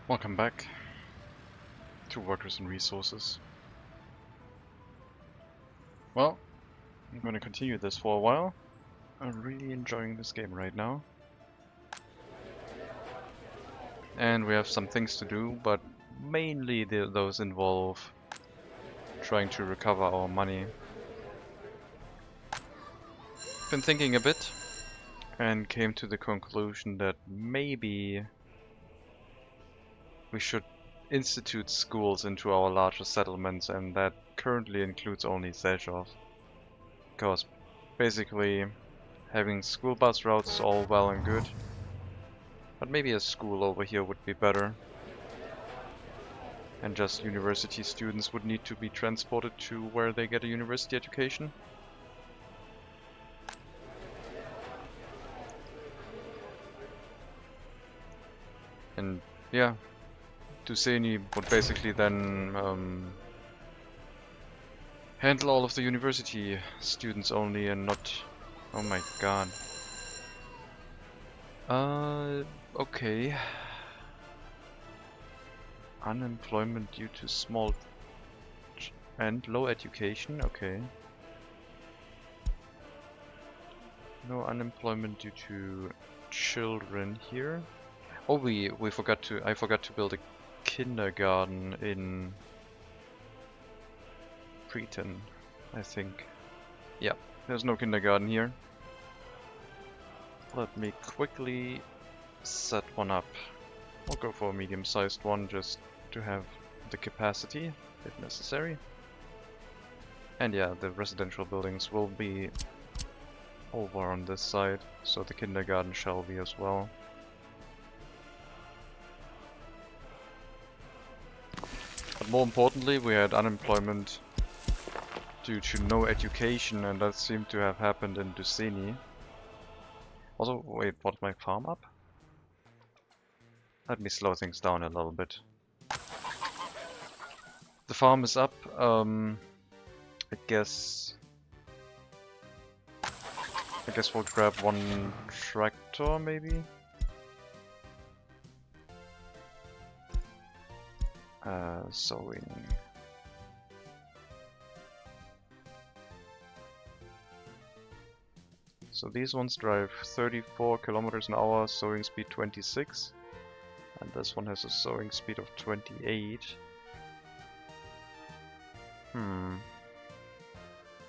Welcome back to Workers and Resources. Well, I'm going to continue this for a while. I'm really enjoying this game right now. And we have some things to do, but mainly those involve trying to recover our money. Been thinking a bit and came to the conclusion that maybe we should institute schools into our larger settlements, and that currently includes only Zezhov. Because basically having school bus routes is all well and good, but maybe a school over here would be better. And just university students would need to be transported to where they get a university education. And yeah, Duceni would basically then handle all of the university students only and not... Oh my god. Okay. Unemployment due to small and low education, okay. No unemployment due to children here. Oh, I forgot to build a kindergarten in Preton, I think. Yeah, there's no kindergarten here. Let me quickly set one up. I'll go for a medium-sized one just to have the capacity if necessary. And yeah, the residential buildings will be over on this side, so the kindergarten shall be as well. But more importantly, we had unemployment due to no education, and that seemed to have happened in Duceni. Also, wait, was my farm up? Let me slow things down a little bit. The farm is up. I guess we'll grab one tractor, maybe? Sowing. So these ones drive 34 kilometers an hour, sowing speed 26. And this one has a sowing speed of 28.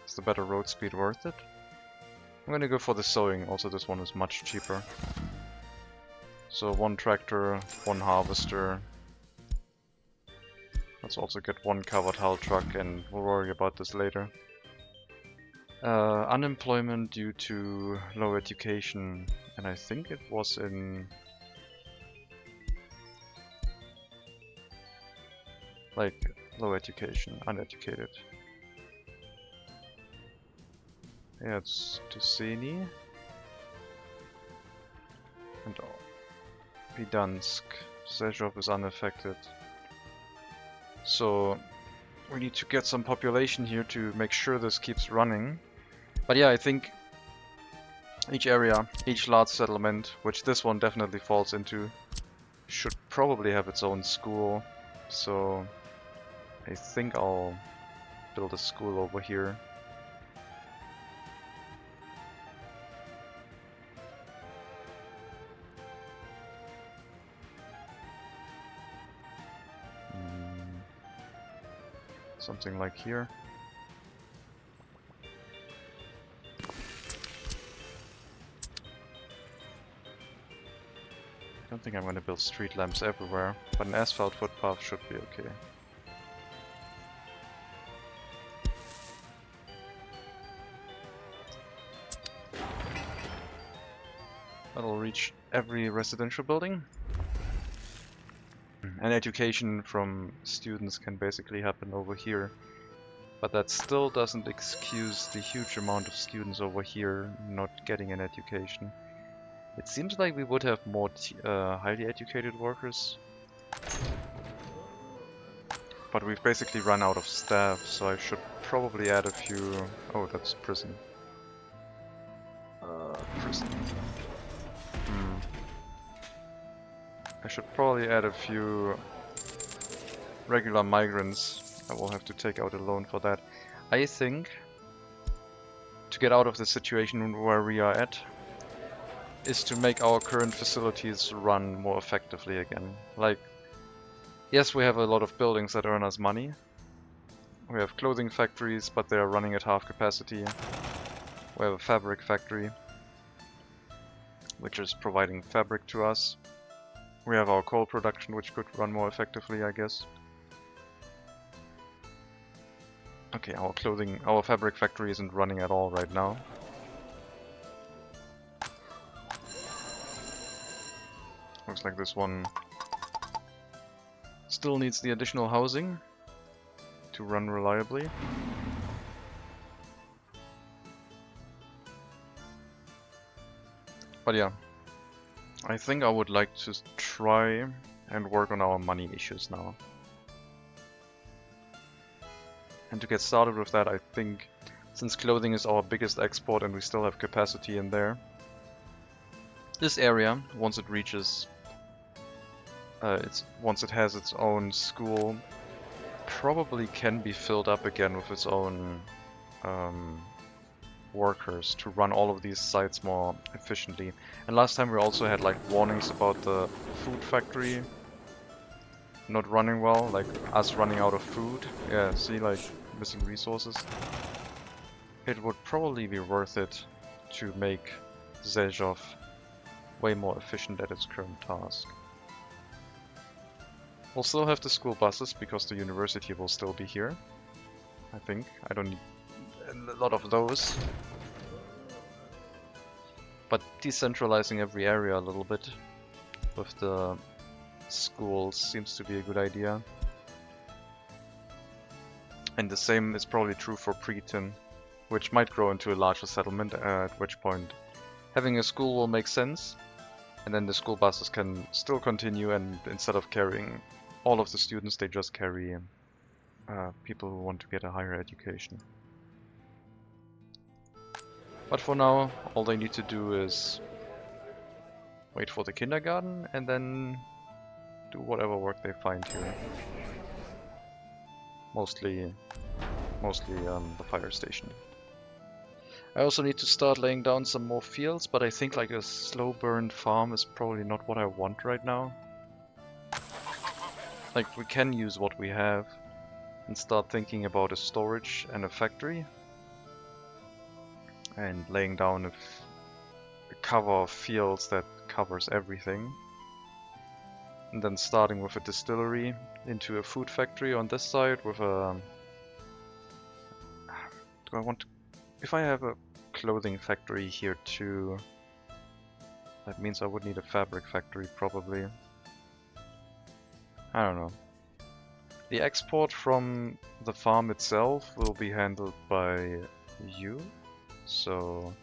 Is the better road speed worth it? I'm gonna go for the sowing, also this one is much cheaper. So one tractor, one harvester. Let's also get one covered hull truck, and we'll worry about this later. Unemployment due to low education, and I think it was in... like, low education, uneducated. Yeah, it's Duceni. And Gdansk. Zezhov is unaffected. So we need to get some population here to make sure this keeps running. But yeah, I think each area, each large settlement, which this one definitely falls into, should probably have its own school. So I think I'll build a school over here. Something like here. I don't think I'm going to build street lamps everywhere, but an asphalt footpath should be okay. That'll reach every residential building. And education from students can basically happen over here. But that still doesn't excuse the huge amount of students over here not getting an education. It seems like we would have more highly educated workers. But we've basically run out of staff, so I should probably add a few... Oh, that's prison. Prison. I should probably add a few regular migrants. I will have to take out a loan for that. I think to get out of the situation where we are at is to make our current facilities run more effectively again. Like, yes, we have a lot of buildings that earn us money. We have clothing factories, but they are running at half capacity. We have a fabric factory, which is providing fabric to us. We have our coal production, which could run more effectively, I guess. Okay, our fabric factory isn't running at all right now. Looks like this one still needs the additional housing to run reliably. But yeah, I think I would like to try and work on our money issues now. And to get started with that, I think, since clothing is our biggest export and we still have capacity in there, this area, once it reaches, once it has its own school, probably can be filled up again with its own workers to run all of these sites more efficiently. And last time we also had like warnings about the food factory not running well, like us running out of food. Yeah, see, like missing resources. It would probably be worth it to make Zhezhov way more efficient at its current task. We'll still have the school buses because the university will still be here. I think. I don't need a lot of those. But decentralizing every area a little bit with the schools seems to be a good idea. And the same is probably true for Preton, which might grow into a larger settlement, at which point having a school will make sense. And then the school buses can still continue, and instead of carrying all of the students, they just carry people who want to get a higher education. But for now, all they need to do is wait for the kindergarten and then do whatever work they find here. Mostly the fire station. I also need to start laying down some more fields, but I think like a slow burn farm is probably not what I want right now. Like, we can use what we have and start thinking about a storage and a factory. And laying down a cover of fields that covers everything. And then starting with a distillery into a food factory on this side with a... Do I want to... If I have a clothing factory here too, that means I would need a fabric factory probably. I don't know. The export from the farm itself will be handled by you. So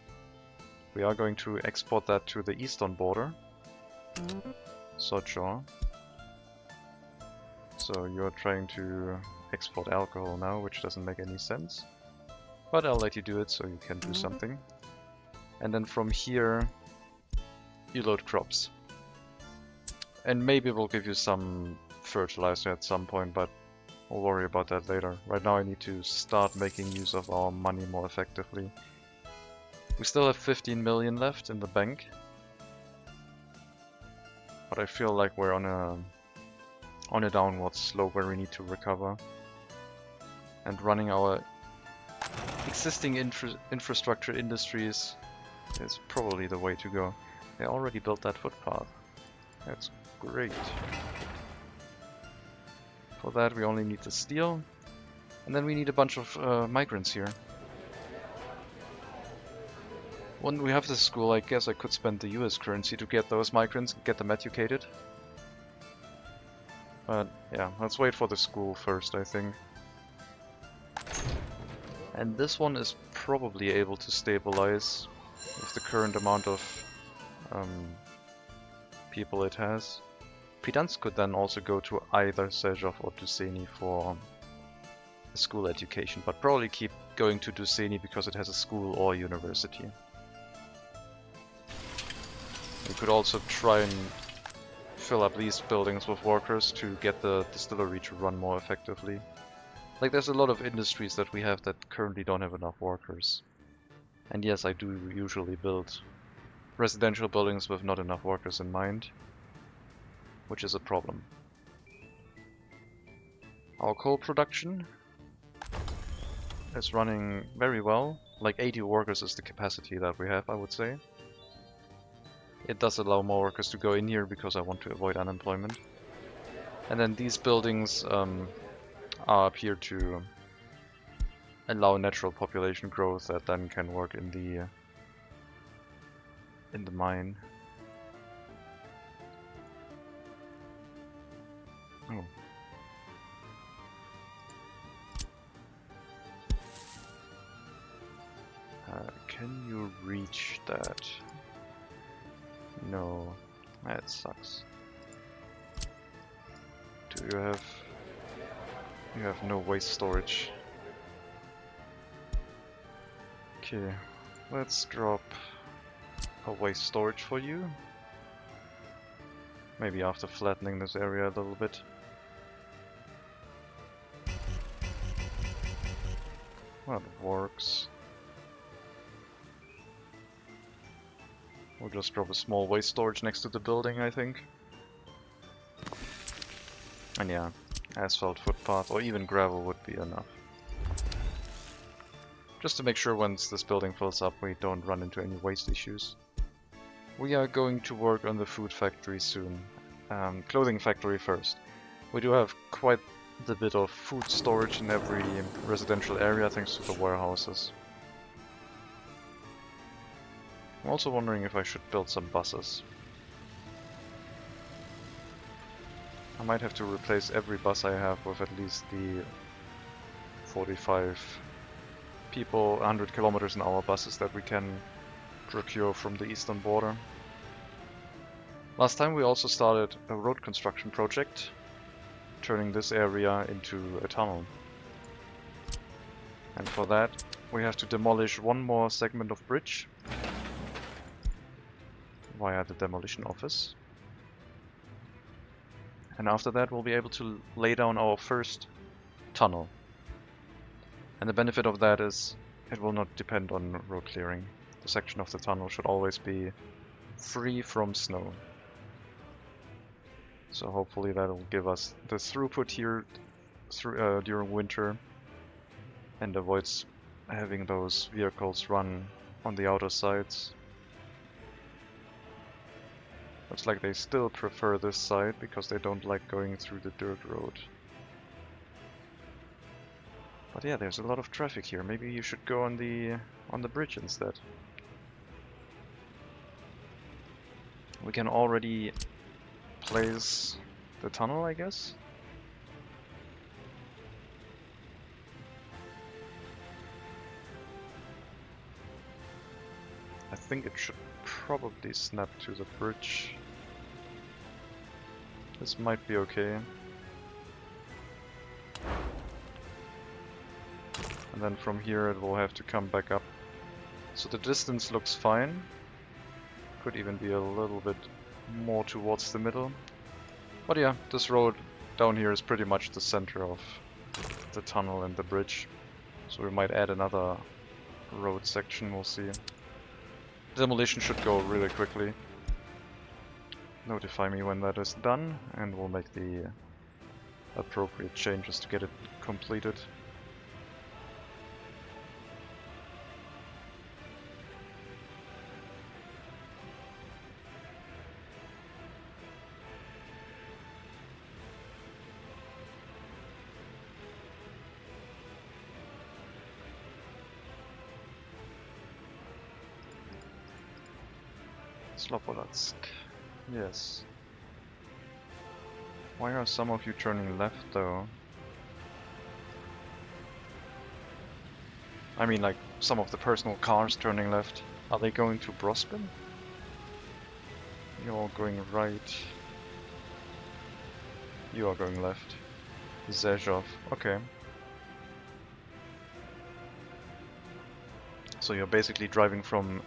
we are going to export that to the eastern border. Sochor. So you're trying to export alcohol now, which doesn't make any sense. But I'll let you do it so you can do something. And then from here, you load crops. And maybe we'll give you some fertilizer at some point, but we'll worry about that later. Right now I need to start making use of our money more effectively. We still have 15 million left in the bank. But I feel like we're on a downward slope where we need to recover. And running our existing infrastructure industries is probably the way to go. They already built that footpath. That's great. For that we only need the steel. And then we need a bunch of migrants here. When we have this school, I guess I could spend the US currency to get those migrants, get them educated. But yeah, let's wait for the school first, I think. And this one is probably able to stabilize with the current amount of people it has. Pidansk could then also go to either Zhezhov or Duseni for a school education, but probably keep going to Duseni because it has a school or university. We could also try and fill up these buildings with workers to get the distillery to run more effectively. Like, there's a lot of industries that we have that currently don't have enough workers. And yes, I do usually build residential buildings with not enough workers in mind, which is a problem. Our coal production is running very well. Like 80 workers is the capacity that we have, I would say. It does allow more workers to go in here because I want to avoid unemployment. And then these buildings are up here to allow natural population growth that then can work in the mine. Oh. Can you reach that? No, that sucks. Do you have... You have no waste storage. Okay, let's drop a waste storage for you. Maybe after flattening this area a little bit. Well, it works. We'll just drop a small waste storage next to the building, I think. And yeah, asphalt footpath or even gravel would be enough. Just to make sure once this building fills up we don't run into any waste issues. We are going to work on the food factory soon. Clothing factory first. We do have quite a bit of food storage in every residential area thanks to the warehouses. I'm also wondering if I should build some buses. I might have to replace every bus I have with at least the 45 people, 100 kilometers an hour buses that we can procure from the eastern border. Last time we also started a road construction project, turning this area into a tunnel. And for that we have to demolish one more segment of bridge via the demolition office. And after that we'll be able to lay down our first tunnel. And the benefit of that is it will not depend on road clearing. The section of the tunnel should always be free from snow. So hopefully that'll give us the throughput here during winter and avoids having those vehicles run on the outer sides. Looks like they still prefer this side because they don't like going through the dirt road. But yeah, there's a lot of traffic here. Maybe you should go on the bridge instead. We can already place the tunnel, I guess. I think it should probably snap to the bridge. This might be okay. And then from here it will have to come back up. So the distance looks fine. Could even be a little bit more towards the middle. But yeah, this road down here is pretty much the center of the tunnel and the bridge. So we might add another road section, we'll see. Demolition should go really quickly. Notify me when that is done and we'll make the appropriate changes to get it completed. Slobodsk. Yes. Why are some of you turning left though? I mean, like, some of the personal cars turning left. Are they going to Brospin? You're all going right. You are going left. Zhezhov. Okay. So you're basically driving from...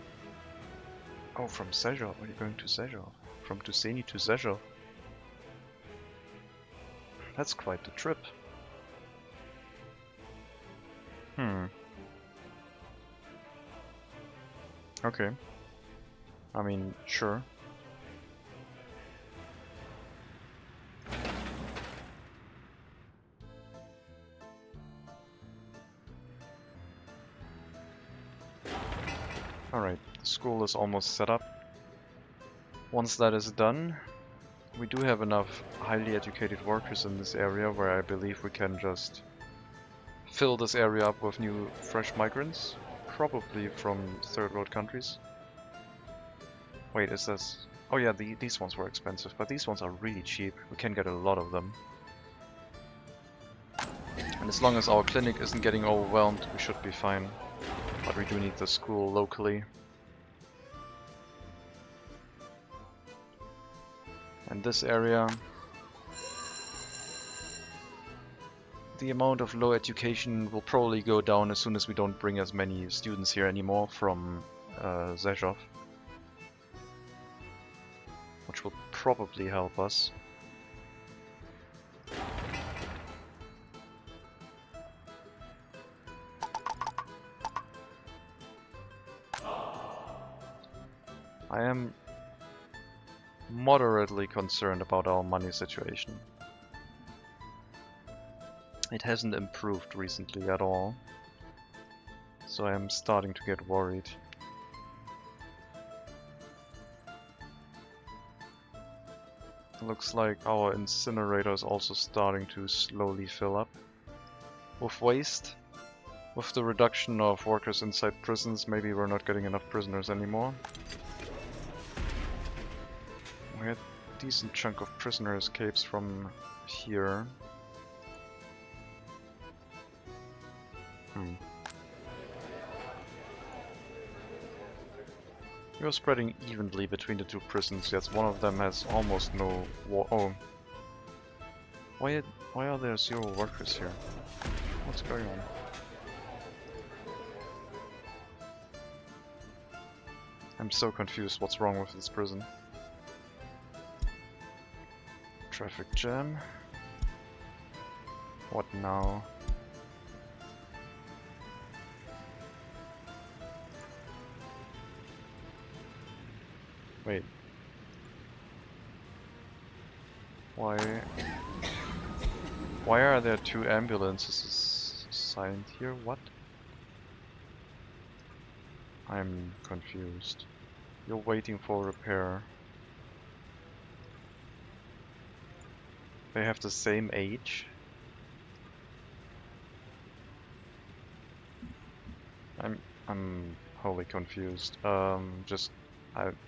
Oh, from Zhezhov. Are you going to Zhezhov? From Tuseni to Zhezhov? That's quite the trip. Okay. I mean, sure. Alright, the school is almost set up. Once that is done, we do have enough highly educated workers in this area where I believe we can just fill this area up with new fresh migrants, probably from third world countries. Wait, is this... Oh yeah, these ones were expensive, but these ones are really cheap. We can get a lot of them. And as long as our clinic isn't getting overwhelmed, we should be fine. But we do need the school locally. And this area, the amount of low education will probably go down as soon as we don't bring as many students here anymore from Zhezhov, which will probably help us. I am moderately concerned about our money situation. It hasn't improved recently at all, so I am starting to get worried. Looks like our incinerator is also starting to slowly fill up with waste. With the reduction of workers inside prisons, maybe we're not getting enough prisoners anymore. We had a decent chunk of prisoner escapes from here. You're spreading evenly between the two prisons, yet one of them has almost no war. Oh. Why are there 0 workers here? What's going on? I'm so confused what's wrong with this prison. Traffic jam. What now? Wait. Why are there 2 ambulances assigned here? What? I'm confused. You're waiting for repair. They have the same age? I'm wholly confused. I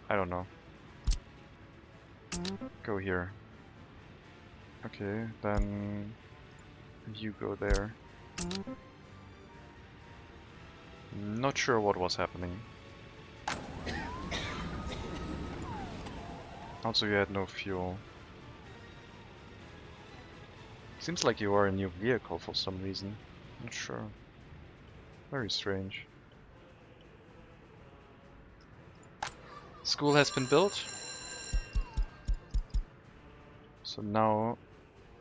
don't know. Go here. Okay, then you go there. Not sure what was happening. Also, you had no fuel. Seems like you are a new vehicle for some reason. Not sure. Very strange. School has been built. So now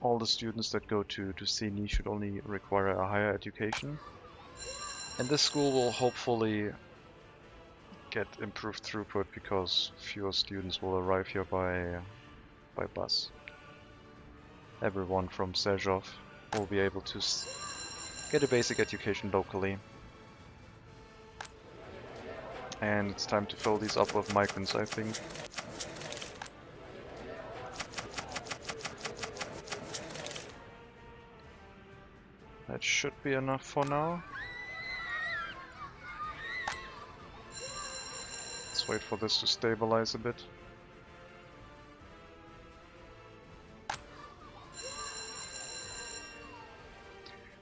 all the students that go to Seni should only require a higher education. And this school will hopefully get improved throughput because fewer students will arrive here by bus. Everyone from Zhezhov will be able to get a basic education locally. And it's time to fill these up with migrants, I think. That should be enough for now. Let's wait for this to stabilize a bit.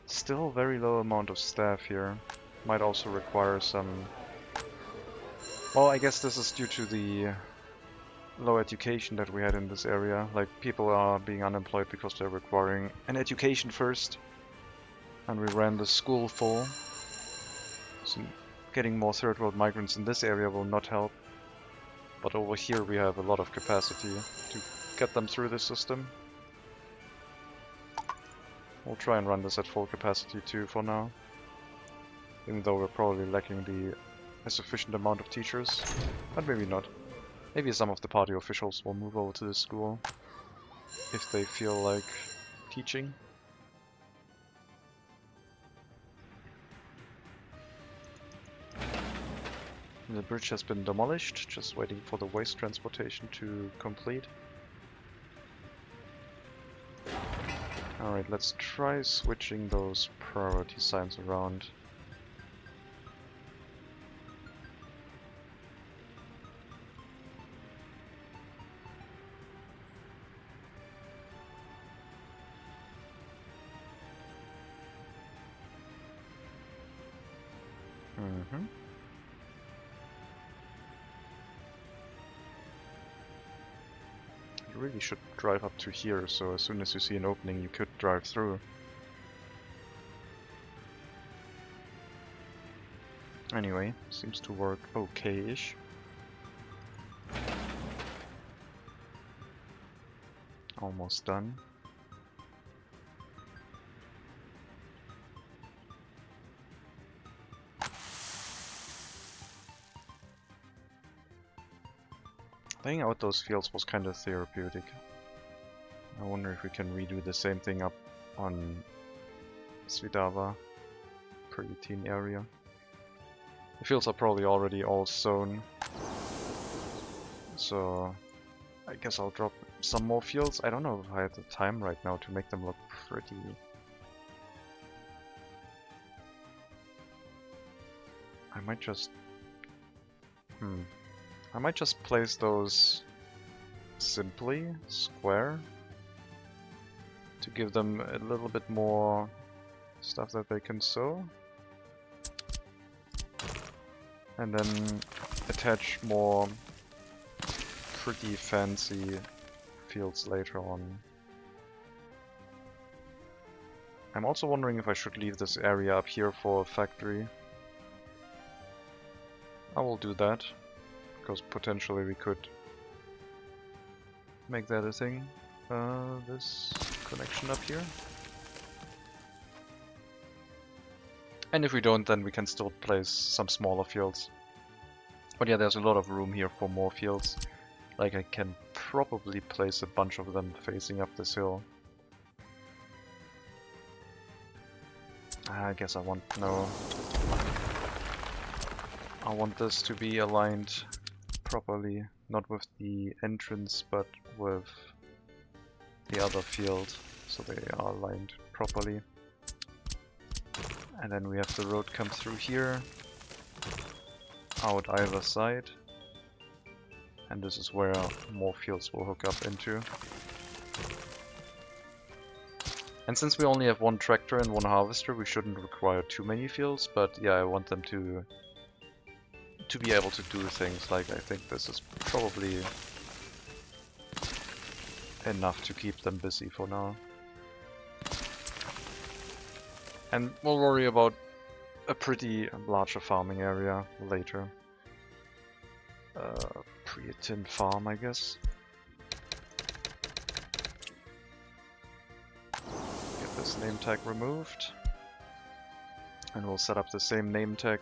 Still very low amount of staff here. Might also require some... Well, I guess this is due to the low education that we had in this area. Like, people are being unemployed because they're requiring an education first. And we ran the school full. So getting more third world migrants in this area will not help. But over here we have a lot of capacity to get them through the system. We'll try and run this at full capacity too for now. Even though we're probably lacking a sufficient amount of teachers. But maybe not. Maybe some of the party officials will move over to the school if they feel like teaching. The bridge has been demolished, just waiting for the waste transportation to complete. Alright, let's try switching those priority signs around. You really should drive up to here, so as soon as you see an opening you could drive through. Anyway, seems to work okay-ish. Almost done. Laying out those fields was kind of therapeutic. I wonder if we can redo the same thing up on Svidava, pre-teen area. The fields are probably already all sown, so I guess I'll drop some more fields. I don't know if I have the time right now to make them look pretty. I might just... I might just place those simply square to give them a little bit more stuff that they can sow, and then attach more pretty fancy fields later on. I'm also wondering if I should leave this area up here for a factory. I will do that, because potentially we could make that a thing. This connection up here. And if we don't, then we can still place some smaller fields. But yeah, there's a lot of room here for more fields. Like, I can probably place a bunch of them facing up this hill. I guess I want... no. I want this to be aligned properly, not with the entrance, but with the other field, so they are aligned properly. And then we have the road come through here, out either side, and this is where more fields will hook up into. And since we only have one tractor and one harvester, we shouldn't require too many fields, but yeah, I want them to be able to do things. Like, I think this is probably enough to keep them busy for now. And we'll worry about a pretty larger farming area later. Pre-tin farm, I guess. Get this name tag removed. And we'll set up the same name tag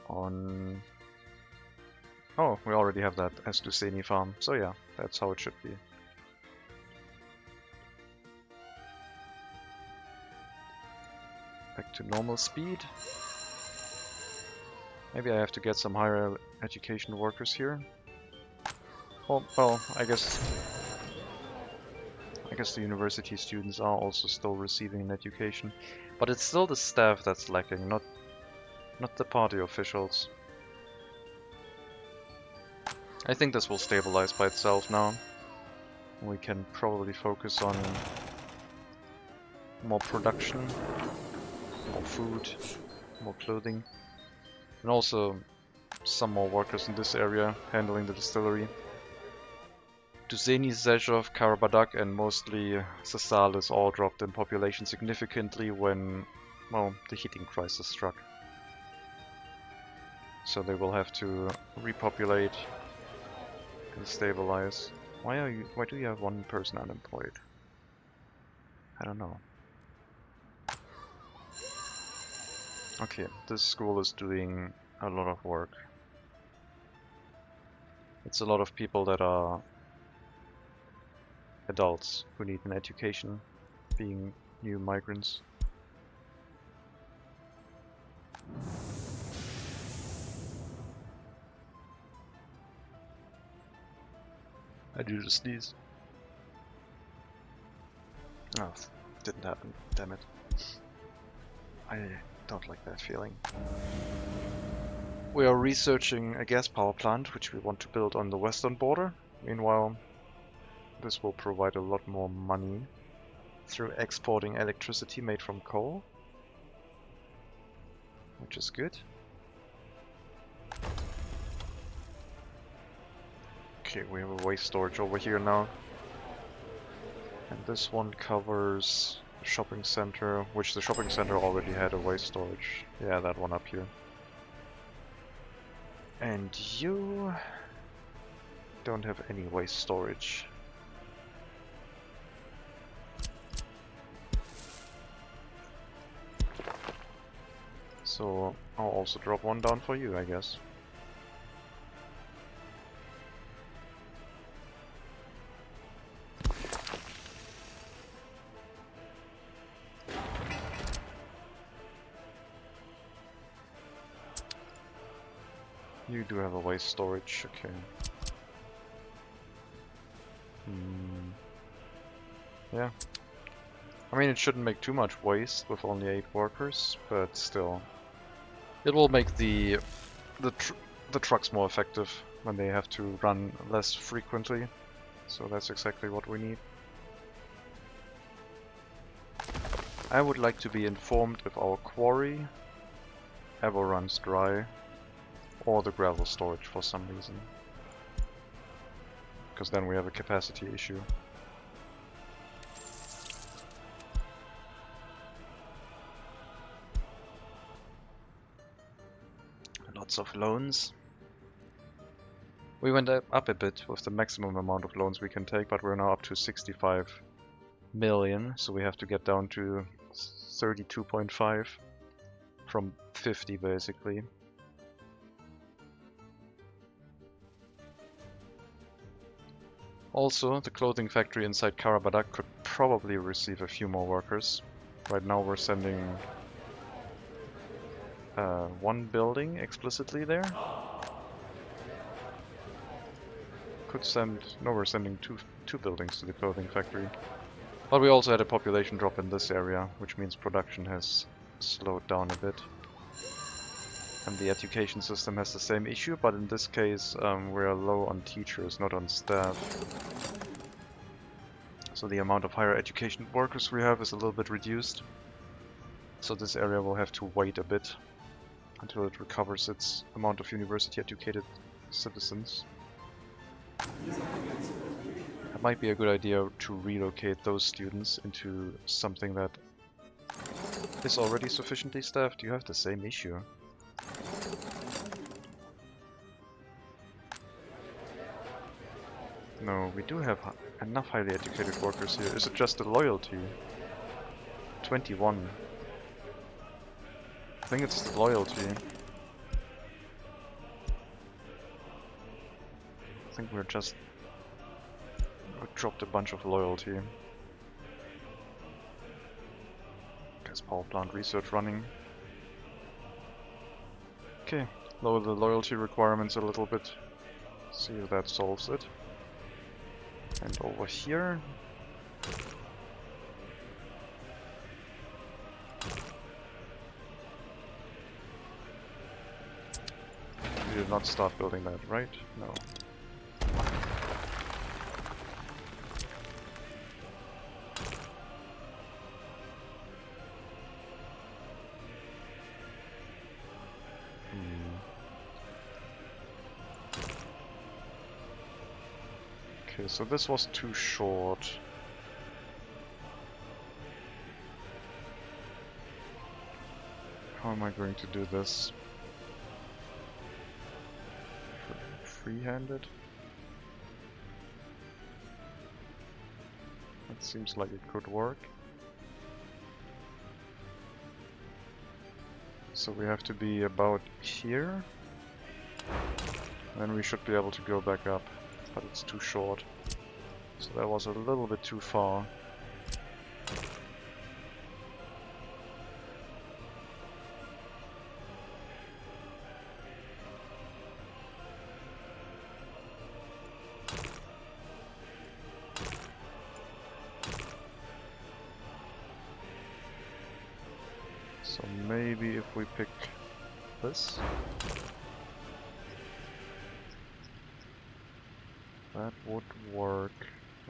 on... oh, we already have that as Duseni farm, so yeah, that's how it should be. Back to normal speed. Maybe I have to get some higher education workers here. Oh, well, I guess the university students are also still receiving an education, but it's still the staff that's lacking, not the party officials. I think this will stabilize by itself now. We can probably focus on more production, more food, more clothing, and also some more workers in this area handling the distillery. Duseni, Zhezhov, Karabadak and mostly Sasalis all dropped in population significantly when, well, the heating crisis struck. So they will have to repopulate and stabilize. Why do you have one person unemployed? I don't know. Okay, this school is doing a lot of work. It's a lot of people that are adults who need an education, being new migrants. I do the sneeze. Oh, didn't happen. Damn it. I don't like that feeling. We are researching a gas power plant, which we want to build on the western border. Meanwhile, this will provide a lot more money through exporting electricity made from coal, which is good. Okay, we have a waste storage over here now. And this one covers the shopping center, which the shopping center already had a waste storage. Yeah, that one up here. And you don't have any waste storage. So I'll also drop one down for you, I guess. You do have a waste storage, okay. Yeah. I mean, it shouldn't make too much waste with only 8 workers, but still. It will make the trucks more effective when they have to run less frequently. So that's exactly what we need. I would like to be informed if our quarry ever runs dry, or the gravel storage for some reason. Because then we have a capacity issue. Lots of loans. We went up a bit with the maximum amount of loans we can take, but we're now up to 65 million, so we have to get down to 32.5 from 50 basically. Also, the clothing factory inside Karabadak could probably receive a few more workers. Right now we're sending one building explicitly there. Could send... no, we're sending two buildings to the clothing factory. But we also had a population drop in this area, which means production has slowed down a bit. And the education system has the same issue, but in this case we're low on teachers, not on staff. So the amount of higher education workers we have is a little bit reduced. So this area will have to wait a bit until it recovers its amount of university-educated citizens. It might be a good idea to relocate those students into something that is already sufficiently staffed. You have the same issue. No, we do have enough highly educated workers here. Is it just the loyalty? 21. I think it's the loyalty. I think we dropped a bunch of loyalty. Gas power plant research running. Okay, lower the loyalty requirements a little bit. See if that solves it. And over here... we did not start building that, right? No. Okay, so this was too short. How am I going to do this? Free-handed? That seems like it could work. So we have to be about here. Then we should be able to go back up, but it's too short. So that was a little bit too far. So maybe if we pick this, that would work.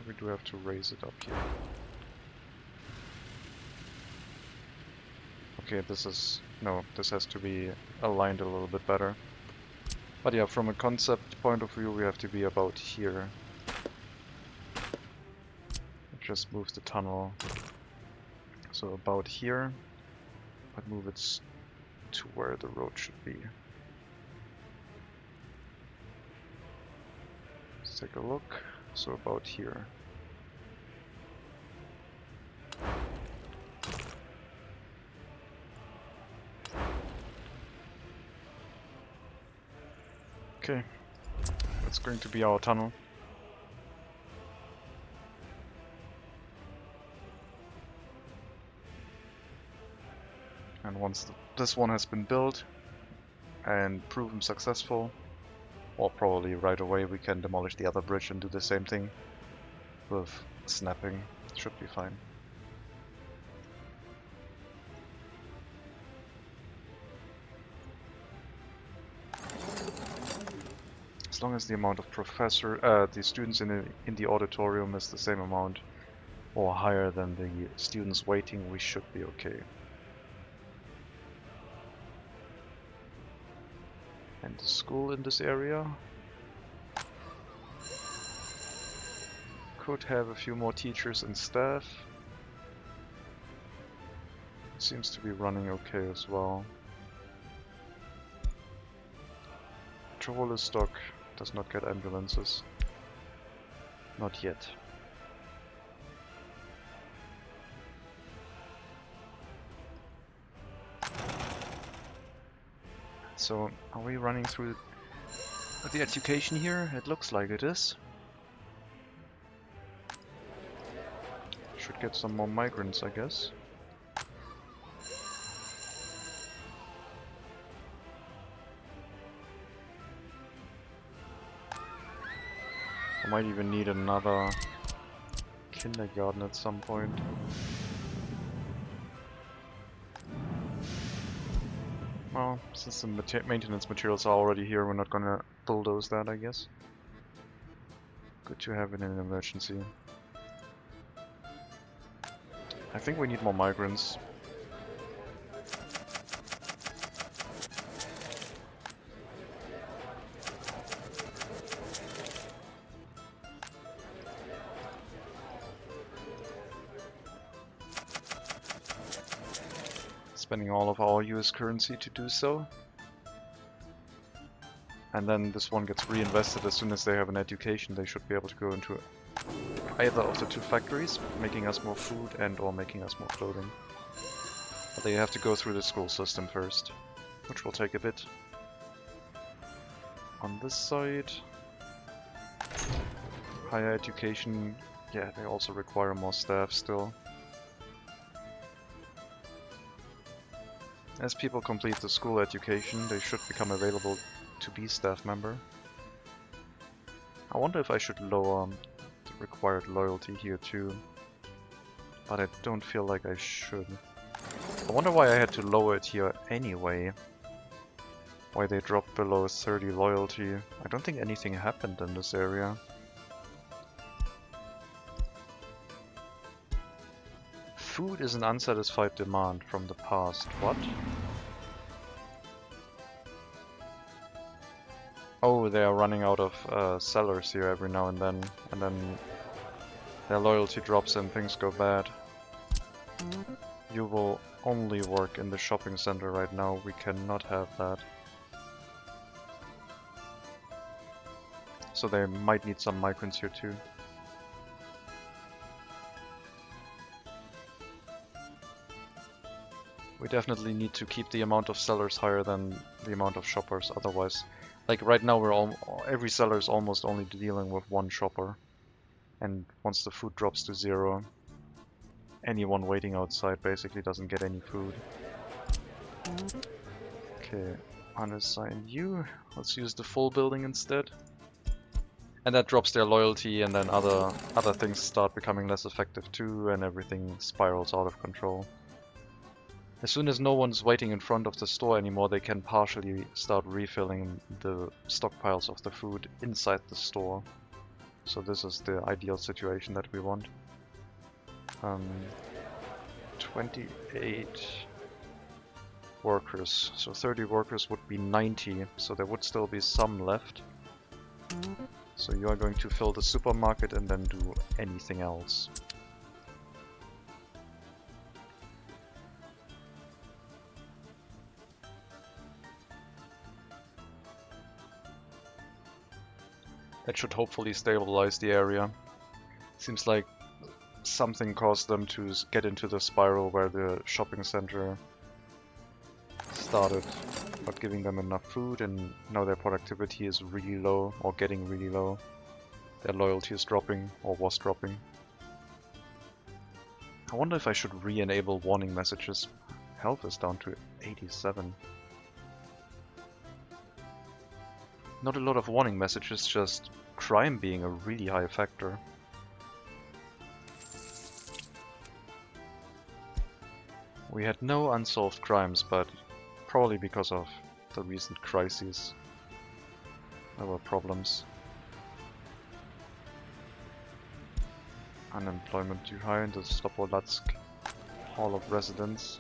We do have to raise it up here. Okay, this has to be aligned a little bit better. But yeah, from a concept point of view, we have to be about here. Just move the tunnel. So about here, but move it to where the road should be. Let's take a look. So about here. Okay, that's going to be our tunnel. And once this one has been built and proven successful, or probably right away, we can demolish the other bridge and do the same thing with snapping. It should be fine. As long as the amount of the students in the auditorium is the same amount or higher than the students waiting, we should be okay. And the school in this area could have a few more teachers and staff. It seems to be running okay as well. Troller stock does not get ambulances. Not yet. So, are we running through the education here? It looks like it is. Should get some more migrants, I guess. I might even need another kindergarten at some point. Well, since the maintenance materials are already here, we're not gonna bulldoze that, I guess. Good to have it in an emergency. I think we need more migrants. Spending all of our US currency to do so. And then this one gets reinvested as soon as they have an education. They should be able to go into either of the two factories, making us more food and or making us more clothing. But they have to go through the school system first, which will take a bit. On this side, higher education, yeah, they also require more staff still. As people complete the school education, they should become available to be staff member. I wonder if I should lower the required loyalty here too, but I don't feel like I should. I wonder why I had to lower it here anyway. Why they dropped below 30 loyalty. I don't think anything happened in this area. Food is an unsatisfied demand from the past. What? Oh, they are running out of sellers here every now and then their loyalty drops and things go bad. You will only work in the shopping center right now. We cannot have that. So they might need some migrants here too. We definitely need to keep the amount of sellers higher than the amount of shoppers, otherwise... Like right now every seller is almost only dealing with one shopper. And once the food drops to 0, anyone waiting outside basically doesn't get any food. Okay, unassign you. Let's use the full building instead. And that drops their loyalty, and then other things start becoming less effective too, and everything spirals out of control. As soon as no one's waiting in front of the store anymore, they can partially start refilling the stockpiles of the food inside the store. So this is the ideal situation that we want. 28 workers. So 30 workers would be 90, so there would still be some left. So you are going to fill the supermarket and then do anything else. That should hopefully stabilize the area. Seems like something caused them to get into the spiral where the shopping center started not giving them enough food, and now their productivity is really low, or getting really low. Their loyalty is dropping, or was dropping. I wonder if I should re-enable warning messages. Health is down to 87. Not a lot of warning messages, just crime being a really high factor. We had no unsolved crimes, but probably because of the recent crises. There were problems. Unemployment too high in the Slobodatsk Hall of Residence.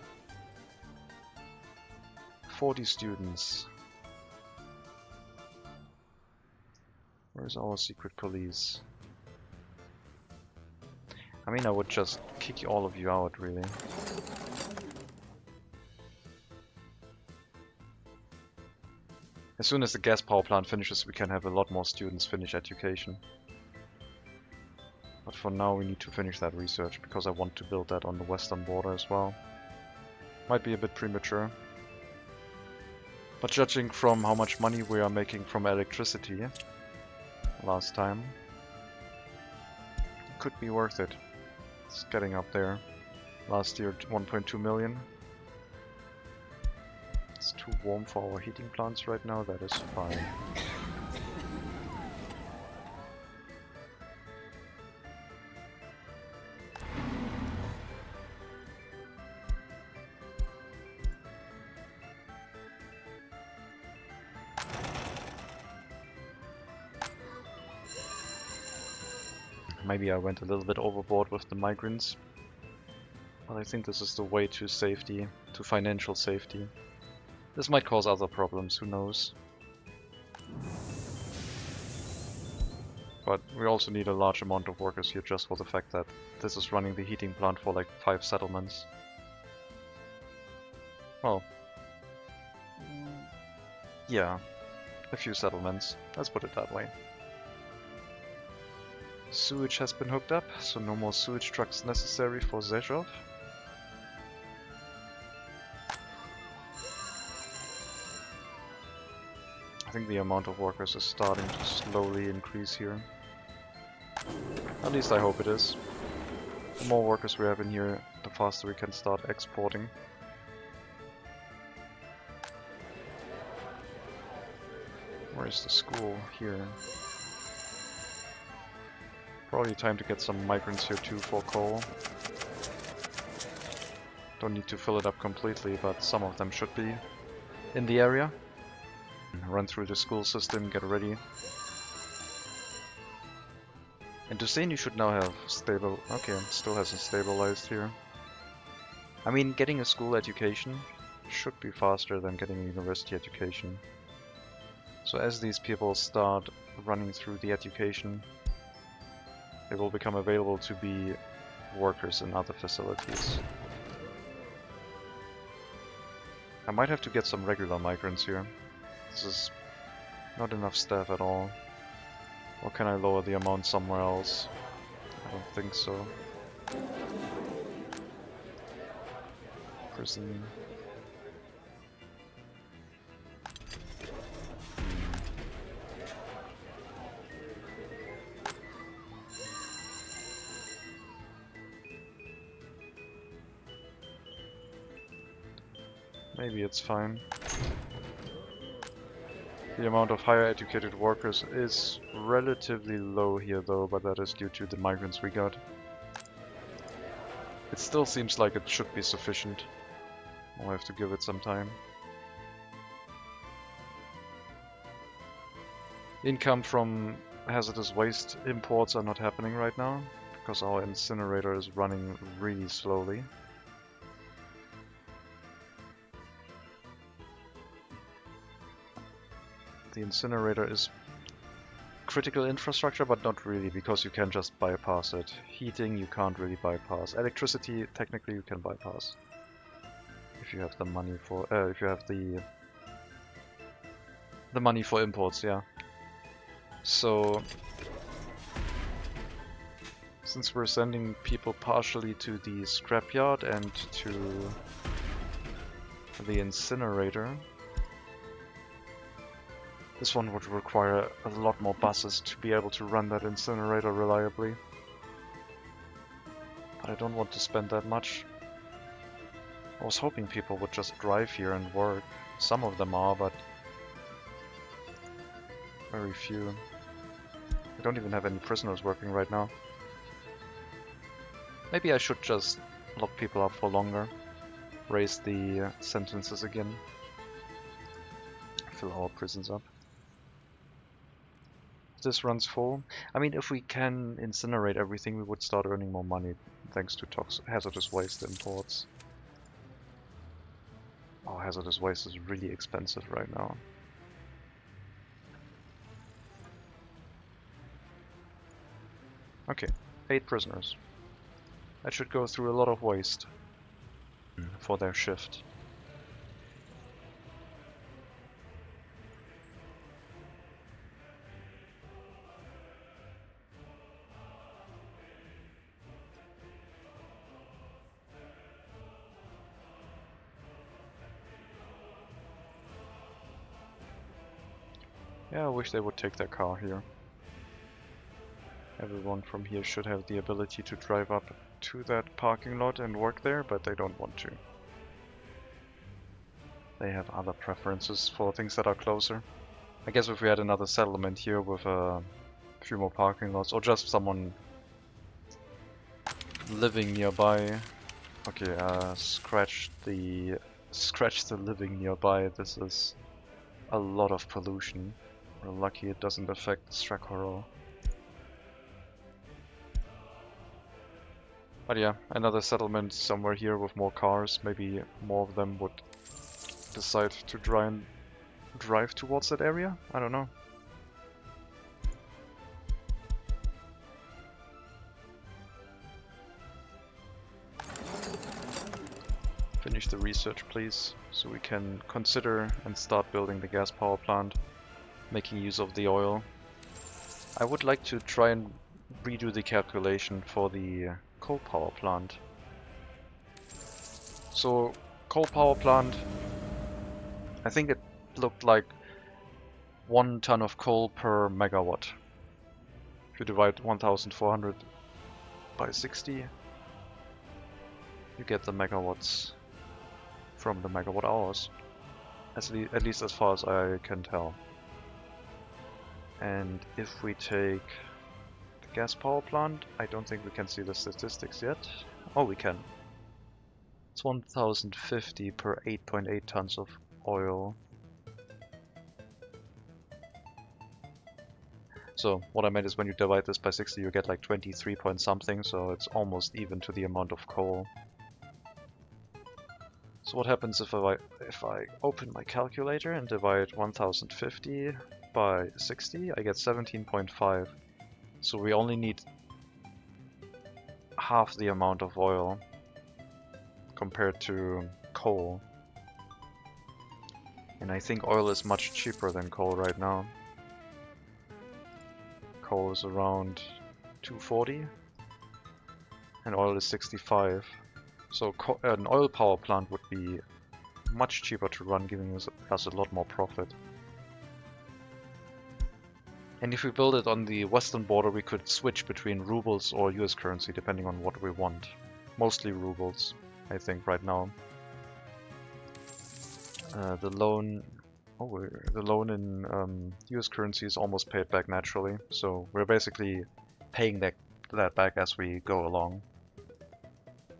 40 students. Where's our secret police? I mean, I would just kick all of you out, really. As soon as the gas power plant finishes, we can have a lot more students finish education. But for now we need to finish that research, because I want to build that on the western border as well. Might be a bit premature. But judging from how much money we are making from electricity last time, it could be worth it. It's getting up there. Last year 1.2 million. It's too warm for our heating plants right now, that is fine. Maybe I went a little bit overboard with the migrants, but I think this is the way to safety, to financial safety. This might cause other problems, who knows. But we also need a large amount of workers here just for the fact that this is running the heating plant for like 5 settlements. Well, yeah, a few settlements, let's put it that way. Sewage has been hooked up, so no more sewage trucks necessary for Zhezhov. I think the amount of workers is starting to slowly increase here. At least I hope it is. The more workers we have in here, the faster we can start exporting. Where is the school? Here. Probably time to get some migrants here too for coal. Don't need to fill it up completely, but some of them should be in the area. Run through the school system, get ready. And Dusain should now have stable... Okay, still hasn't stabilized here. I mean, getting a school education should be faster than getting a university education. So as these people start running through the education, they will become available to be workers in other facilities. I might have to get some regular migrants here. This is not enough staff at all. Or can I lower the amount somewhere else? I don't think so. Prison. maybe it's fine. The amount of higher educated workers is relatively low here though, but that is due to the migrants we got. It still seems like it should be sufficient. I'll have to give it some time. Income from hazardous waste imports are not happening right now, because our incinerator is running really slowly. The incinerator is critical infrastructure, but not really, because you can just bypass it. Heating you can't really bypass. Electricity technically you can bypass if you have the money for if you have the money for imports, yeah. So since we're sending people partially to the scrapyard and to the incinerator, this one would require a lot more buses to be able to run that incinerator reliably. But I don't want to spend that much. I was hoping people would just drive here and work. Some of them are, but very few. I don't even have any prisoners working right now. Maybe I should just lock people up for longer. Raise the sentences again. Fill our prisons up. This runs full. I mean, if we can incinerate everything, we would start earning more money thanks to hazardous waste imports. Oh, hazardous waste is really expensive right now. Okay, 8 prisoners. That should go through a lot of waste for their shift. Yeah, I wish they would take their car here. Everyone from here should have the ability to drive up to that parking lot and work there, but they don't want to. They have other preferences for things that are closer. I guess if we had another settlement here with a few more parking lots, or just someone living nearby. Okay, scratch the living nearby. This is a lot of pollution. We're lucky it doesn't affect Strakhoral. But yeah, another settlement somewhere here with more cars. Maybe more of them would decide to try and drive towards that area? I don't know. Finish the research, please, so we can consider and start building the gas power plant, making use of the oil. I would like to try and redo the calculation for the coal power plant. So, coal power plant, I think it looked like 1 ton of coal per megawatt. If you divide 1400 by 60, you get the megawatts from the megawatt hours, at least as far as I can tell. And if we take the gas power plant, I don't think we can see the statistics yet. Oh, we can. It's 1050 per 8.8 tons of oil. So what I meant is when you divide this by 60, you get like 23 point something, so it's almost even to the amount of coal. So what happens if I open my calculator and divide 1050 by 60, I get 17.5. So we only need half the amount of oil compared to coal. And I think oil is much cheaper than coal right now. Coal is around 240 and oil is 65. So an oil power plant would be much cheaper to run, giving us a lot more profit. And if we build it on the western border, we could switch between rubles or US currency depending on what we want. Mostly rubles, I think, right now. The loan, the loan in US currency is almost paid back naturally, so we're basically paying that back as we go along.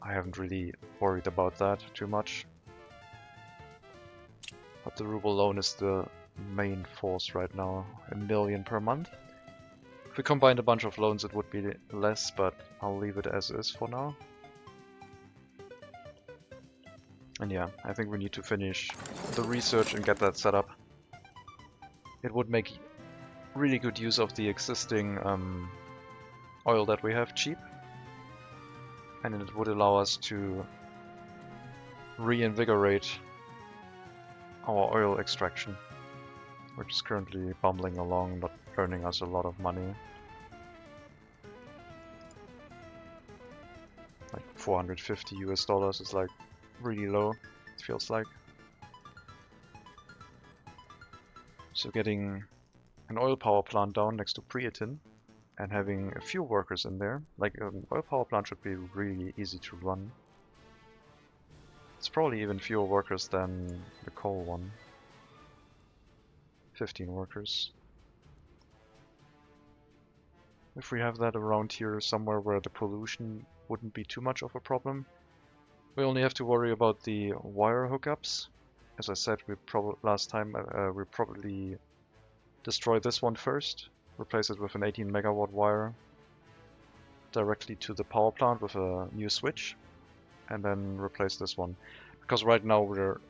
I haven't really worried about that too much. But the ruble loan is the main force right now, 1 million per month. If we combined a bunch of loans it would be less, but I'll leave it as is for now. And yeah, I think we need to finish the research and get that set up. It would make really good use of the existing oil that we have cheap. And it would allow us to reinvigorate our oil extraction, which is currently bumbling along, not earning us a lot of money. Like 450 US dollars is like really low, it feels like. So getting an oil power plant down next to Priatin and having a few workers in there, like an oil power plant should be really easy to run. It's probably even fewer workers than the coal one. 15 workers. If we have that around here somewhere where the pollution wouldn't be too much of a problem. We only have to worry about the wire hookups. As I said, last time we probably destroy this one first, replace it with an 18 megawatt wire directly to the power plant with a new switch, and then replace this one. Because right now we're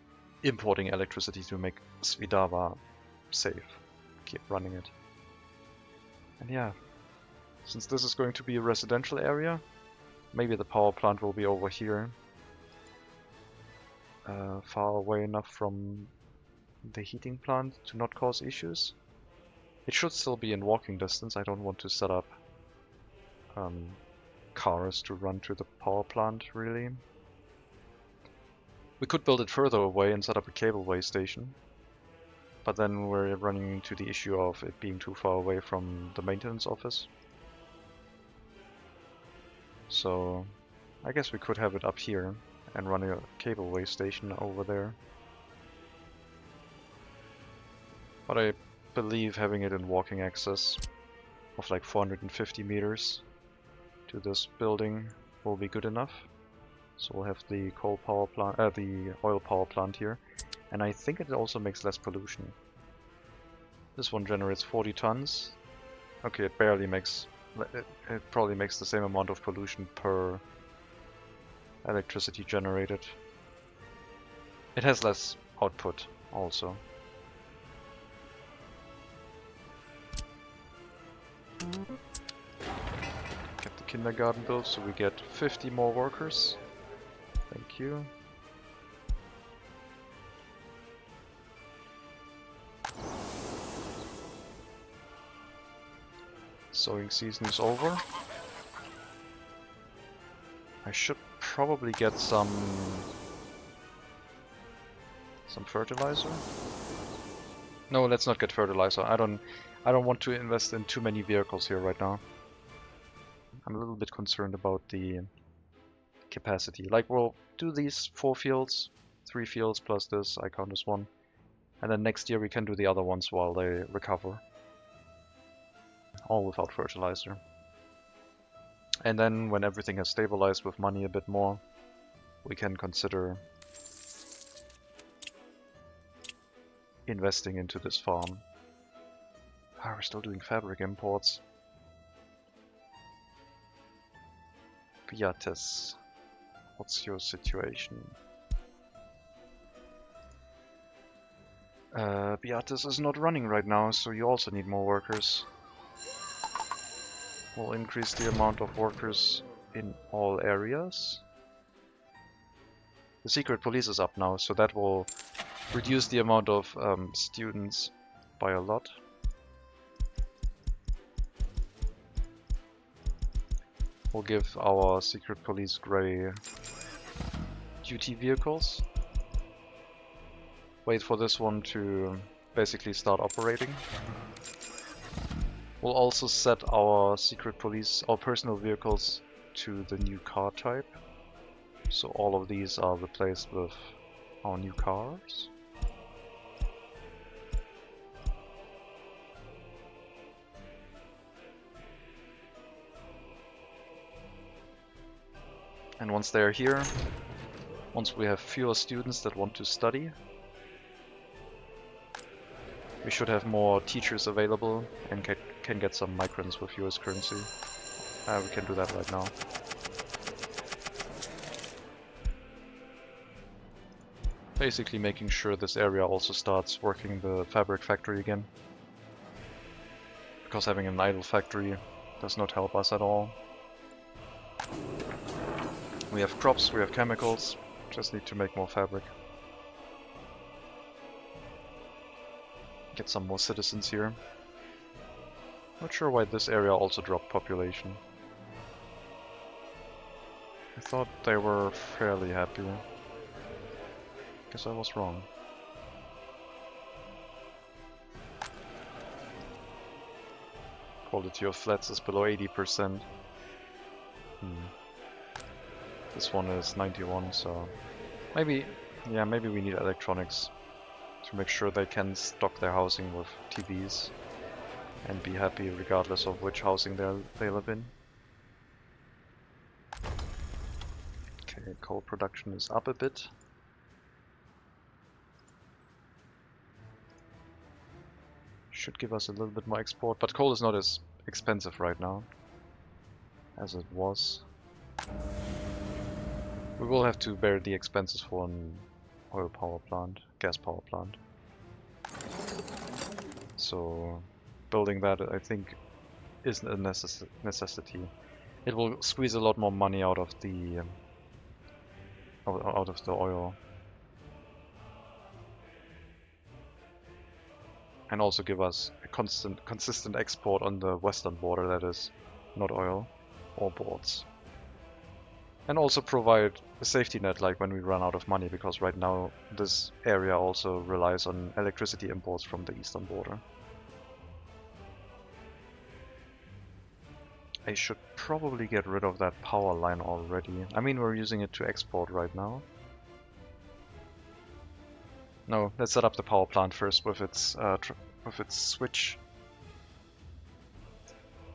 importing electricity to make Svitava safe. Keep running it. And yeah, since this is going to be a residential area, maybe the power plant will be over here. Far away enough from the heating plant to not cause issues. It should still be in walking distance. I don't want to set up cars to run to the power plant, really. We could build it further away and set up a cableway station, but then we're running into the issue of it being too far away from the maintenance office. So I guess we could have it up here and run a cableway station over there. But I believe having it in walking access of like 450 meters to this building will be good enough. So we'll have the coal power plant, the oil power plant here, and I think it also makes less pollution. This one generates 40 tons. Okay, it barely makes. It probably makes the same amount of pollution per electricity generated. It has less output also. Get the kindergarten built so we get 50 more workers. Thank you. Sowing season is over. I should probably get some fertilizer. No, let's not get fertilizer. I don't want to invest in too many vehicles here right now. I'm a little bit concerned about the capacity. Like, we'll do these 4 fields, 3 fields plus this, I count as 1. And then next year we can do the other ones while they recover. All without fertilizer. And then when everything has stabilized with money a bit more, we can consider investing into this farm. Ah, we're still doing fabric imports. Piates, what's your situation? Beatis is not running right now, so you also need more workers. We'll increase the amount of workers in all areas. The secret police is up now, so that will reduce the amount of students by a lot. We'll give our secret police grey duty vehicles. Wait for this one to basically start operating. We'll also set our secret police, our personal vehicles, to the new car type. So all of these are replaced with our new cars. And once they're here, once we have fewer students that want to study, we should have more teachers available and can get some migrants with US currency. We can do that right now. Basically making sure this area also starts working the fabric factory again. Because having an idle factory does not help us at all. We have crops, we have chemicals, just need to make more fabric. Get some more citizens here. Not sure why this area also dropped population. I thought they were fairly happy. Guess I was wrong. Quality of flats is below 80%. This one is 91, so maybe we need electronics to make sure they can stock their housing with TVs and be happy regardless of which housing they live in. Okay, coal production is up a bit. Should give us a little bit more export, but coal is not as expensive right now as it was. We will have to bear the expenses for an oil power plant, gas power plant. So building that, I think, isn't a necessity. It will squeeze a lot more money out of the oil, and also give us a consistent export on the western border, that is, not oil or boards. And also provide a safety net like when we run out of money, because right now this area also relies on electricity imports from the eastern border. I should probably get rid of that power line already. I mean, we're using it to export right now. No, let's set up the power plant first with its switch.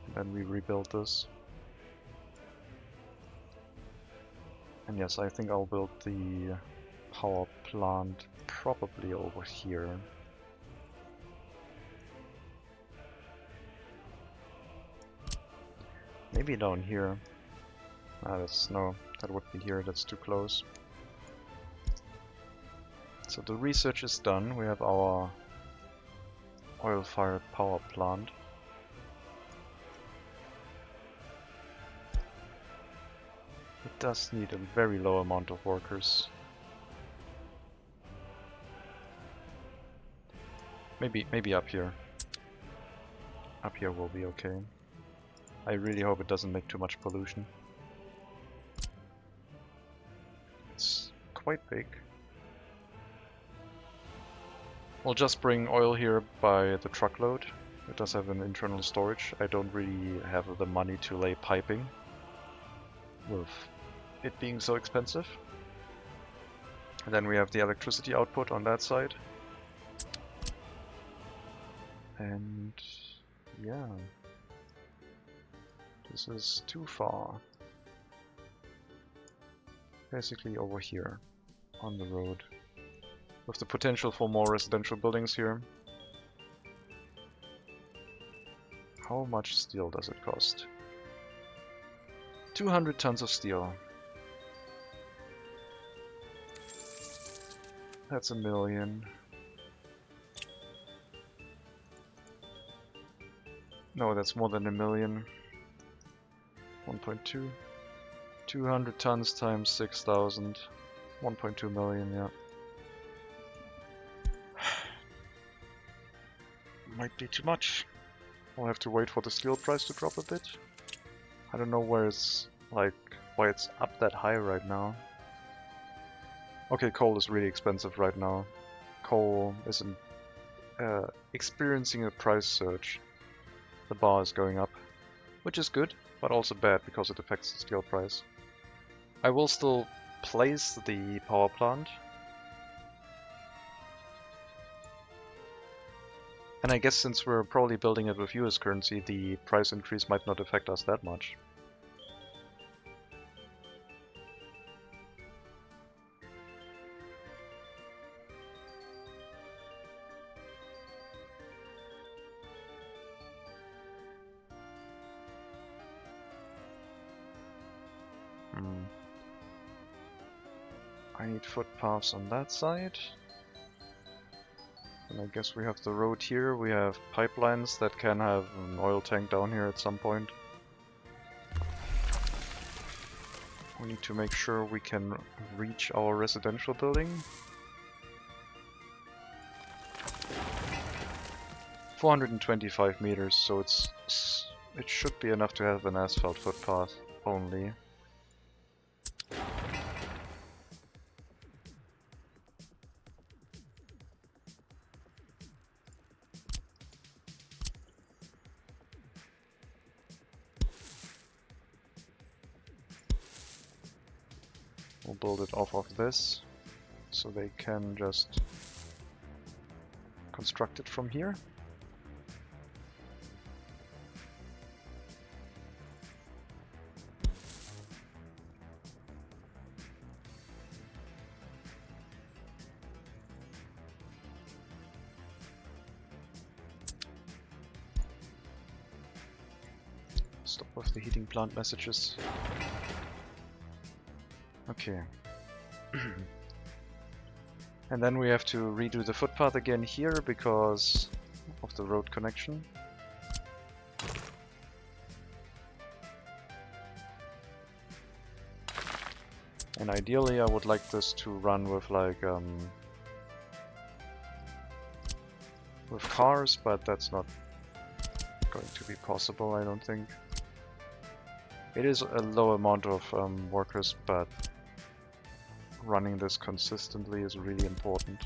And then we rebuild this. And yes, I think I'll build the power plant probably over here. Maybe down here. That would be here, that's too close. So the research is done, we have our oil-fired power plant. It does need a very low amount of workers. Maybe up here. Up here will be okay. I really hope it doesn't make too much pollution. It's quite big. We'll just bring oil here by the truckload. It does have an internal storage. I don't really have the money to lay piping with it being so expensive. And then we have the electricity output on that side. And yeah, this is too far. Basically over here on the road, with the potential for more residential buildings here. How much steel does it cost? 200 tons of steel. That's 1 million. No, that's more than 1 million. 1.2. 200 tons times 6,000. 1.2 million, yeah. Might be too much. I'll have to wait for the steel price to drop a bit. I don't know why it's up that high right now. Okay, coal is really expensive right now. Coal is experiencing a price surge. The bar is going up, which is good, but also bad because it affects the steel price. I will still place the power plant. And I guess since we're probably building it with US currency, the price increase might not affect us that much. I need footpaths on that side. And I guess we have the road here. We have pipelines that can have an oil tank down here at some point. We need to make sure we can reach our residential building. 425 meters, so it should be enough to have an asphalt footpath only. We'll build it off of this, so they can just construct it from here. Stop with the heating plant messages. Okay. And then we have to redo the footpath again here because of the road connection. And ideally I would like this to run with like with cars, but that's not going to be possible, I don't think. It is a low amount of workers, but running this consistently is really important.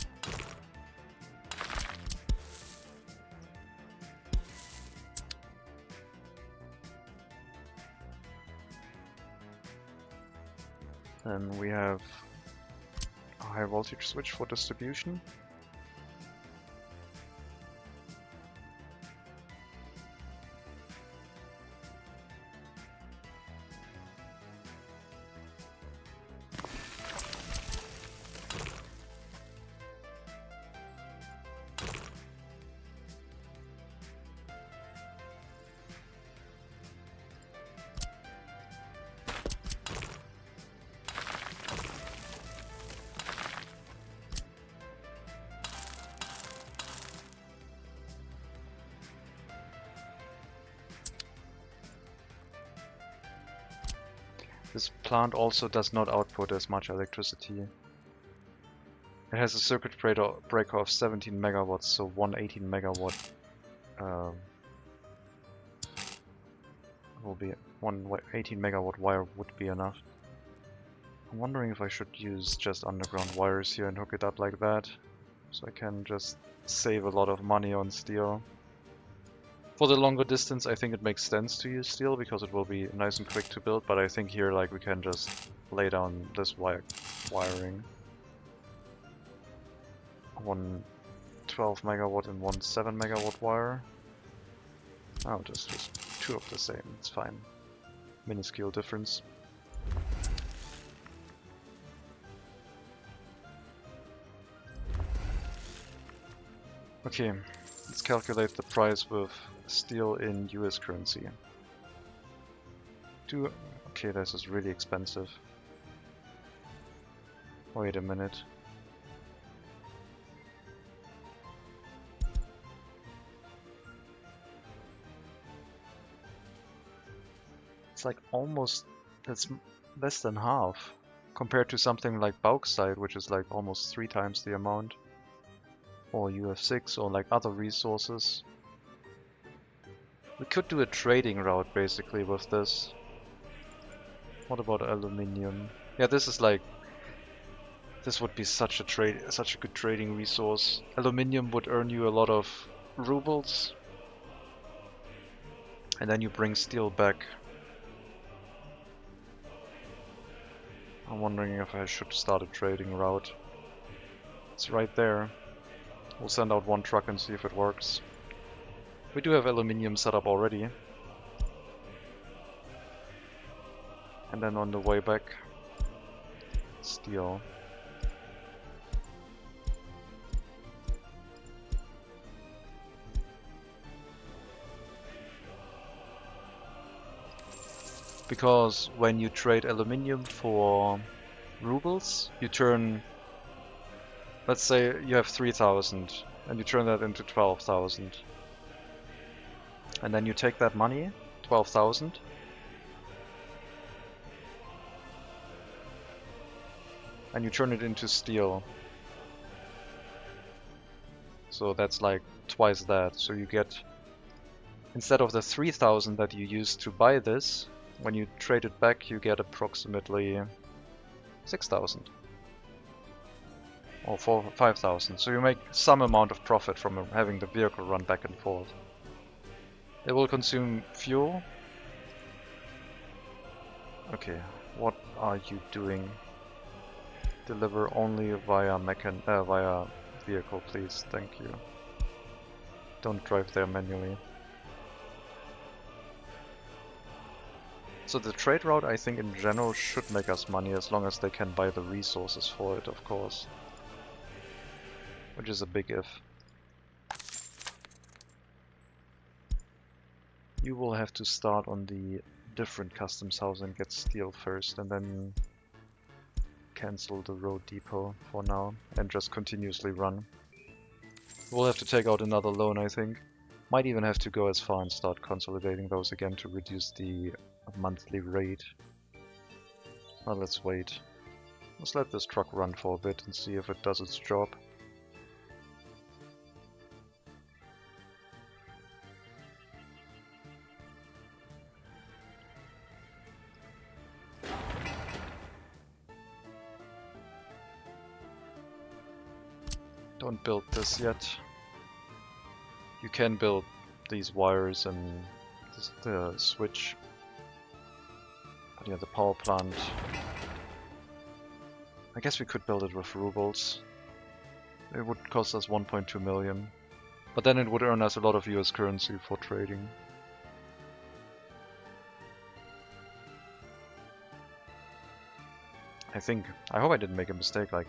And we have a high voltage switch for distribution. This plant also does not output as much electricity. It has a circuit breaker of 17 megawatts, so one 18 megawatt will be 18 megawatt wire would be enough. I'm wondering if I should use just underground wires here and hook it up like that, so I can just save a lot of money on steel. For the longer distance, I think it makes sense to use steel because it will be nice and quick to build, but I think here like we can just lay down this wiring. One 12 megawatt and one 7 megawatt wire. Oh, just two of the same, it's fine. Minuscule difference. Okay, let's calculate the price with steel in US currency. Okay, this is really expensive. Wait a minute. It's like almost, it's less than half compared to something like bauxite, which is like almost 3 times the amount. Or UF6 or like other resources. We could do a trading route basically with this. What about aluminium? Yeah, this is like, this would be such a good trading resource. Aluminium would earn you a lot of rubles, and then you bring steel back. I'm wondering if I should start a trading route. It's right there. We'll send out one truck and see if it works. We do have aluminium set up already. And then on the way back, steel. Because when you trade aluminium for rubles, you turn, let's say you have 3,000 and you turn that into 12,000. And then you take that money, 12,000, and you turn it into steel. So that's like twice that. So you get, instead of the 3,000 that you used to buy this, when you trade it back, you get approximately 6,000 or 5,000. So you make some amount of profit from having the vehicle run back and forth. It will consume fuel. Okay, what are you doing? Deliver only via via vehicle, please. Thank you. Don't drive there manually. So the trade route, I think in general, should make us money as long as they can buy the resources for it, of course. Which is a big if. You will have to start on the different customs house and get steel first, and then cancel the road depot for now and just continuously run. We'll have to take out another loan, I think. Might even have to go as far and start consolidating those again to reduce the monthly rate. Well, let's wait. Let's let this truck run for a bit and see if it does its job. Don't build this yet. You can build these wires and the switch. But yeah, the power plant. I guess we could build it with rubles. It would cost us 1.2 million. But then it would earn us a lot of US currency for trading. I hope I didn't make a mistake, like,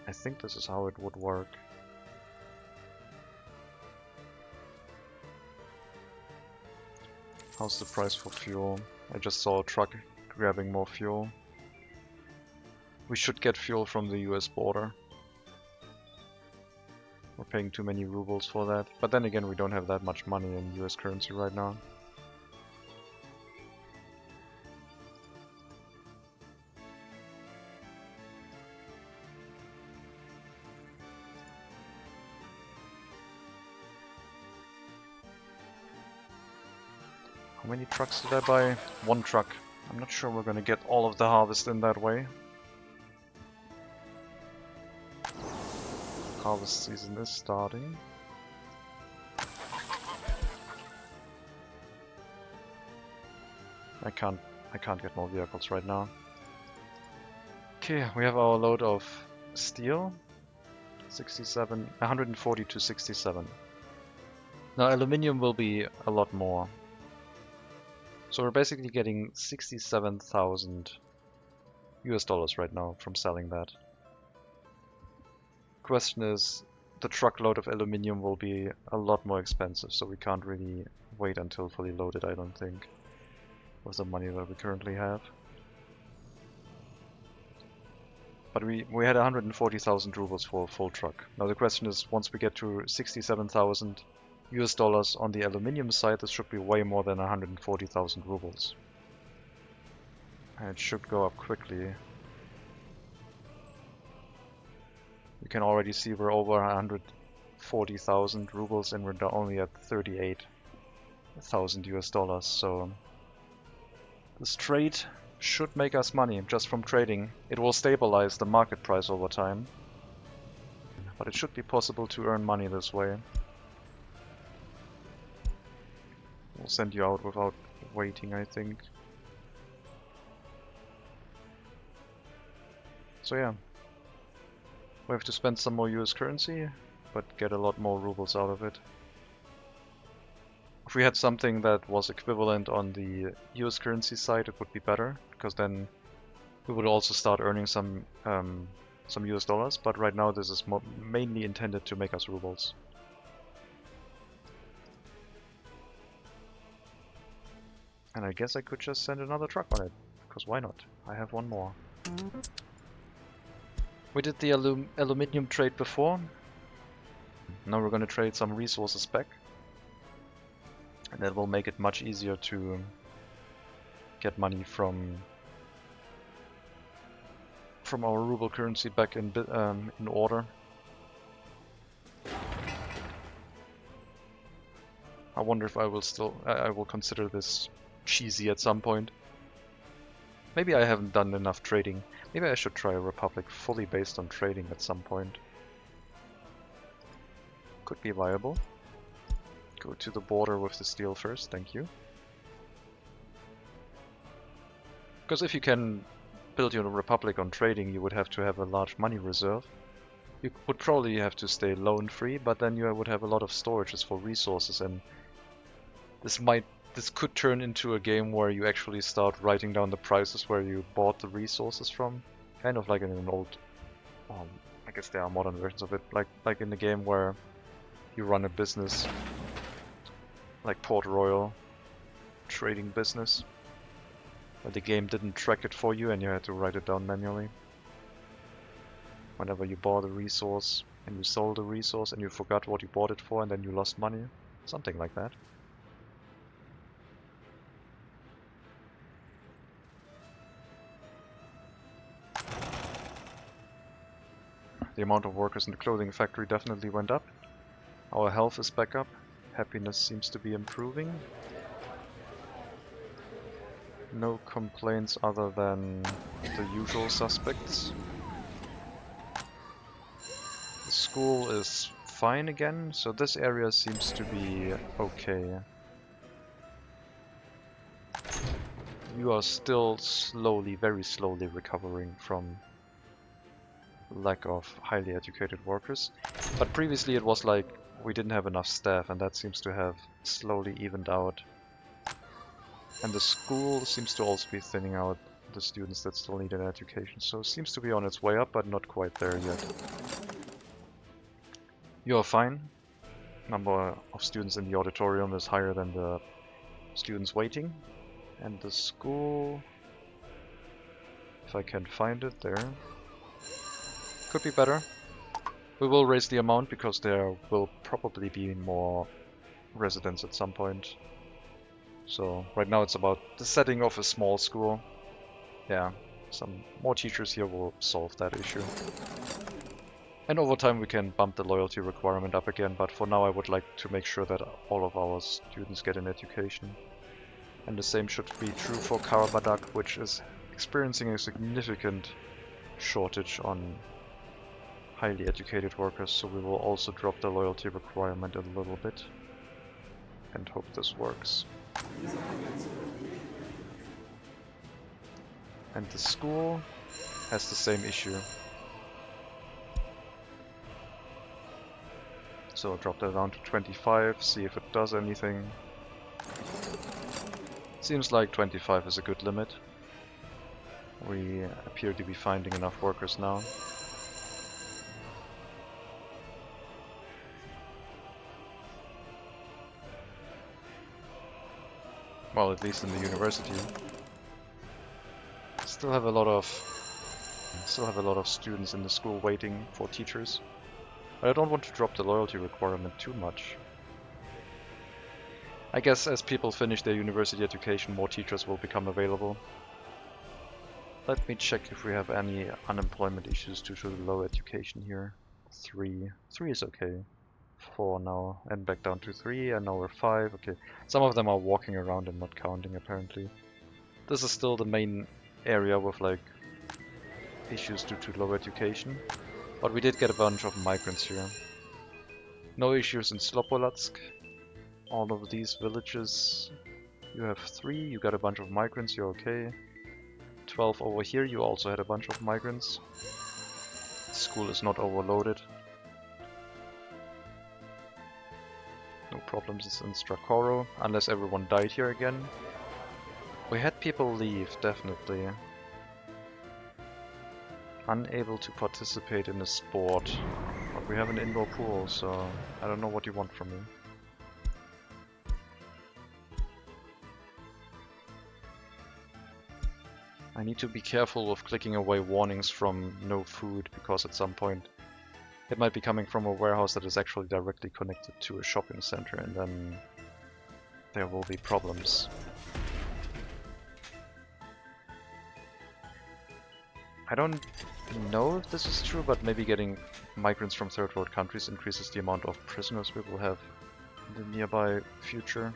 I think this is how it would work. How's the price for fuel? I just saw a truck grabbing more fuel. We should get fuel from the US border. We're paying too many rubles for that. But then again, we don't have that much money in US currency right now. How many trucks did I buy? One truck. I'm not sure we're gonna get all of the harvest in that way. Harvest season is starting. I can't get more vehicles right now. Okay, we have our load of steel. 140 to 67. Now aluminium will be a lot more. So we're basically getting 67,000 US dollars right now from selling that. Question is, the truckload of aluminium will be a lot more expensive, so we can't really wait until fully loaded, I don't think, with the money that we currently have. But we had 140,000 rubles for a full truck. Now the question is, once we get to 67,000 US dollars on the aluminium side, this should be way more than 140,000 rubles. And it should go up quickly. You can already see we're over 140,000 rubles and we're only at 38,000 US dollars, so this trade should make us money just from trading. It will stabilize the market price over time, but it should be possible to earn money this way. We'll send you out without waiting, I think. So yeah. We have to spend some more US currency, but get a lot more rubles out of it. If we had something that was equivalent on the US currency side, it would be better, because then we would also start earning some US dollars, but right now this is mainly intended to make us rubles. And I guess I could just send another truck on it, because why not? I have one more. We did the aluminium trade before. Now we're gonna trade some resources back. And that will make it much easier to get money from our ruble currency back in order. I wonder if I will consider this cheesy at some point. Maybe I haven't done enough trading. Maybe I should try a republic fully based on trading at some point. Could be viable. Go to the border with the steel first, thank you. Because if you can build your republic on trading, you would have to have a large money reserve. You would probably have to stay loan free, but then you would have a lot of storages for resources, and this could turn into a game where you actually start writing down the prices where you bought the resources from. Kind of like in an old, I guess there are modern versions of it, like in the game where you run a business, like Port Royal trading business, where the game didn't track it for you and you had to write it down manually. Whenever you bought a resource and you sold a resource and you forgot what you bought it for and then you lost money. Something like that. The amount of workers in the clothing factory definitely went up. Our health is back up. Happiness seems to be improving. No complaints other than the usual suspects. The school is fine again, so this area seems to be okay. You are still slowly, very slowly recovering from lack of highly educated workers. But previously it was like we didn't have enough staff, and that seems to have slowly evened out. And the school seems to also be thinning out the students that still need an education, so it seems to be on its way up, but not quite there yet. You are fine. Number of students in the auditorium is higher than the students waiting. And the school, if I can find it, there. Could be better. We will raise the amount because there will probably be more residents at some point. So right now it's about the setting of a small school. Yeah, some more teachers here will solve that issue. And over time we can bump the loyalty requirement up again, but for now I would like to make sure that all of our students get an education. And the same should be true for Karabadak, which is experiencing a significant shortage on highly educated workers, so we will also drop the loyalty requirement a little bit. And hope this works. And the school has the same issue. So I'll drop that down to 25, see if it does anything. Seems like 25 is a good limit. We appear to be finding enough workers now. Well, at least in the university. Still have a lot of students in the school waiting for teachers. But I don't want to drop the loyalty requirement too much. I guess as people finish their university education, more teachers will become available. Let me check if we have any unemployment issues due to the low education here. 3. 3 is okay. 4 now, and back down to 3, and now we're 5. Okay, some of them are walking around and not counting apparently. This is still the main area with like issues due to low education. But we did get a bunch of migrants here. No issues in Slopolatsk. All of these villages, you have 3, you got a bunch of migrants, you're okay. 12 over here, you also had a bunch of migrants. School is not overloaded. No problems in Strakoro, unless everyone died here again. We had people leave, definitely. Unable to participate in a sport. But we have an indoor pool, so I don't know what you want from me. I need to be careful of clicking away warnings from no food, because at some point it might be coming from a warehouse that is actually directly connected to a shopping center, and then there will be problems. I don't know if this is true, but maybe getting migrants from third world countries increases the amount of prisoners we will have in the nearby future.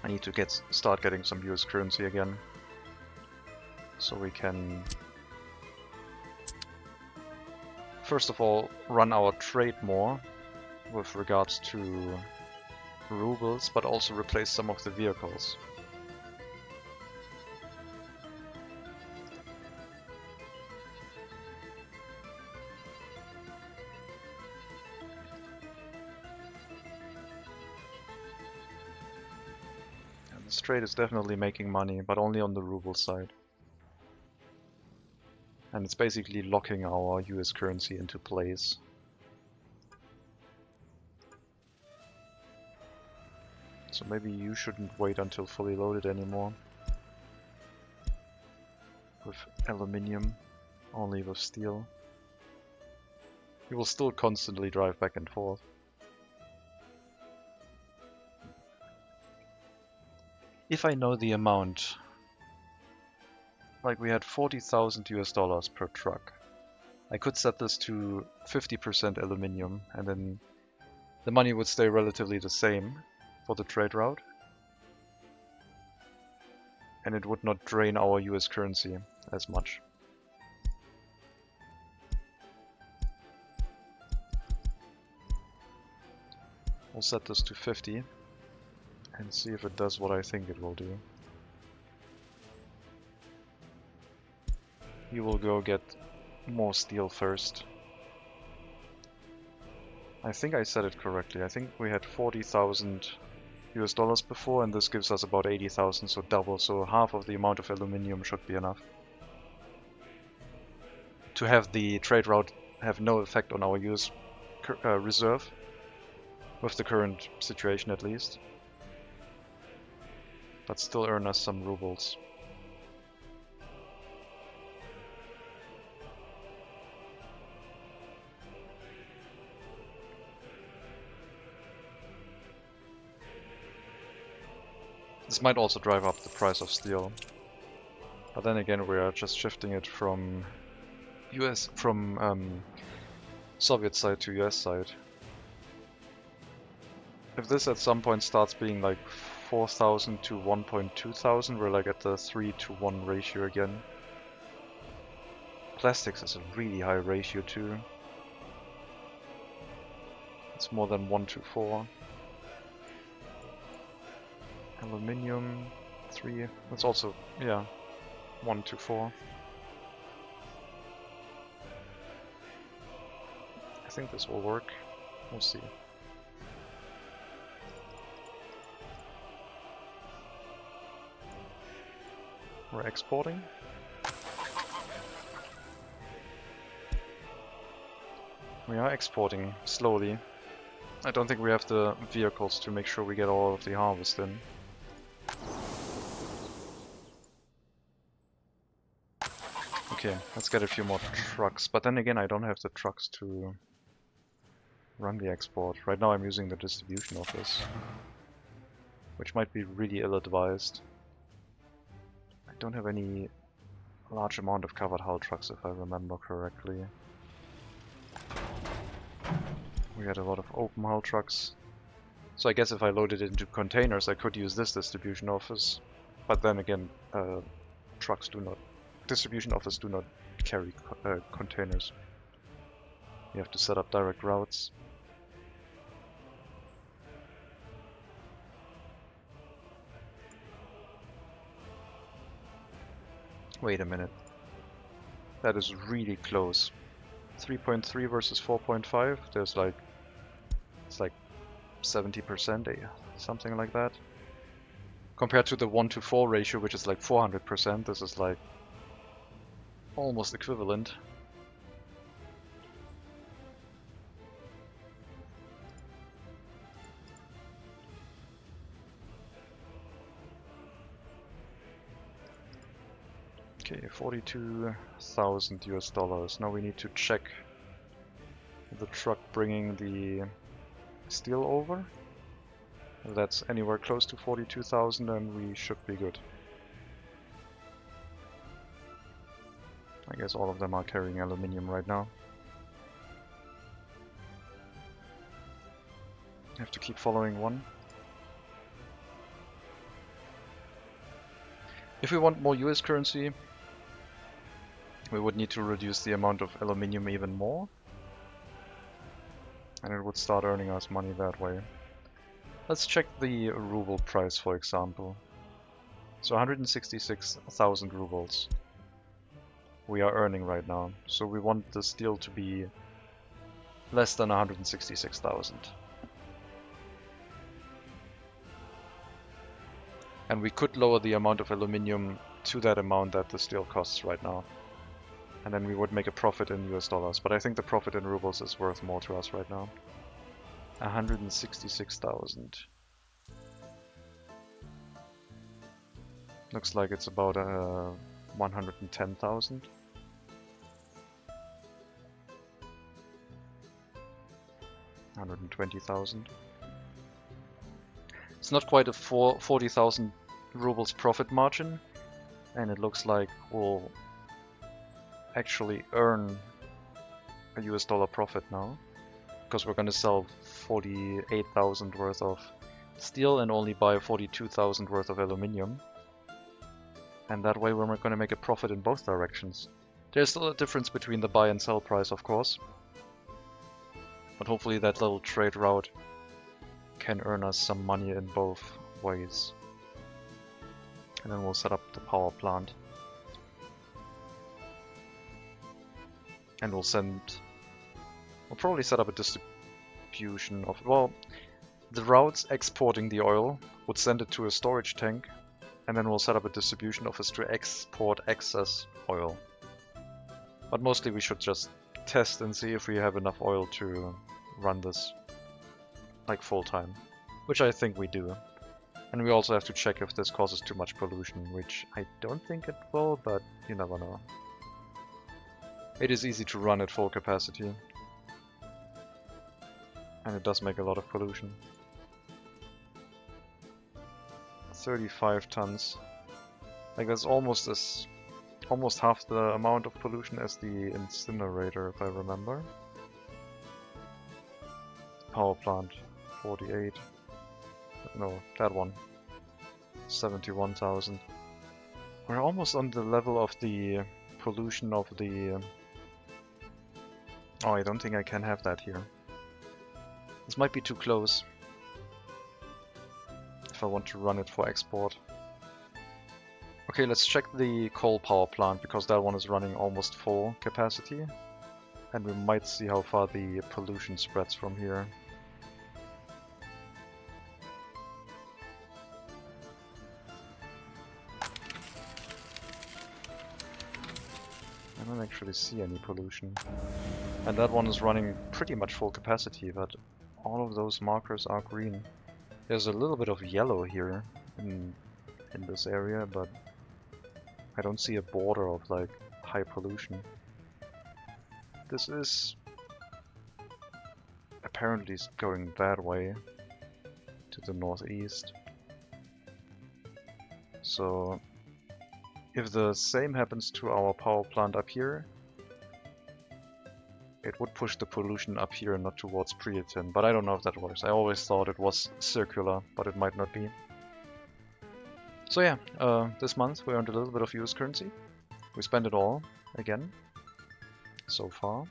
I need to start getting some US currency again, so we can first of all run our trade more with regards to rubles, but also replace some of the vehicles. This trade is definitely making money, but only on the ruble side. And it's basically locking our US currency into place. So maybe you shouldn't wait until fully loaded anymore with aluminium, only with steel. You will still constantly drive back and forth. If I know the amount, like we had 40,000 US dollars per truck, I could set this to 50% aluminium, and then the money would stay relatively the same for the trade route, and it would not drain our US currency as much. We'll set this to 50 and see if it does what I think it will do. You will go get more steel first. I think I said it correctly. I think we had 40,000 US dollars before, and this gives us about 80,000, so double. So half of the amount of aluminium should be enough to have the trade route have no effect on our US reserve, with the current situation at least, but still earn us some rubles. This might also drive up the price of steel, but then again we are just shifting it from Soviet side to US side. If this at some point starts being like 4,000 to 1.2,000, we're like at the 3-to-1 ratio again. Plastics is a really high ratio too. It's more than 1-to-4. Aluminium, 3. That's also, yeah, 1-to-4. I think this will work. We'll see. We're exporting. We are exporting slowly. I don't think we have the vehicles to make sure we get all of the harvest in. Okay, let's get a few more trucks, but then again I don't have the trucks to run the export. Right now I'm using the distribution office, which might be really ill-advised. I don't have any large amount of covered hull trucks if I remember correctly. We had a lot of open hull trucks. So I guess if I loaded it into containers I could use this distribution office, but then again distribution office do not carry containers. You have to set up direct routes. Wait a minute. That is really close. 3.3 versus 4.5. There's like, it's like 70%, something like that. Compared to the 1-to-4 ratio, which is like 400%, this is like almost equivalent. Okay, 42,000 US dollars. Now we need to check the truck bringing the steel over. If that's anywhere close to 42,000, then we should be good. I guess all of them are carrying aluminium right now. I have to keep following one. If we want more US currency, we would need to reduce the amount of aluminium even more. And it would start earning us money that way. Let's check the ruble price, for example. So 166,000 rubles we are earning right now. So we want the steel to be less than 166,000. And we could lower the amount of aluminium to that amount that the steel costs right now. And then we would make a profit in US dollars. But I think the profit in rubles is worth more to us right now. 166,000. Looks like it's about 110,000. $120,000. It's not quite a 40,000 rubles profit margin, and it looks like we'll actually earn a US dollar profit now, because we're going to sell 48,000 worth of steel and only buy 42,000 worth of aluminium. And that way we're going to make a profit in both directions. There's still a difference between the buy and sell price, of course. But hopefully that little trade route can earn us some money in both ways. And then we'll set up the power plant. And we'll probably set up a distribution of, well, the routes exporting the oil would send it to a storage tank, and then we'll set up a distribution office to export excess oil. But mostly we should just test and see if we have enough oil to run this like full time, which I think we do. And we also have to check if this causes too much pollution, which I don't think it will, but you never know. It is easy to run at full capacity, and it does make a lot of pollution. 35 tons. Like that's almost half the amount of pollution as the incinerator, if I remember. Power plant, 48. No, that one. 71,000. We're almost on the level of the pollution of the... Oh, I don't think I can have that here. This might be too close if I want to run it for export. Okay, let's check the coal power plant, because that one is running almost full capacity. And we might see how far the pollution spreads from here. I don't actually see any pollution. And that one is running pretty much full capacity, but all of those markers are green. There's a little bit of yellow here in this area, but I don't see a border of like high pollution. This is apparently going that way to the northeast. So if the same happens to our power plant up here, it would push the pollution up here and not towards Priatin, but I don't know if that works. I always thought it was circular, but it might not be. So yeah, this month we earned a little bit of US currency. We spent it all, again, so far.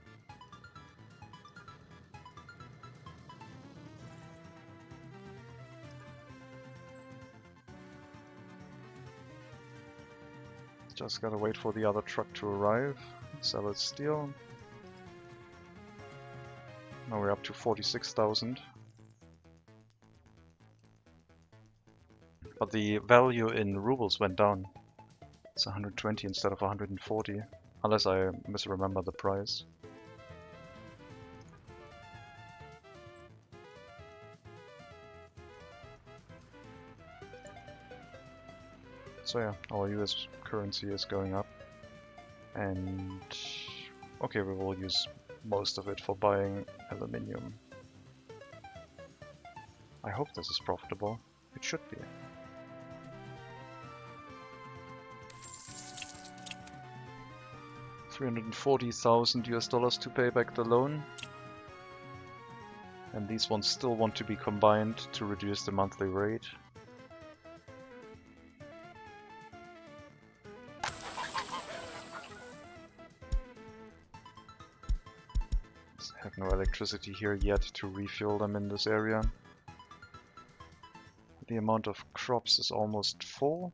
Just gotta wait for the other truck to arrive, sell its steel. Now we're up to 46,000. But the value in rubles went down. It's 120 instead of 140, unless I misremember the price. So yeah, our US currency is going up. And okay, we will use most of it for buying aluminium. I hope this is profitable. It should be. $340,000 to pay back the loan. And these ones still want to be combined to reduce the monthly rate. I have no electricity here yet to refuel them in this area. The amount of crops is almost full.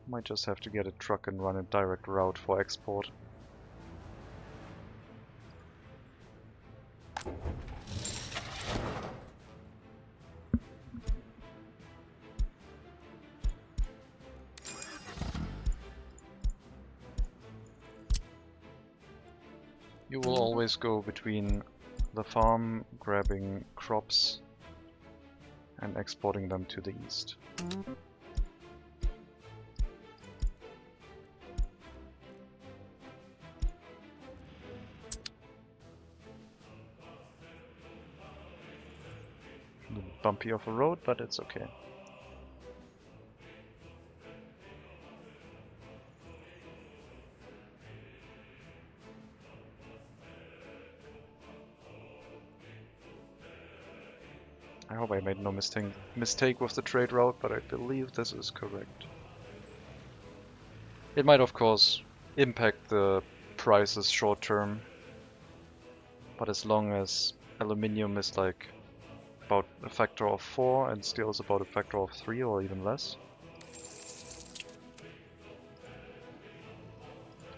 Might just have to get a truck and run a direct route for export. You will always go between the farm, grabbing crops and exporting them to the east. A little bumpy off a road, but it's okay. I hope I made no mistake with the trade route, but I believe this is correct. It might of course impact the prices short term, but as long as aluminium is like about a factor of 4 and steel is about a factor of 3 or even less.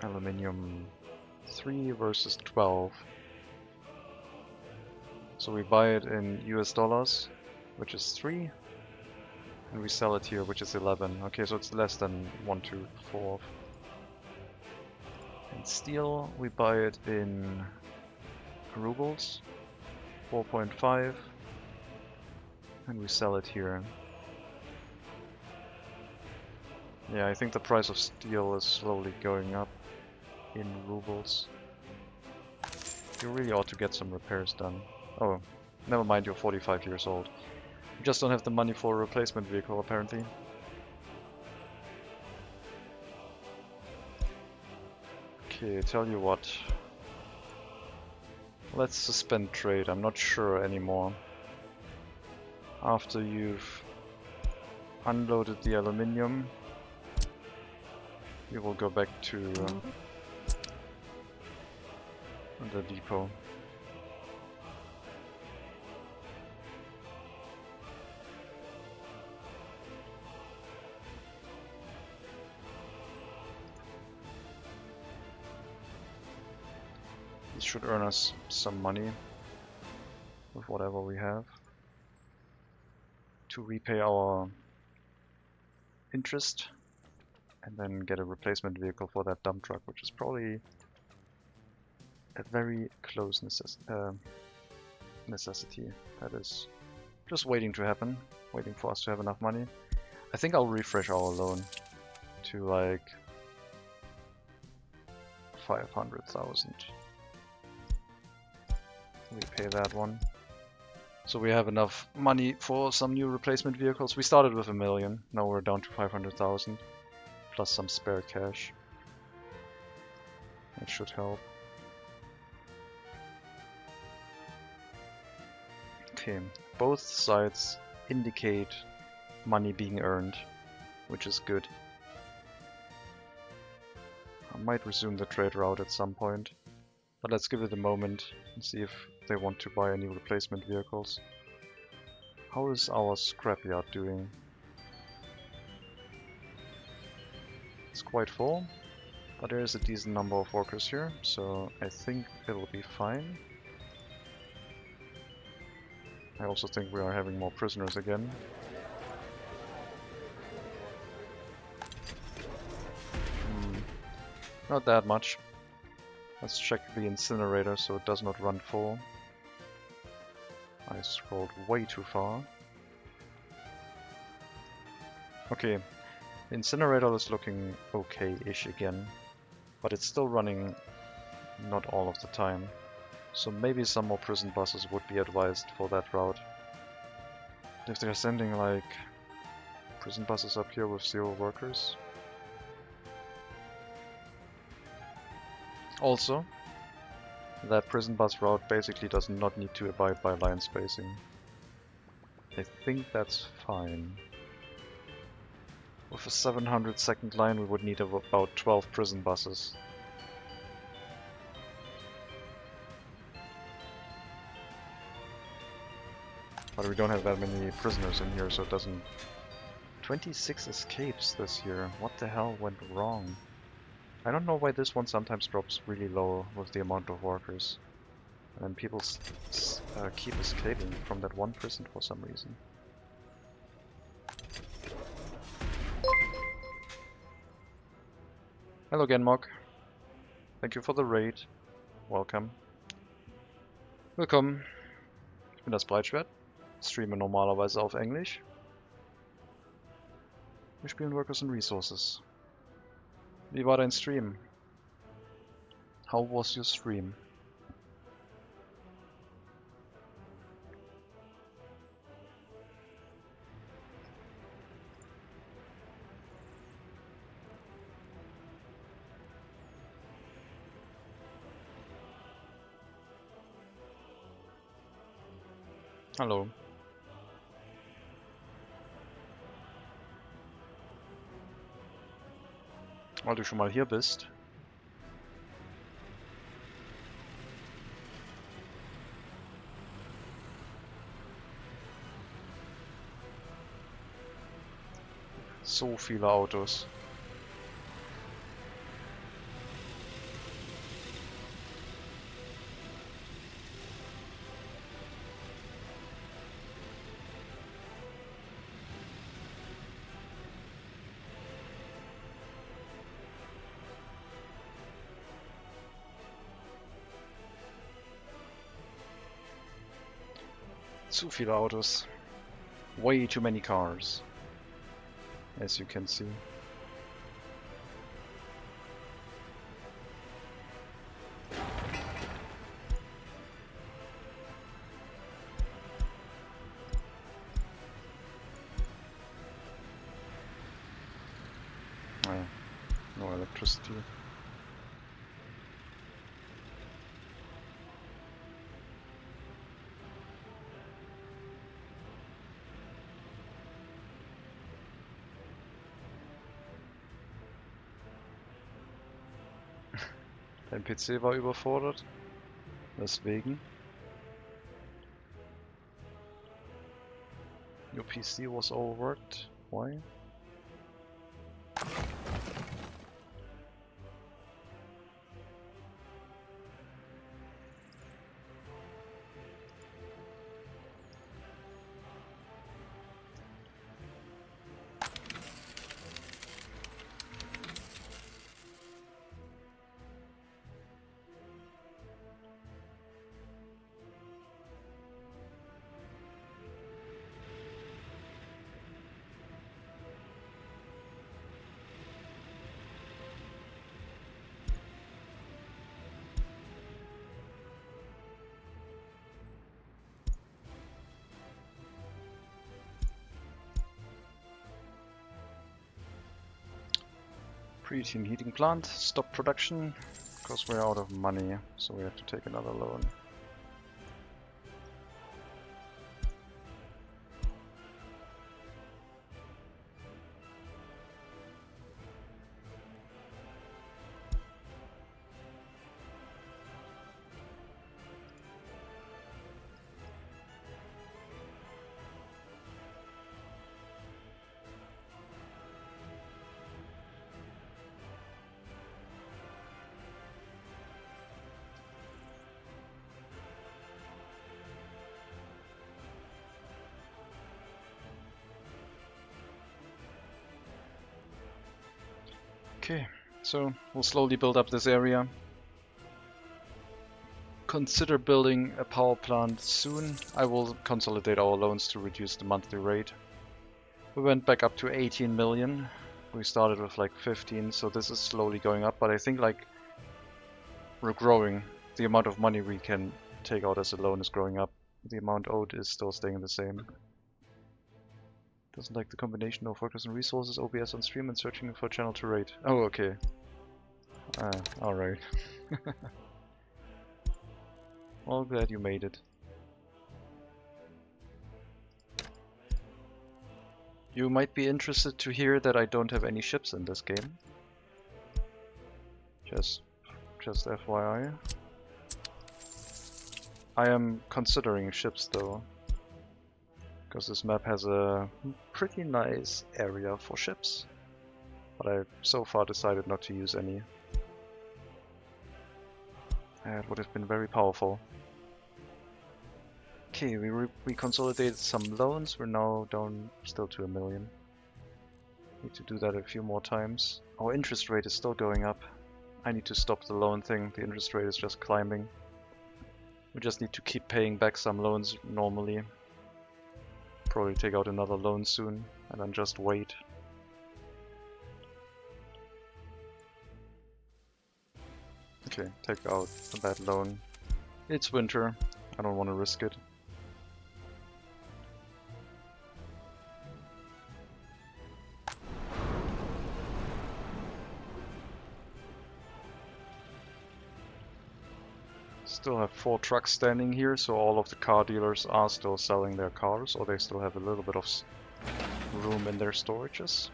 Aluminium 3 versus 12. So we buy it in US dollars, which is 3, and we sell it here, which is 11. Okay, so it's less than 1/4. And steel, we buy it in rubles, 4.5, and we sell it here. Yeah, I think the price of steel is slowly going up in rubles. You really ought to get some repairs done. Oh, never mind, you're 45 years old. You just don't have the money for a replacement vehicle, apparently. Okay, tell you what. Let's suspend trade, I'm not sure anymore. After you've unloaded the aluminium, you will go back to the depot. This should earn us some money with whatever we have to repay our interest and then get a replacement vehicle for that dump truck, which is probably a very close necessity. That is just waiting to happen, waiting for us to have enough money. I think I'll refresh our loan to like 500,000. We pay that one. So we have enough money for some new replacement vehicles. We started with 1 million, now we're down to 500,000, plus some spare cash. That should help. Okay, both sides indicate money being earned, which is good. I might resume the trade route at some point, but let's give it a moment and see if they want to buy any replacement vehicles. How is our scrapyard doing? It's quite full, but there is a decent number of workers here, so I think it'll be fine. I also think we are having more prisoners again. Not that much. Let's check the incinerator so it does not run full. I scrolled way too far. Okay, the incinerator is looking okay-ish again, but it's still running not all of the time. So maybe some more prison buses would be advised for that route. If they're sending like prison buses up here with 0 workers. Also, that prison bus route basically does not need to abide by line spacing. I think that's fine. With a 700-second line we would need about 12 prison buses. But we don't have that many prisoners in here, so it doesn't... 26 escapes this year. What the hell went wrong? I don't know why this one sometimes drops really low with the amount of workers. And then people keep escaping from that one prison for some reason. Hello Genmok. Thank you for the raid. Welcome. Willkommen. Ich bin das Breitschwert. Streame normalerweise auf Englisch. Wir spielen Workers and Resources. Wie war dein Stream? How was your stream? Hallo. Weil du schon mal hier bist. So viele Autos. Zu viele Autos. Way too many cars. As you can see. No electricity. Dein PC war überfordert. Deswegen. Your PC was overworked. Why? Preheating heating plant, stop production, because we're out of money, so we have to take another loan. Okay, so we'll slowly build up this area. consider building a power plant soon. I will consolidate our loans to reduce the monthly rate. We went back up to 18 million. We started with like 15, so this is slowly going up, but I think like we're growing. The amount of money we can take out as a loan is growing up. The amount owed is still staying the same. Doesn't like the combination of workers and resources, OBS on stream, and searching for channel to rate. Oh, okay. Alright. Well, glad you made it. You might be interested to hear that I don't have any ships in this game. Just FYI. I am considering ships though, because this map has a pretty nice area for ships, but I've so far decided not to use any. It would have been very powerful. Okay, we consolidated some loans. We're now down still to 1 million. Need to do that a few more times. Our interest rate is still going up. I need to stop the loan thing. The interest rate is just climbing. We just need to keep paying back some loans normally. Probably take out another loan soon and then just wait. Okay, take out that loan. It's winter. I don't want to risk it. Still have 4 trucks standing here, so all of the car dealers are still selling their cars, or they still have a little bit of room in their storages.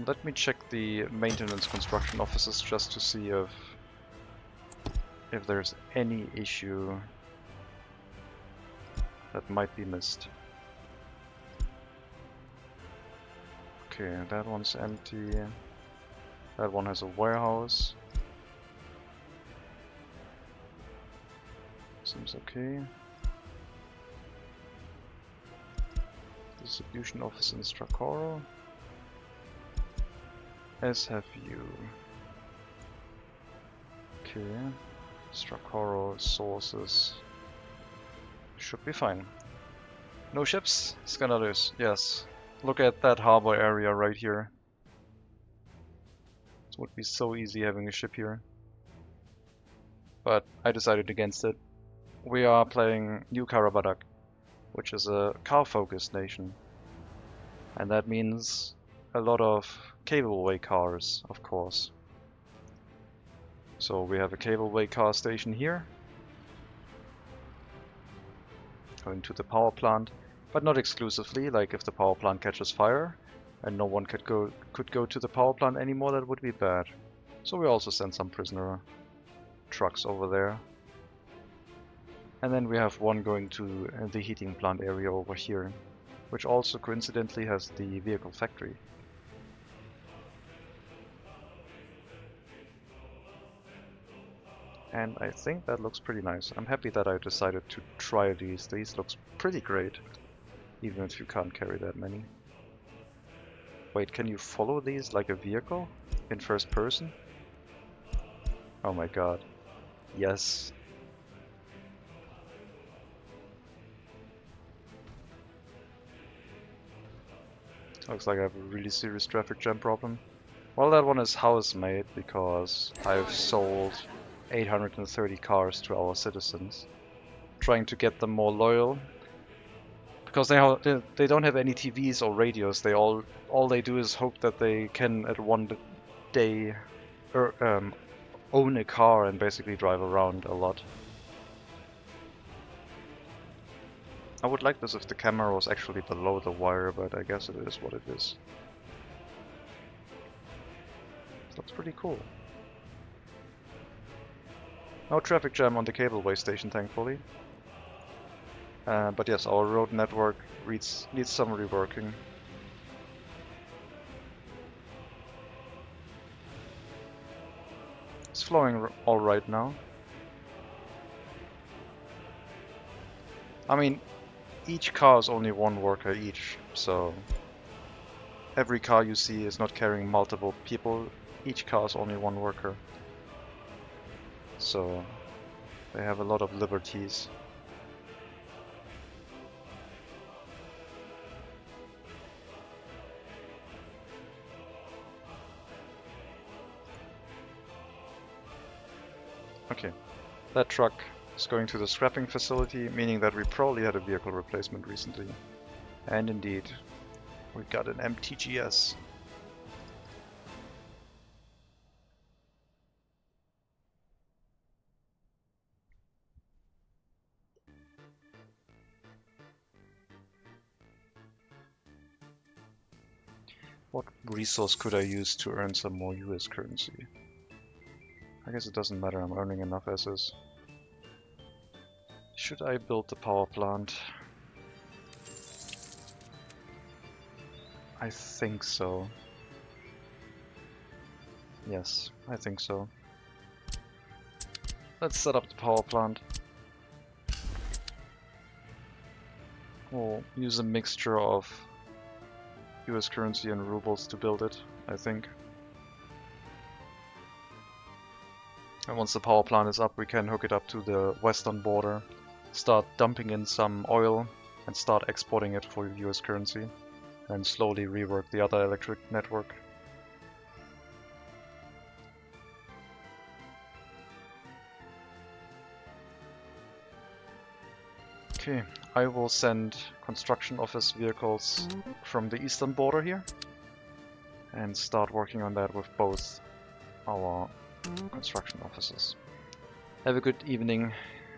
Let me check the maintenance construction offices just to see if there's any issue that might be missed. Okay, that one's empty. That one has a warehouse. Seems okay. Distribution office in Strakoro. As have you. Okay. Strakoro sources. Should be fine. No ships? Scandalous. Yes. Look at that harbor area right here. It would be so easy having a ship here. But I decided against it. We are playing New Karabadak, which is a car-focused nation. And that means a lot of cableway cars, of course. So we have a cableway car station here. Going to the power plant, but not exclusively, like if the power plant catches fire and no one could go to the power plant anymore, that would be bad. So we also send some prisoner trucks over there. And then we have one going to the heating plant area over here, which also coincidentally has the vehicle factory. And I think that looks pretty nice. I'm happy that I decided to try these. These looks pretty great, even if you can't carry that many. Wait, can you follow these like a vehicle in first person? Oh my god. Yes. Looks like I have a really serious traffic jam problem. Well, that one is house-made because I've sold 830 cars to our citizens, trying to get them more loyal. Because they don't have any TVs or radios. They all they do is hope that they can at one day own a car and basically drive around a lot. I would like this if the camera was actually below the wire, but I guess it is what it is. This looks pretty cool. No traffic jam on the cableway station, thankfully. But yes, our road network needs some reworking. It's flowing alright now. I mean, each car is only one worker each, so every car you see is not carrying multiple people each car is only one worker. So they have a lot of liberties. Okay, that truck is going to the scrapping facility, meaning that we probably had a vehicle replacement recently. And indeed, we got an MTGS. What resource could I use to earn some more US currency? I guess it doesn't matter, I'm earning enough as is. Should I build the power plant? I think so. Yes, I think so. Let's set up the power plant. We'll use a mixture of US currency and rubles to build it, I think. And once the power plant is up, we can hook it up to the western border, start dumping in some oil, and start exporting it for US currency, and slowly rework the other electric network. Okay, I will send construction office vehicles from the eastern border here, and start working on that with both our construction offices. Have a good evening,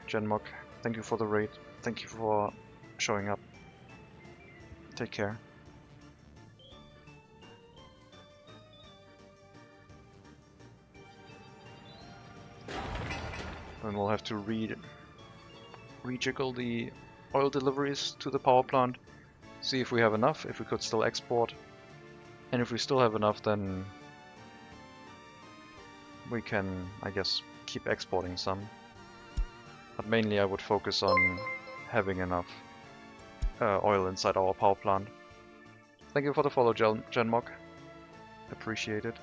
Genmok. Thank you for the raid. Thank you for showing up. Take care. Then we'll have to rejiggle the oil deliveries to the power plant, see if we have enough, if we could still export, and if we still have enough, then we can, I guess, keep exporting some. But mainly I would focus on having enough oil inside our power plant. Thank you for the follow, Genmok. Appreciate it.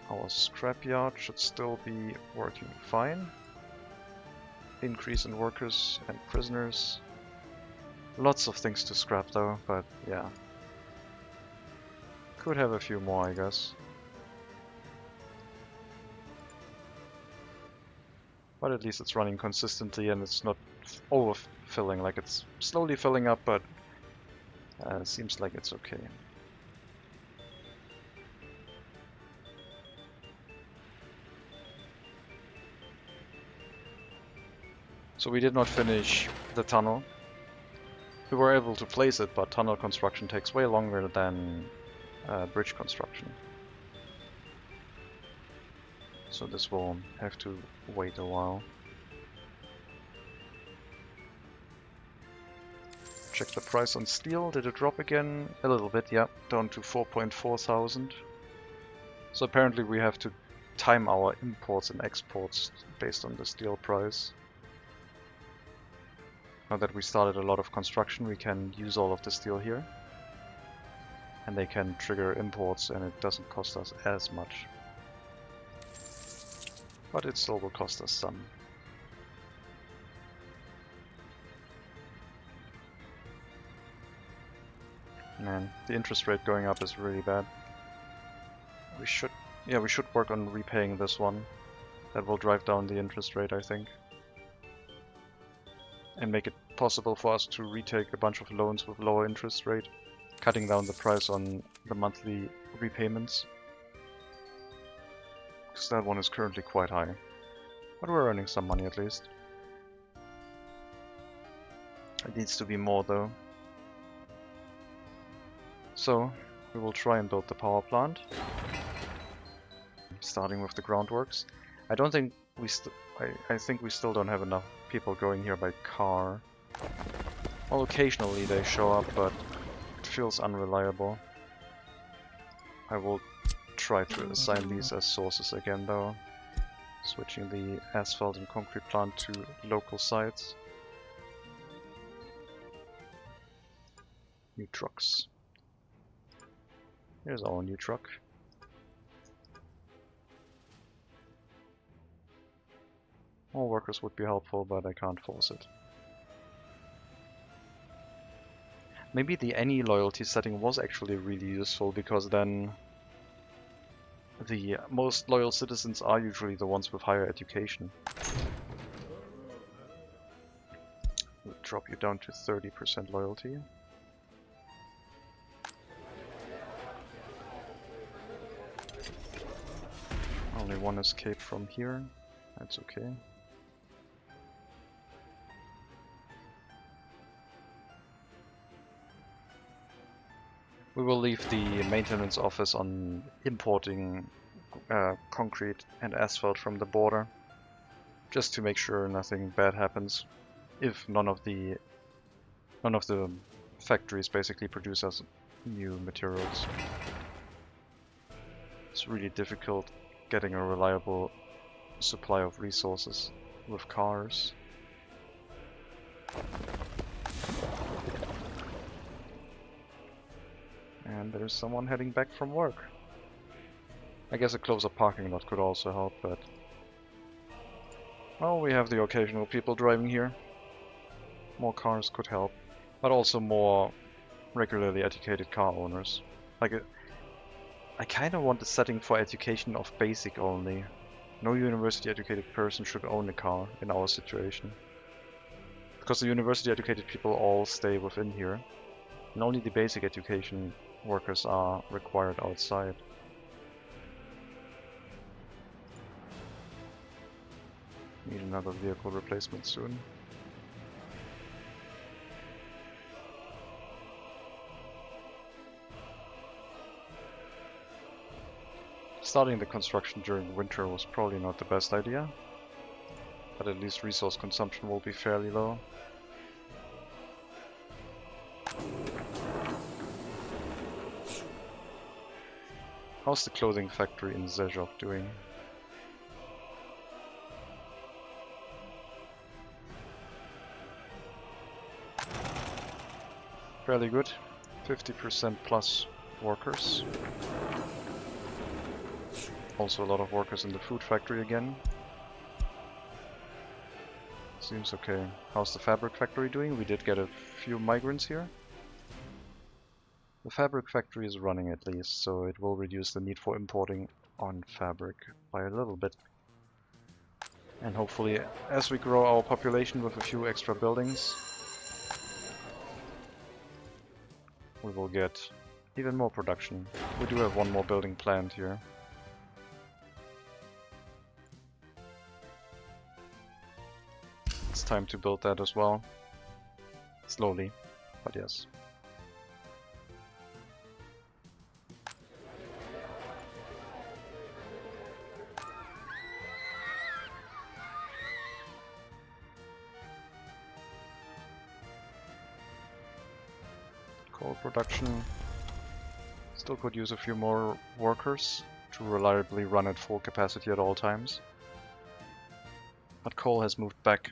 Our scrapyard should still be working fine. Increase in workers and prisoners. Lots of things to scrap though, but yeah. Could have a few more, I guess. But at least it's running consistently and it's not overfilling, like it's slowly filling up, but seems like it's okay. So we did not finish the tunnel. We were able to place it, but tunnel construction takes way longer than bridge construction. So this will have to wait a while. Check the price on steel. Did it drop again? A little bit, yeah. Down to 4.4 thousand. So apparently we have to time our imports and exports based on the steel price. Now that we started a lot of construction, we can use all of the steel here. And they can trigger imports and it doesn't cost us as much. But it still will cost us some. Man, the interest rate going up is really bad. We should work on repaying this one. That will drive down the interest rate, I think. And make it possible for us to retake a bunch of loans with lower interest rate, cutting down the price on the monthly repayments. Because that one is currently quite high. But we're earning some money at least. It needs to be more though. So, we will try and build the power plant. Starting with the groundworks. I don't think we I think we still don't have enough people going here by car. Well, occasionally they show up, but it feels unreliable. I will try to assign these as sources again though. Switching the asphalt and concrete plant to local sites. New trucks. Here's our new truck. More workers would be helpful, but I can't force it. Maybe the any loyalty setting was actually really useful, because then the most loyal citizens are usually the ones with higher education. We'll drop you down to 30% loyalty. Only one escape from here. That's okay. We will leave the maintenance office on importing concrete and asphalt from the border, just to make sure nothing bad happens. If none of the factories basically produce us new materials. It's really difficult getting a reliable supply of resources with cars. And there's someone heading back from work. I guess a closer parking lot could also help, but... well, we have the occasional people driving here. More cars could help, but also more regularly educated car owners. Like, I kind of want a setting for education of basic only. No university educated person should own a car in our situation. Because the university educated people all stay within here, and only the basic education workers are required outside. Need another vehicle replacement soon. Starting the construction during winter was probably not the best idea, but at least resource consumption will be fairly low. How's the clothing factory in Zezhov doing? Fairly good. 50% plus workers. Also a lot of workers in the food factory again. Seems okay. How's the fabric factory doing? We did get a few migrants here. The fabric factory is running at least, so it will reduce the need for importing on fabric by a little bit. And hopefully, as we grow our population with a few extra buildings, we will get even more production. We do have one more building planned here. It's time to build that as well. Slowly, but yes. Coal production. Still could use a few more workers to reliably run at full capacity at all times. But coal has moved back.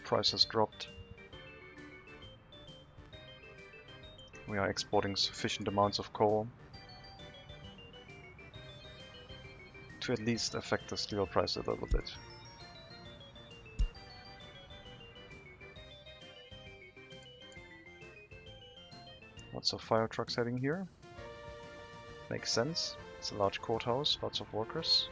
Price has dropped. We are exporting sufficient amounts of coal to at least affect the steel price a little bit. Lots of fire trucks heading here. Makes sense. It's a large courthouse, lots of workers.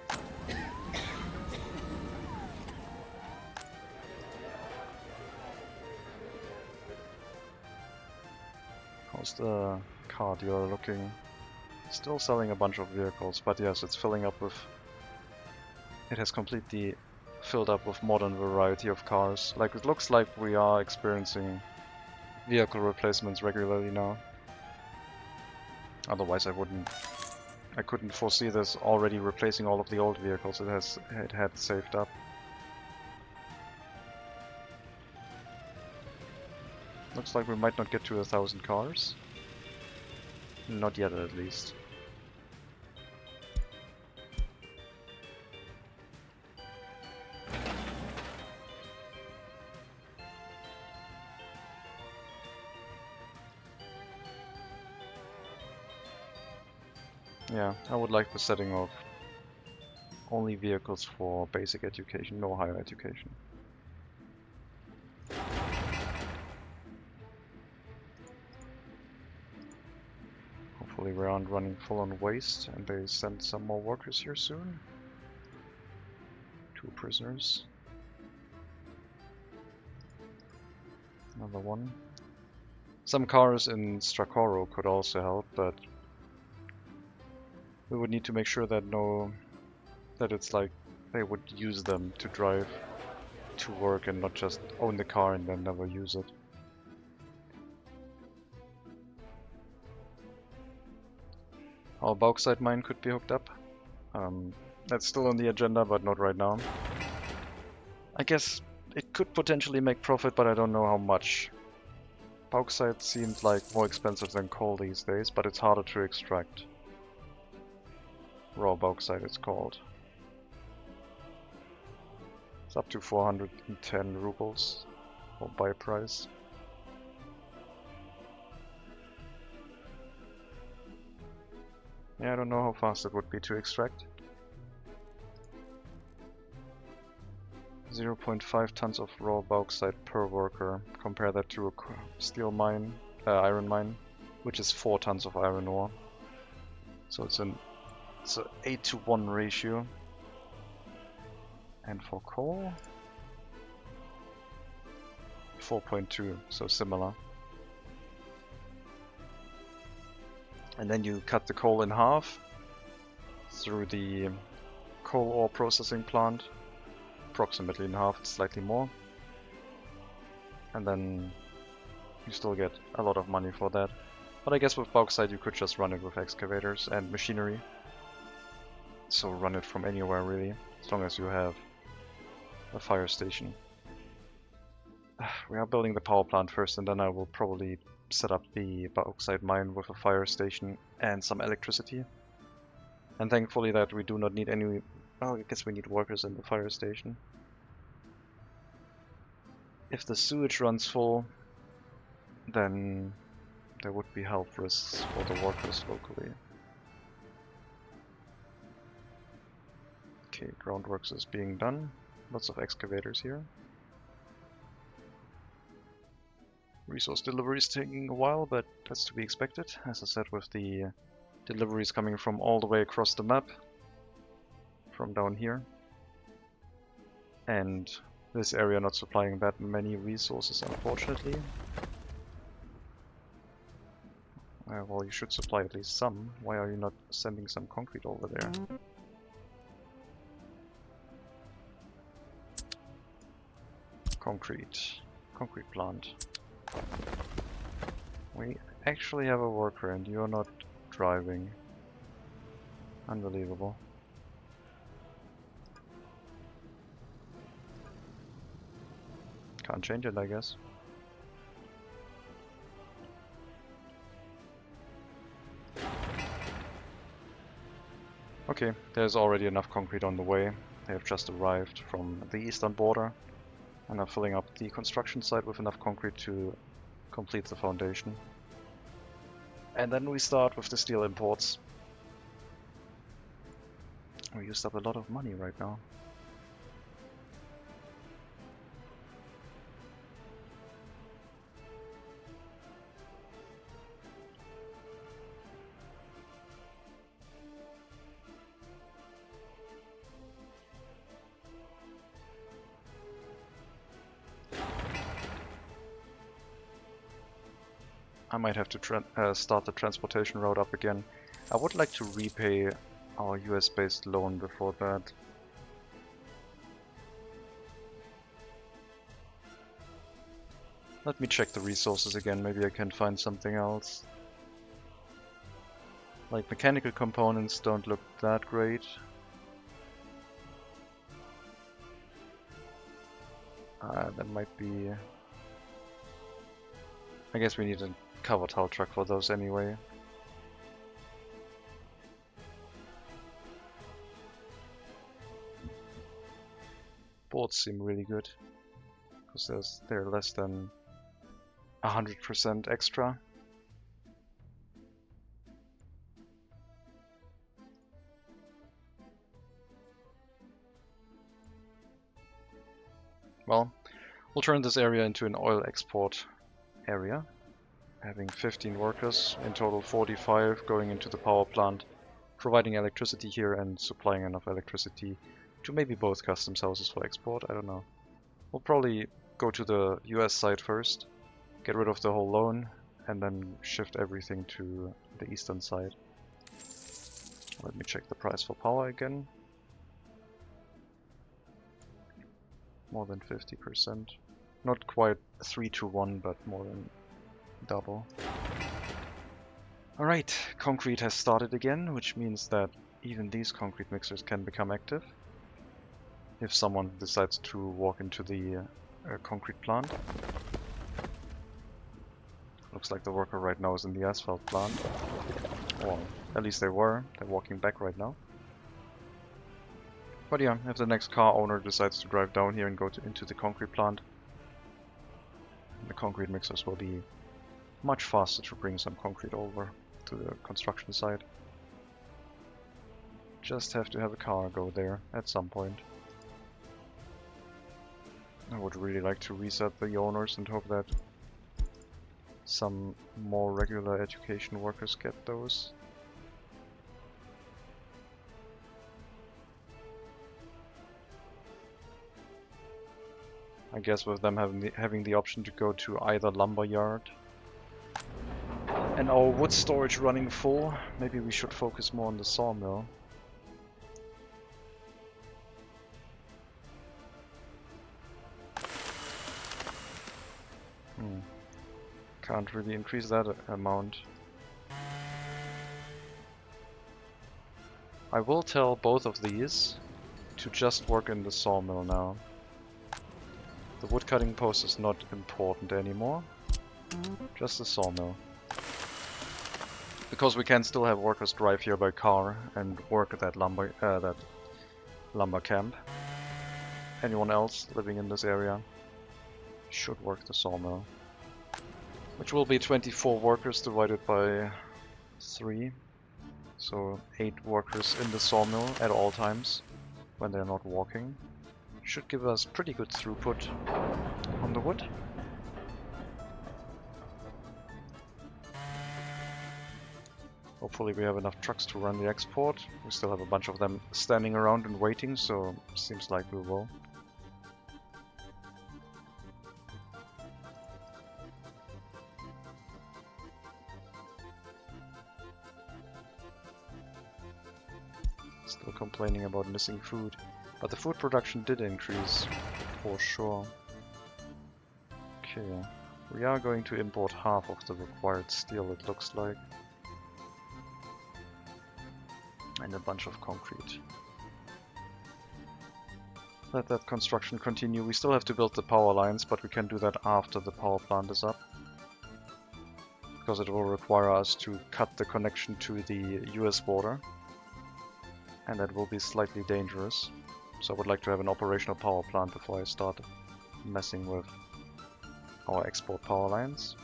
How's the car dealer looking? Still selling a bunch of vehicles, but yes, it's filling up with... it has completely filled up with modern variety of cars. Like, it looks like we are experiencing vehicle replacements regularly now. Otherwise I couldn't foresee this already replacing all of the old vehicles it had saved up. Looks like we might not get to 1,000 cars. Not yet, at least. Yeah, I would like the setting of only vehicles for basic education, no higher education. Hopefully we aren't running full on waste and they send some more workers here soon. 2 prisoners. Another one. Some cars in Strakoro could also help, but we would need to make sure that that it's like they would use them to drive to work and not just own the car and then never use it. Our bauxite mine could be hooked up. That's still on the agenda, but not right now. I guess it could potentially make profit, but I don't know how much. Bauxite seems like more expensive than coal these days, but it's harder to extract. Raw bauxite it's called. It's up to 410 rubles for buy price. Yeah, I don't know how fast it would be to extract. 0.5 tons of raw bauxite per worker. Compare that to a steel mine, iron mine, which is 4 tons of iron ore. So it's an 8-to-1 ratio. And for coal, 4.2, so similar. And then you cut the coal in half through the coal ore processing plant. Approximately in half, it's slightly more. And then you still get a lot of money for that. But I guess with bauxite you could just run it with excavators and machinery. So run it from anywhere really, as long as you have a fire station. We are building the power plant first, and then I will probably set up the bauxite mine with a fire station and some electricity. And thankfully that we do not need any... Well, I guess we need workers in the fire station. If the sewage runs full, then there would be health risks for the workers locally. Okay, groundworks is being done. Lots of excavators here. Resource delivery is taking a while, but that's to be expected. As I said, with the deliveries coming from all the way across the map, from down here. And this area not supplying that many resources, unfortunately. Well, you should supply at least some. Why are you not sending some concrete over there? Concrete plant. We actually have a worker and you're not driving. Unbelievable. Can't change it, I guess. Okay, there's already enough concrete on the way. They have just arrived from the eastern border and are filling up the construction site with enough concrete to complete the foundation. And then we start with the steel imports. We used up a lot of money right now. I might have to start the transportation route up again. I would like to repay our US-based loan before that. Let me check the resources again, maybe I can find something else. Like mechanical components don't look that great. That might be... I guess we need a covered hull truck for those anyway. Boards seem really good, because they're less than 100% extra. Well, we'll turn this area into an oil export area, having 15 workers, in total 45 going into the power plant, providing electricity here and supplying enough electricity to maybe both customs houses for export, I don't know. We'll probably go to the US side first, get rid of the whole loan, and then shift everything to the eastern side. Let me check the price for power again. More than 50%. Not quite 3 to 1, but more than double. Alright, concrete has started again, which means that even these concrete mixers can become active if someone decides to walk into the concrete plant. Looks like the worker right now is in the asphalt plant. Or at least they were. They're walking back right now. But yeah, if the next car owner decides to drive down here and go into the concrete plant, the concrete mixers will be much faster to bring some concrete over to the construction site. Just have to have a car go there at some point. I would really like to reset the owners and hope that some more regular education workers get those. I guess with them having the option to go to either lumber yard and our wood storage running full, maybe we should focus more on the sawmill. Can't really increase that amount. I will tell both of these to just work in the sawmill now. The woodcutting post is not important anymore. Just the sawmill. Because we can still have workers drive here by car and work at that lumber camp. Anyone else living in this area should work the sawmill. Which will be 24 workers divided by 3. So 8 workers in the sawmill at all times when they're not walking. Should give us pretty good throughput on the wood. Hopefully we have enough trucks to run the export. We still have a bunch of them standing around and waiting, so seems like we will. Still complaining about missing food. But the food production did increase, for sure. Okay, we are going to import half of the required steel, it looks like. And a bunch of concrete. Let that construction continue. We still have to build the power lines, but we can do that after the power plant is up. Because it will require us to cut the connection to the US border. And that will be slightly dangerous. So I would like to have an operational power plant before I start messing with our export power lines.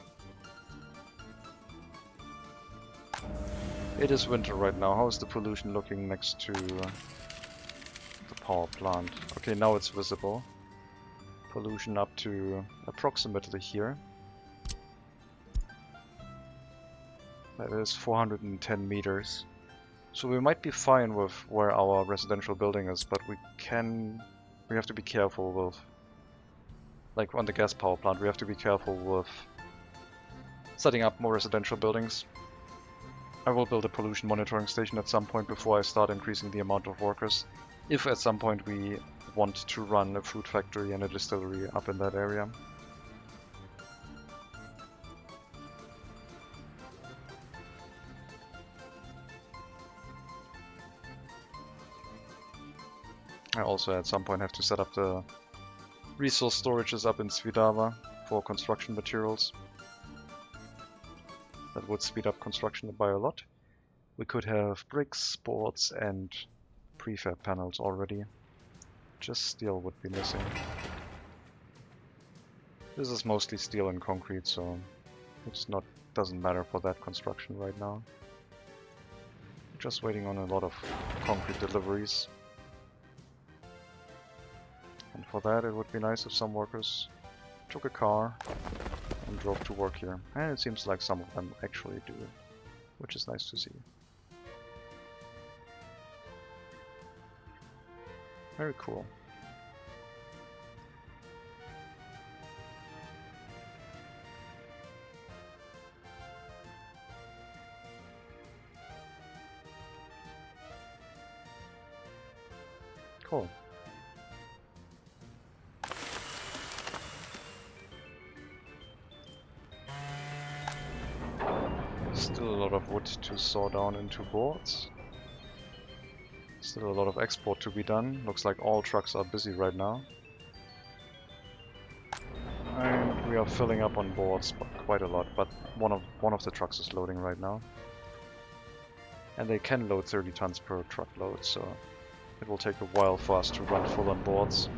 It is winter right now. How is the pollution looking next to the power plant? Okay, now it's visible. Pollution up to approximately here. That is 410 meters. So we might be fine with where our residential building is, but we have to be careful with, like on the gas power plant, we have to be careful with setting up more residential buildings. I will build a pollution monitoring station at some point before I start increasing the amount of workers, if at some point we want to run a food factory and a distillery up in that area. I also at some point have to set up the resource storages up in Svidava for construction materials. That would speed up construction by a lot. We could have bricks, boards and prefab panels already. Just steel would be missing. This is mostly steel and concrete, so doesn't matter for that construction right now. Just waiting on a lot of concrete deliveries. And for that it would be nice if some workers took a car and drove to work here. And it seems like some of them actually do, which is nice to see. Very cool. Cool. Still a lot of wood to saw down into boards. Still a lot of export to be done. Looks like all trucks are busy right now. And we are filling up on boards quite a lot, but one of the trucks is loading right now. And they can load 30 tons per truckload, so it will take a while for us to run full on boards.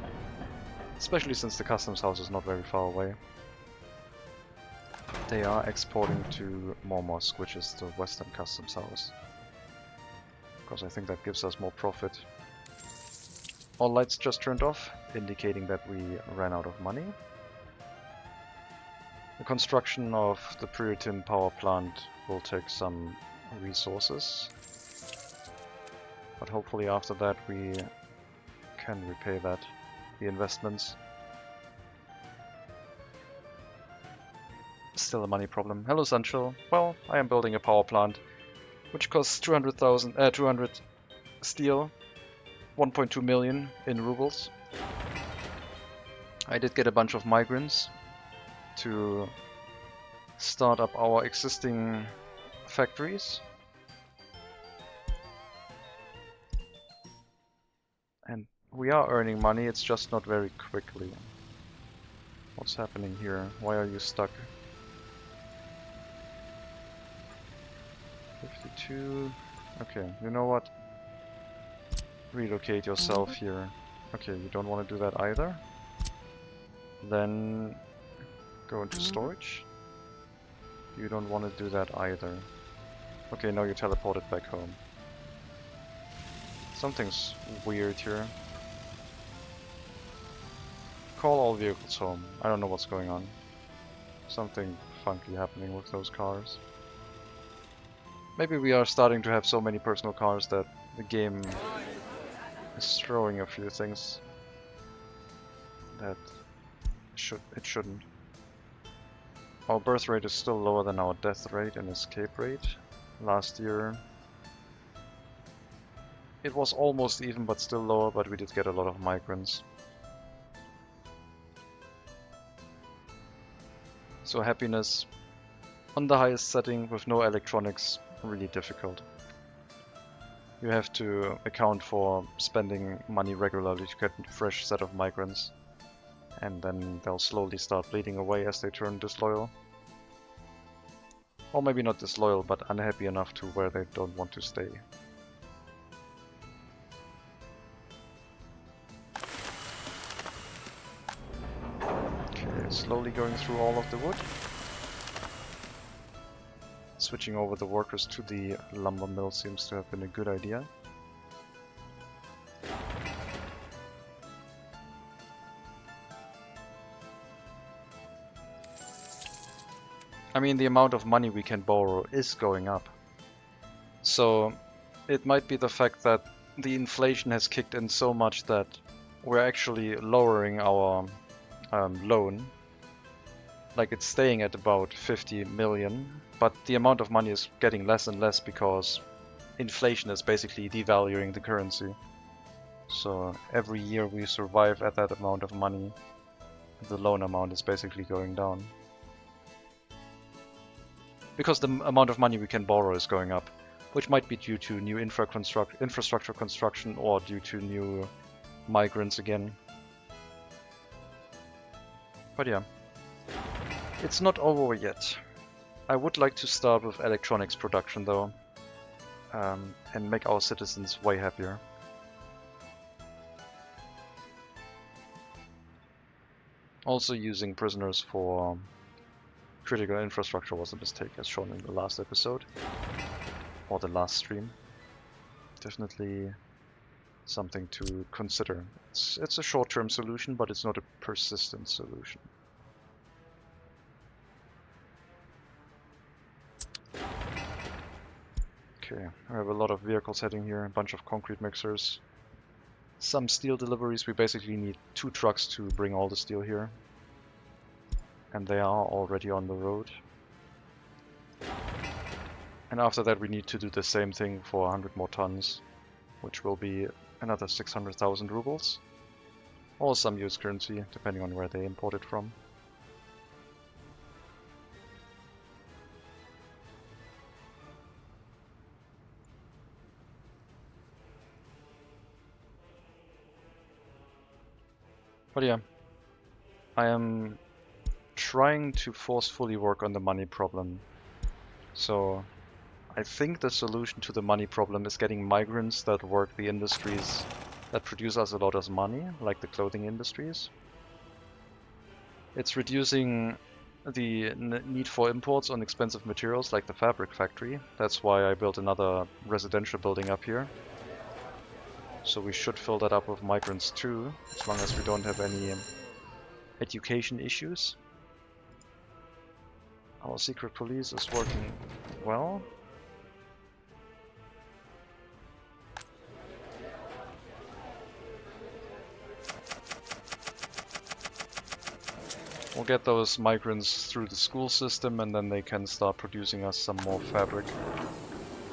Especially since the customs house is not very far away. They are exporting to Mormosk, which is the western customs house. Because I think that gives us more profit. All lights just turned off, indicating that we ran out of money. The construction of the Puritan power plant will take some resources. But hopefully after that we can repay the investments. Still a money problem. Hello Sancho. Well, I am building a power plant, which costs 200 steel, 1.2 million in rubles. I did get a bunch of migrants to start up our existing factories. And we are earning money, it's just not very quickly. What's happening here? Why are you stuck? 52. Okay, you know what? Relocate yourself here. Okay, you don't want to do that either. Then go into storage. You don't want to do that either. Okay, now you teleported back home. Something's weird here. Call all vehicles home. I don't know what's going on. Something funky happening with those cars. Maybe we are starting to have so many personal cars that the game is throwing a few things that it shouldn't. Our birth rate is still lower than our death rate and escape rate. Last year it was almost even, but still lower, but we did get a lot of migrants. So happiness on the highest setting with no electronics, really difficult. You have to account for spending money regularly to get a fresh set of migrants, and then they'll slowly start bleeding away as they turn disloyal. Or maybe not disloyal, but unhappy enough to where they don't want to stay. Okay, slowly going through all of the wood. Switching over the workers to the lumber mill seems to have been a good idea. I mean, the amount of money we can borrow is going up. So it might be the fact that the inflation has kicked in so much that we're actually lowering our loan. Like, it's staying at about 50 million, but the amount of money is getting less and less because inflation is basically devaluing the currency. So every year we survive at that amount of money, the loan amount is basically going down. Because the amount of money we can borrow is going up, which might be due to new infrastructure construction or due to new migrants again. But yeah, it's not over yet. I would like to start with electronics production though, and make our citizens way happier. Also, using prisoners for critical infrastructure was a mistake, as shown in the last episode, or the last stream. Definitely something to consider. It's a short-term solution, but it's not a persistent solution. Okay, I have a lot of vehicles heading here, a bunch of concrete mixers. Some steel deliveries. We basically need 2 trucks to bring all the steel here. And they are already on the road. And after that we need to do the same thing for 100 more tons, which will be another 600,000 rubles. Or some US currency, depending on where they import it from. But yeah, I am trying to forcefully work on the money problem. So I think the solution to the money problem is getting migrants that work the industries that produce us a lot of money, like the clothing industries. It's reducing the need for imports on expensive materials like the fabric factory. That's why I built another residential building up here. So we should fill that up with migrants too, as long as we don't have any education issues. Our secret police is working well. We'll get those migrants through the school system and then they can start producing us some more fabric,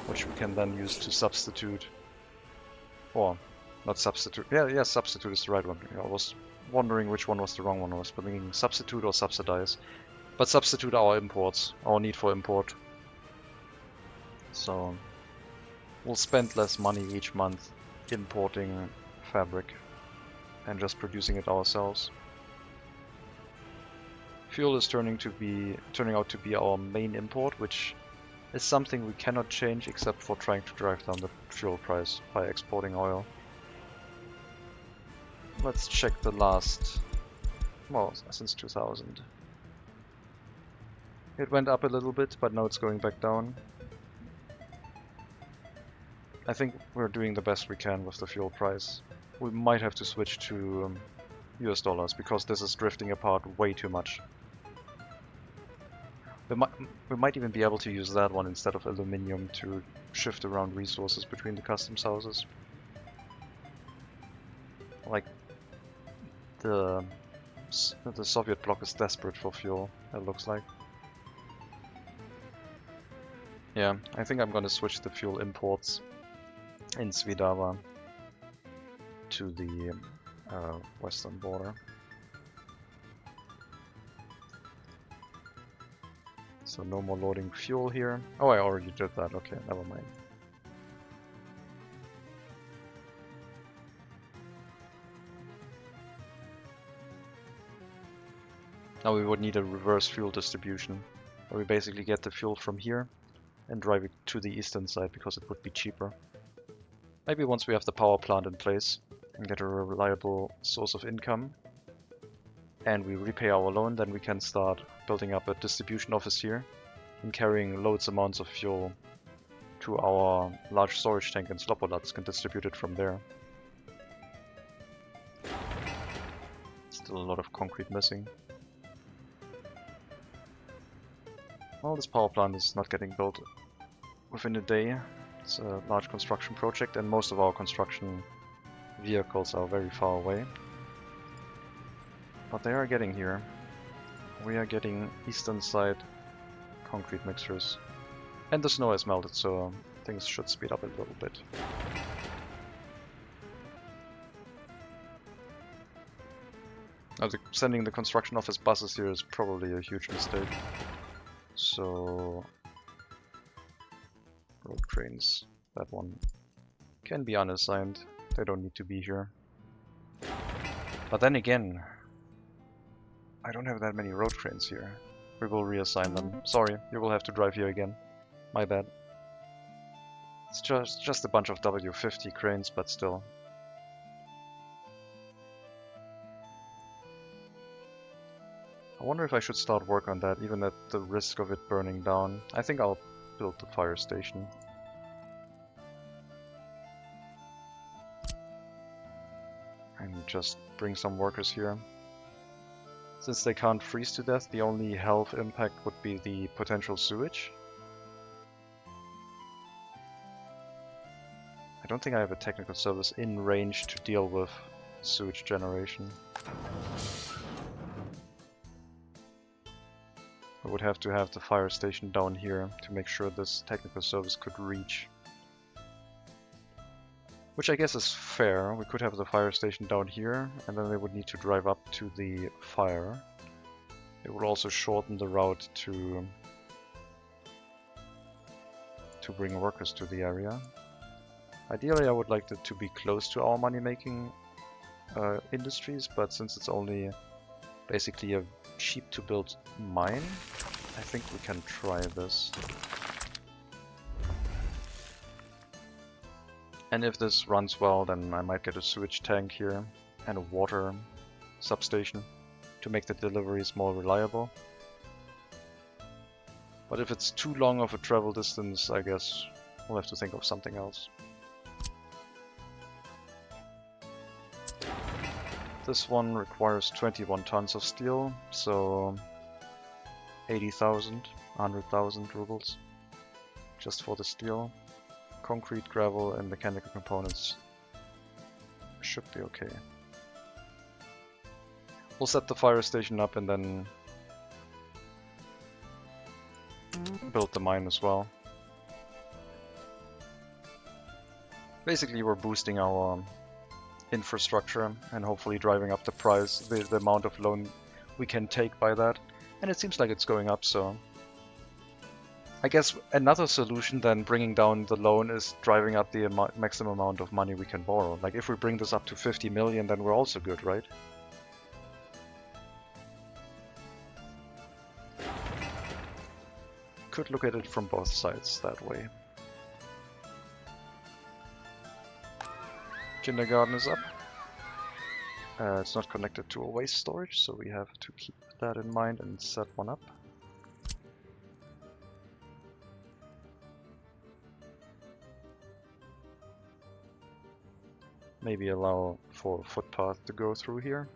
which we can then use to substitute, or not substitute, yeah, substitute is the right one. I was wondering which one was the wrong one. I was thinking substitute or subsidize. But substitute our imports, our need for import. So we'll spend less money each month importing fabric and just producing it ourselves. Fuel is turning out to be our main import, which is something we cannot change except for trying to drive down the fuel price by exporting oil. Let's check the last, well, since 2000. It went up a little bit, but now it's going back down. I think we're doing the best we can with the fuel price. We might have to switch to US dollars because this is drifting apart way too much. We might even be able to use that one instead of aluminium to shift around resources between the customs houses. Like the Soviet bloc is desperate for fuel, it looks like. Yeah, I think I'm gonna switch the fuel imports in Svidava to the western border. So no more loading fuel here. Oh, I already did that. Okay, never mind. Now we would need a reverse fuel distribution, where we basically get the fuel from here and drive it to the eastern side because it would be cheaper. Maybe once we have the power plant in place and get a reliable source of income and we repay our loan, then we can start building up a distribution office here and carrying loads amounts of fuel to our large storage tank in Slobodats and distribute it from there. Still a lot of concrete missing. Well, this power plant is not getting built within a day. It's a large construction project and most of our construction vehicles are very far away. But they are getting here. We are getting eastern side concrete mixers. And the snow has melted, so things should speed up a little bit. Now, sending the construction office buses here is probably a huge mistake. So road cranes, that one can be unassigned. They don't need to be here. But then again, I don't have that many road cranes here. We will reassign them. Sorry, you will have to drive here again. My bad. It's just a bunch of W50 cranes, but still. I wonder if I should start work on that, even at the risk of it burning down. I think I'll build the fire station. And just bring some workers here. Since they can't freeze to death, the only health impact would be the potential sewage. I don't think I have a technical service in range to deal with sewage generation. I would have to have the fire station down here to make sure this technical service could reach. Which I guess is fair. We could have the fire station down here, and then they would need to drive up to the fire. It would also shorten the route to bring workers to the area. Ideally, I would like it to be close to our money-making industries, but since it's only basically a cheap-to-build mine, I think we can try this. And if this runs well, then I might get a sewage tank here and a water substation to make the deliveries more reliable. But if it's too long of a travel distance, I guess we'll have to think of something else. This one requires 21 tons of steel, so 80,000, 100,000 rubles just for the steel. Concrete, gravel, and mechanical components should be okay. We'll set the fire station up and then build the mine as well. Basically, we're boosting our infrastructure and hopefully driving up the price, the amount of loan we can take by that. And it seems like it's going up, so I guess another solution than bringing down the loan is driving up the maximum amount of money we can borrow. Like if we bring this up to 50 million, then we're also good, right? Could look at it from both sides that way. Kindergarten is up. It's not connected to a waste storage, so we have to keep that in mind and set one up. Maybe allow for a footpath to go through here.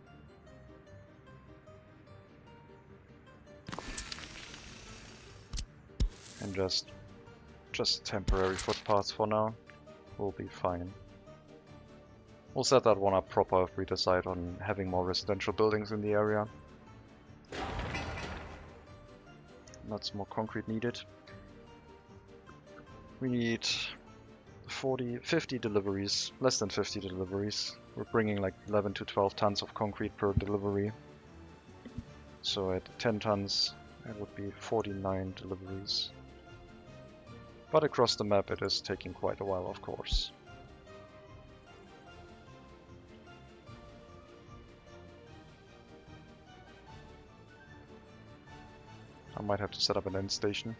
And just temporary footpaths for now. We'll be fine. We'll set that one up proper if we decide on having more residential buildings in the area. Lots more concrete needed. We need 50 deliveries, less than 50 deliveries. We're bringing like 11 to 12 tons of concrete per delivery. So at 10 tons, it would be 49 deliveries. But across the map it is taking quite a while, of course. I might have to set up an end station.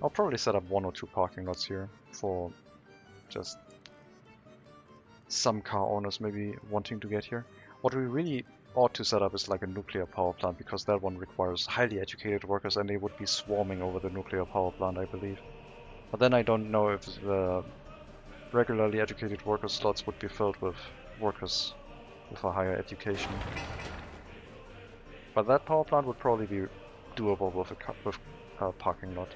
I'll probably set up 1 or 2 parking lots here for just some car owners maybe wanting to get here. What we really ought to set up is like a nuclear power plant, because that one requires highly educated workers and they would be swarming over the nuclear power plant, I believe. But then I don't know if the regularly educated worker slots would be filled with workers with a higher education. But that power plant would probably be doable with a parking lot.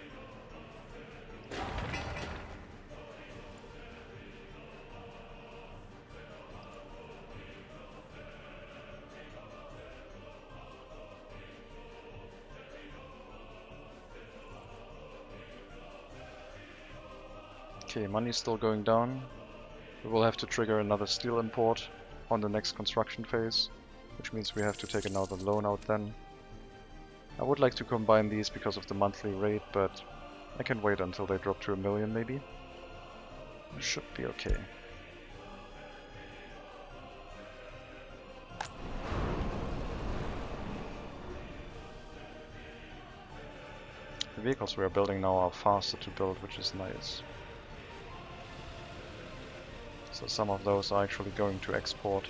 Okay, money's still going down. We will have to trigger another steel import on the next construction phase, which means we have to take another loan out then. I would like to combine these because of the monthly rate, but I can wait until they drop to 1 million maybe. It should be okay. The vehicles we are building now are faster to build, which is nice. So some of those are actually going to export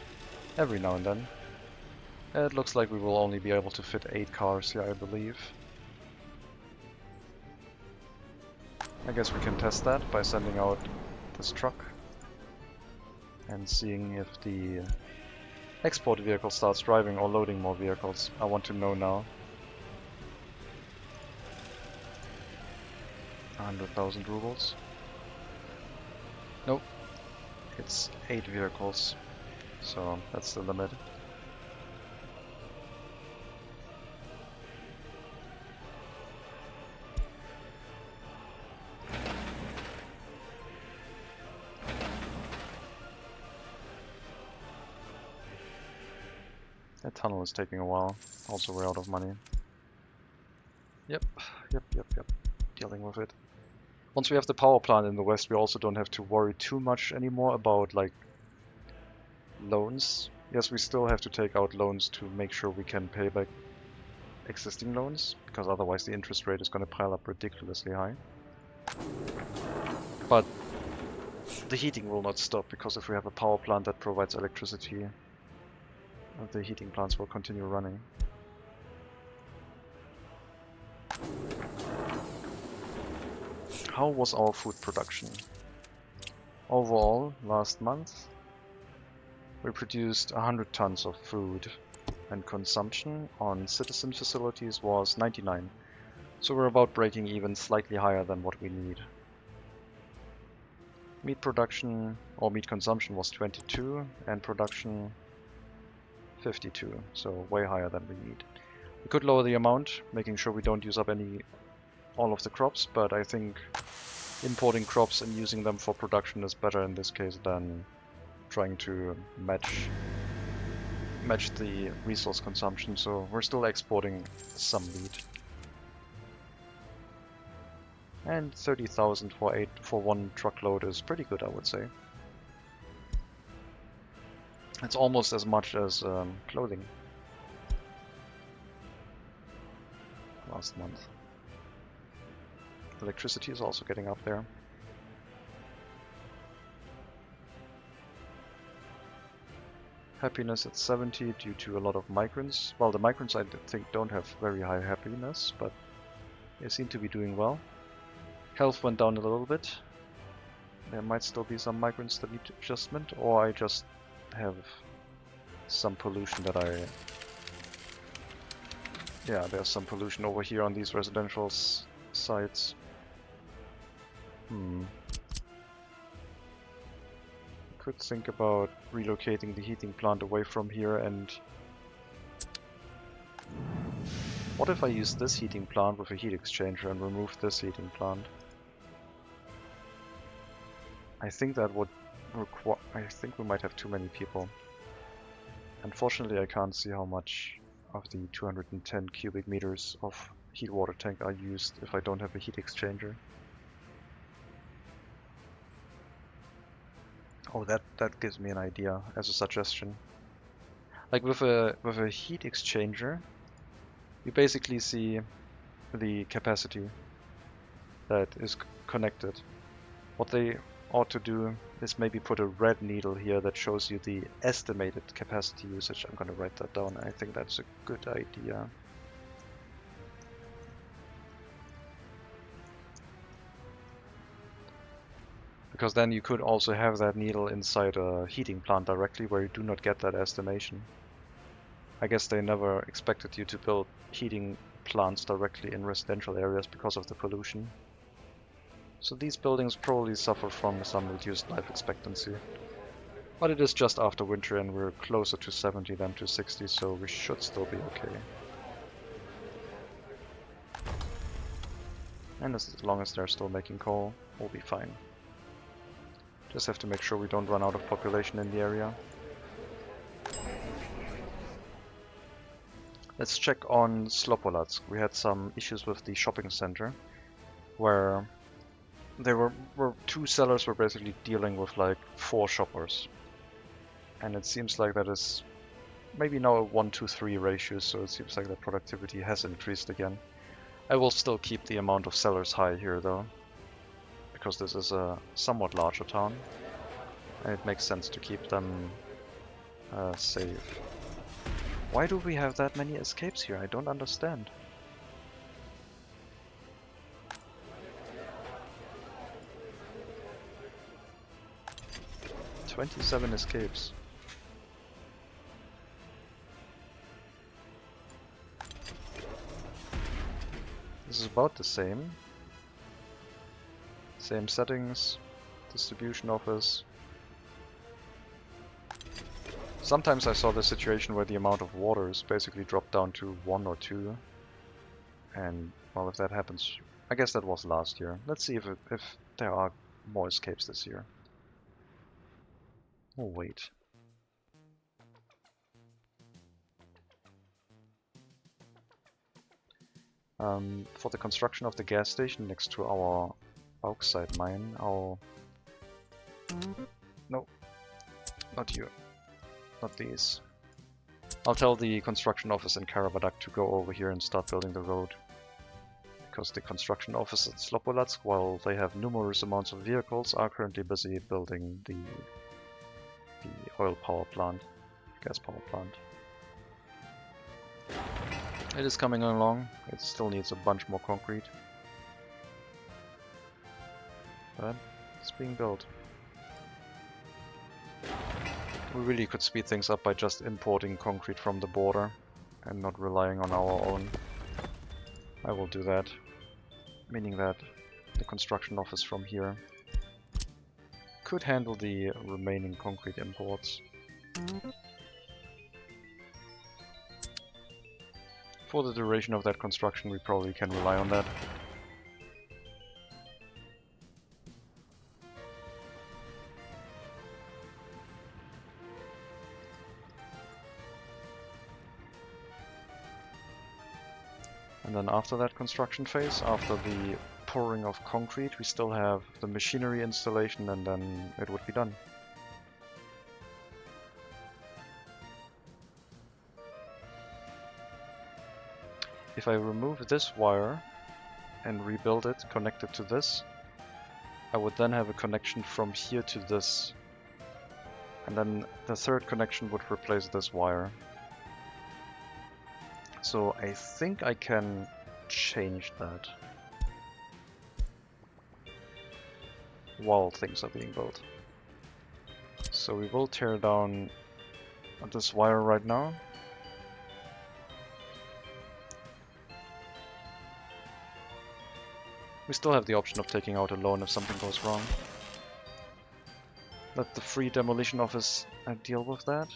every now and then. It looks like we will only be able to fit 8 cars here, I believe. I guess we can test that by sending out this truck and seeing if the export vehicle starts driving or loading more vehicles. I want to know now. 100,000 rubles. Nope. It's 8 vehicles. So that's the limit. That tunnel is taking a while. Also, we're out of money. Yep. Dealing with it. Once we have the power plant in the west, we also don't have to worry too much anymore about, like, loans. Yes, we still have to take out loans to make sure we can pay back existing loans, because otherwise the interest rate is going to pile up ridiculously high. But the heating will not stop, because if we have a power plant that provides electricity, the heating plants will continue running. How was our food production? Overall, last month, we produced 100 tons of food, and consumption on citizen facilities was 99. So we're about breaking even, slightly higher than what we need. Meat production, or meat consumption, was 22, and production 52, so way higher than we need. We could lower the amount, making sure we don't use up all of the crops, but I think importing crops and using them for production is better in this case than trying to match the resource consumption, so we're still exporting some meat. And 30,000 for one truckload is pretty good, I would say. It's almost as much as clothing last month. Electricity is also getting up there. Happiness at 70 due to a lot of migrants. Well, the migrants I think don't have very high happiness, but they seem to be doing well. Health went down a little bit. There might still be some migrants that need adjustment, or I just have some pollution that yeah, there's some pollution over here on these residential sites. Could think about relocating the heating plant away from here, and what if I use this heating plant with a heat exchanger and remove this heating plant? I think that would require... I think we might have too many people. Unfortunately, I can't see how much of the 210 cubic meters of heat water tank are used if I don't have a heat exchanger. Oh, that gives me an idea as a suggestion. Like with a heat exchanger, you basically see the capacity that is connected. What they ought to do is maybe put a red needle here that shows you the estimated capacity usage. I'm going to write that down. I think that's a good idea. Because then you could also have that needle inside a heating plant directly where you do not get that estimation. I guess they never expected you to build heating plants directly in residential areas because of the pollution. So these buildings probably suffer from some reduced life expectancy. But it is just after winter and we're closer to 70 than to 60, so we should still be okay. And as long as they're still making coal, we'll be fine. Just have to make sure we don't run out of population in the area. Let's check on Slopolats. We had some issues with the shopping center, where there were two sellers were basically dealing with like 4 shoppers. And it seems like that is maybe now a 1-to-3 ratio, so it seems like the productivity has increased again. I will still keep the amount of sellers high here though, because this is a somewhat larger town, and it makes sense to keep them safe. Why do we have that many escapes here? I don't understand. 27 escapes. This is about the same. Same settings, distribution office. Sometimes I saw the situation where the amount of water is basically dropped down to 1 or 2. And, well, if that happens, I guess that was last year. Let's see if there are more escapes this year. Oh, wait. For the construction of the gas station next to our bauxite mine, I'll... No, not you. Not these. I'll tell the construction office in Karabadak to go over here and start building the road. Because the construction office at Slopolatsk, while they have numerous amounts of vehicles, are currently busy building the oil power plant, gas power plant. It is coming along. It still needs a bunch more concrete. But it's being built. We really could speed things up by just importing concrete from the border and not relying on our own. I will do that. Meaning that the construction office from here could handle the remaining concrete imports. For the duration of that construction, we probably can rely on that. And then after that construction phase, after the pouring of concrete, we still have the machinery installation, and then it would be done. If I remove this wire and rebuild it, connect it to this, I would then have a connection from here to this. And then the third connection would replace this wire. So I think I can change that while things are being built. So we will tear down this wire right now. We still have the option of taking out a loan if something goes wrong. Let the free demolition office deal with that.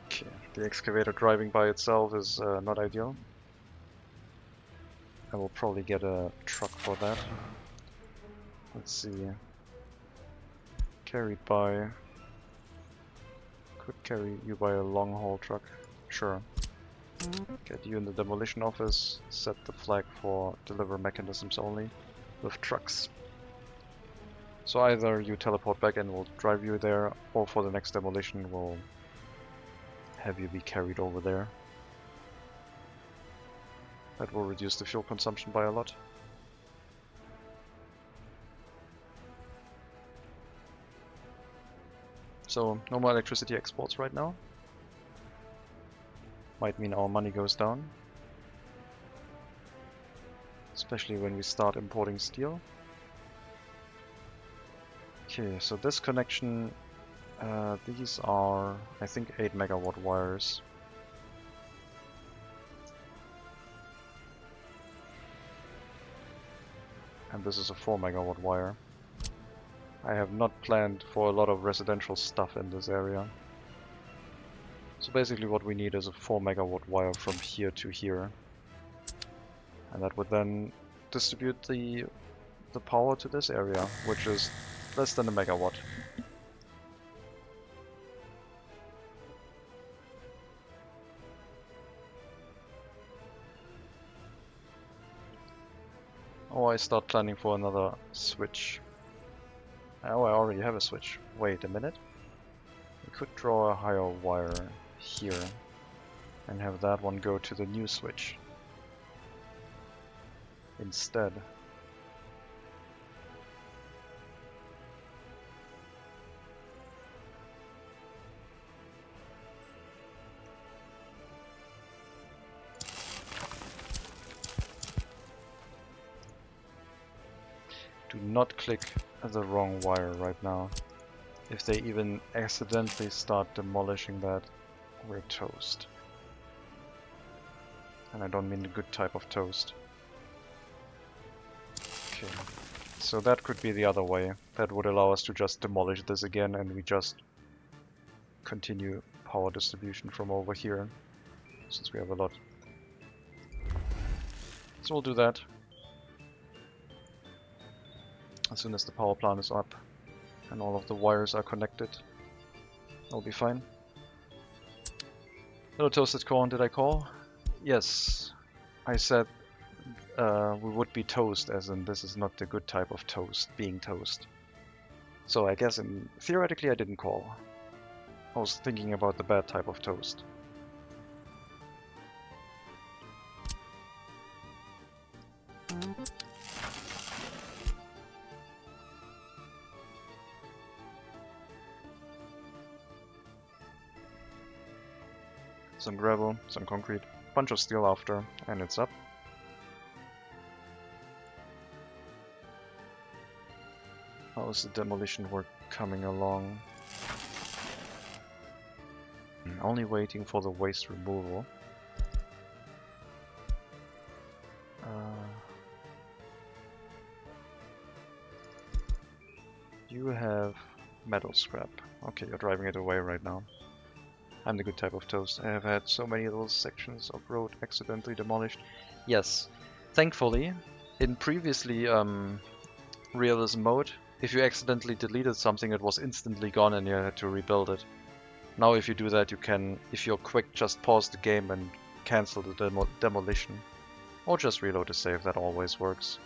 Okay, the excavator driving by itself is not ideal. I will probably get a truck for that. Let's see. Carried by... Could carry you by a long haul truck. Sure. Get you in the demolition office, set the flag for deliver mechanisms only with trucks. So either you teleport back and we'll drive you there, or for the next demolition we'll have you be carried over there. That will reduce the fuel consumption by a lot. So no more electricity exports right now. Might mean our money goes down. Especially when we start importing steel. Okay, so this connection, these are, I think, 8 megawatt wires. And this is a 4 megawatt wire. I have not planned for a lot of residential stuff in this area. So basically what we need is a 4 megawatt wire from here to here. And that would then distribute the power to this area, which is less than a megawatt. Oh, I start planning for another switch. Oh, I already have a switch. Wait a minute. We could draw a higher wire here and have that one go to the new switch instead. not click the wrong wire right now. If they even accidentally start demolishing that, we're toast. And I don't mean the good type of toast. Okay, so that could be the other way. That would allow us to just demolish this again and we just continue power distribution from over here, since we have a lot. So we'll do that. As soon as the power plant is up and all of the wires are connected, that'll be fine. Hello Toasted Corn, did I call? Yes, I said we would be toast, as in this is not the good type of toast, being toast. So I guess theoretically I didn't call. I was thinking about the bad type of toast. Some gravel, some concrete, bunch of steel after, and it's up. How is the demolition work coming along? Only waiting for the waste removal. You have metal scrap. Okay, you're driving it away right now. I'm the good type of toast. I have had so many little sections of road accidentally demolished. Yes, thankfully, in previously realism mode, if you accidentally deleted something, it was instantly gone and you had to rebuild it. Now if you do that, you can, if you're quick, just pause the game and cancel the demolition. Or just reload the save, that always works.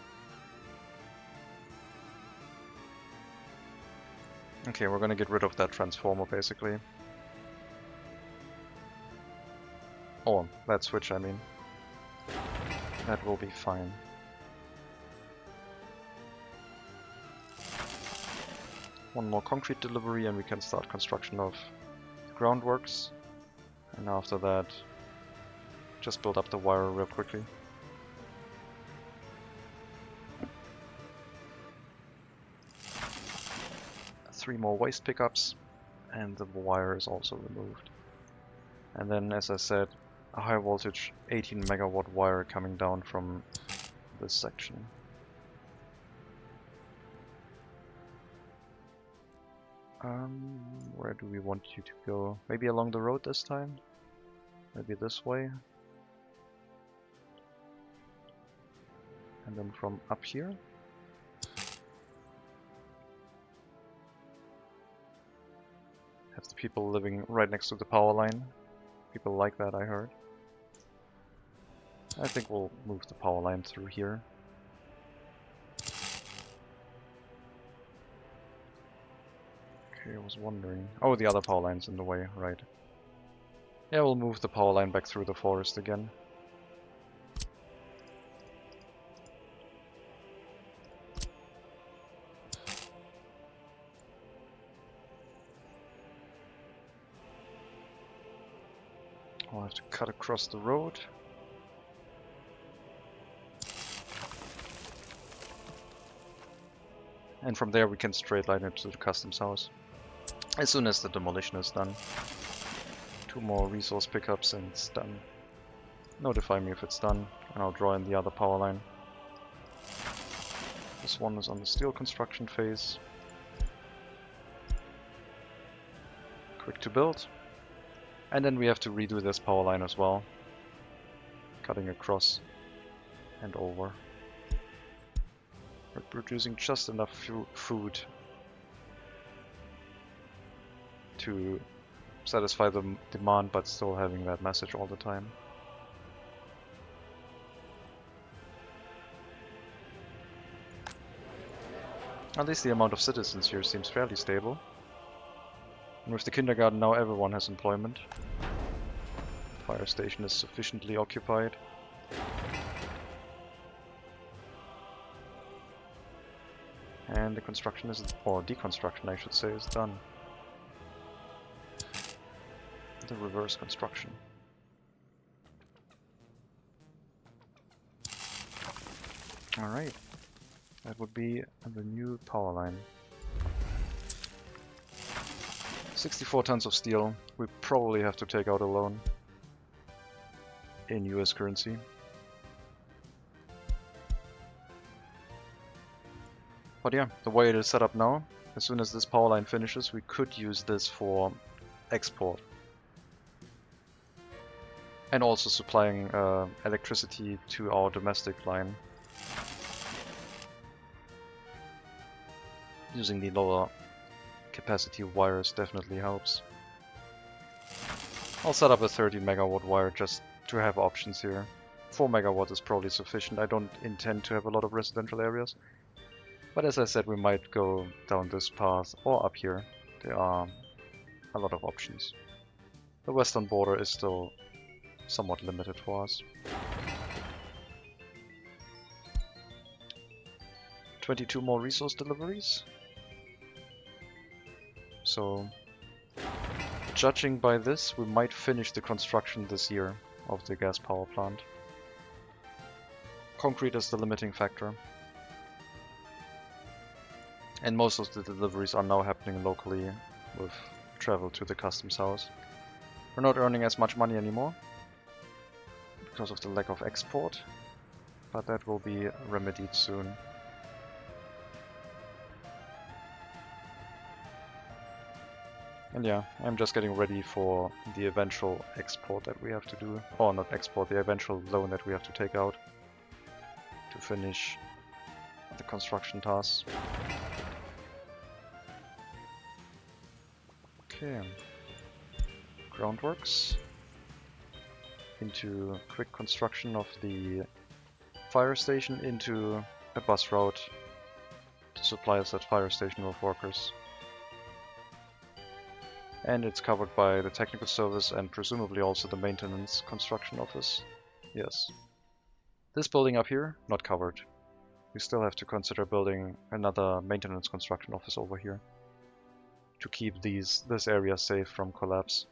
Okay, we're gonna get rid of that transformer basically. Oh, that switch I mean. That will be fine. One more concrete delivery and we can start construction of groundworks. And after that, just build up the wire real quickly. Three more waste pickups and the wire is also removed. And then, as I said, a high voltage 18 megawatt wire coming down from this section. Where do we want you to go? Maybe along the road this time? Maybe this way? And then from up here? Have the people living right next to the power line. People like that, I heard. I think we'll move the power line through here. Okay, I was wondering. Oh, the other power line's in the way, right. Yeah, we'll move the power line back through the forest again. I'll have to cut across the road. And from there we can straight line it to the customs house. As soon as the demolition is done. 2 more resource pickups and it's done. Notify me if it's done and I'll draw in the other power line. This one is on the steel construction phase. Quick to build. And then we have to redo this power line as well. Cutting across and over. We're producing just enough food to satisfy the demand, but still having that message all the time. At least the amount of citizens here seems fairly stable. And with the kindergarten now everyone has employment. Fire station is sufficiently occupied. And the construction is, or deconstruction I should say, is done. The reverse construction. Alright. That would be the new power line. 64 tons of steel. We probably have to take out a loan in US currency. But yeah, the way it is set up now, as soon as this power line finishes, we could use this for export. And also supplying electricity to our domestic line. Using the lower capacity wires definitely helps. I'll set up a 30 megawatt wire just to have options here. 4 megawatt is probably sufficient. I don't intend to have a lot of residential areas. But as I said, we might go down this path or up here. There are a lot of options. The western border is still somewhat limited for us. 22 more resource deliveries. So, judging by this, we might finish the construction this year of the gas power plant. Concrete is the limiting factor. And most of the deliveries are now happening locally with travel to the customs house. We're not earning as much money anymore because of the lack of export, but that will be remedied soon. And yeah, I'm just getting ready for the eventual export that we have to do. Or not export, the eventual loan that we have to take out to finish the construction tasks. Okay, groundworks into quick construction of the fire station into a bus route to supply us that fire station with workers. And it's covered by the technical service and presumably also the maintenance construction office. Yes. This building up here, not covered. We still have to consider building another maintenance construction office over here to keep this area safe from collapse.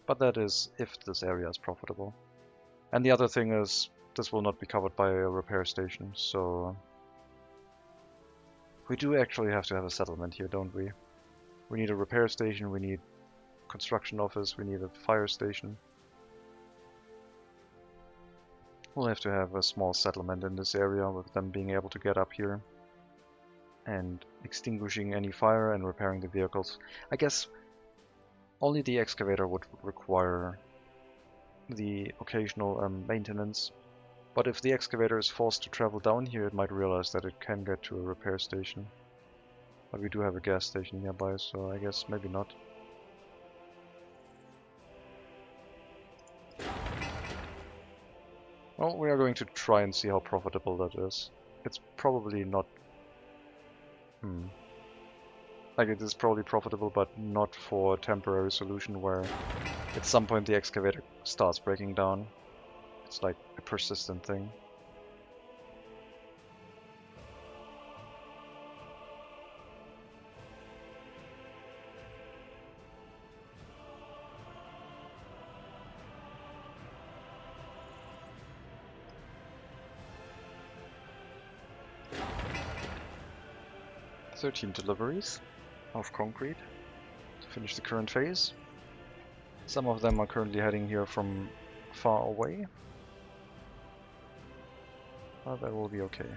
But that is if this area is profitable. And the other thing is, this will not be covered by a repair station, so we do actually have to have a settlement here, don't we? We need a repair station, we need construction office, we need a fire station. We'll have to have a small settlement in this area with them being able to get up here and extinguishing any fire and repairing the vehicles. I guess only the excavator would require the occasional maintenance, but if the excavator is forced to travel down here, it might realize that it can get to a repair station. But we do have a gas station nearby, so I guess maybe not. Well, we are going to try and see how profitable that is. It's probably not... Like, it is probably profitable, but not for a temporary solution where at some point the excavator starts breaking down. It's like a persistent thing. "13 deliveries of concrete to finish the current phase. Some of them are currently heading here from far away, but that will be okay.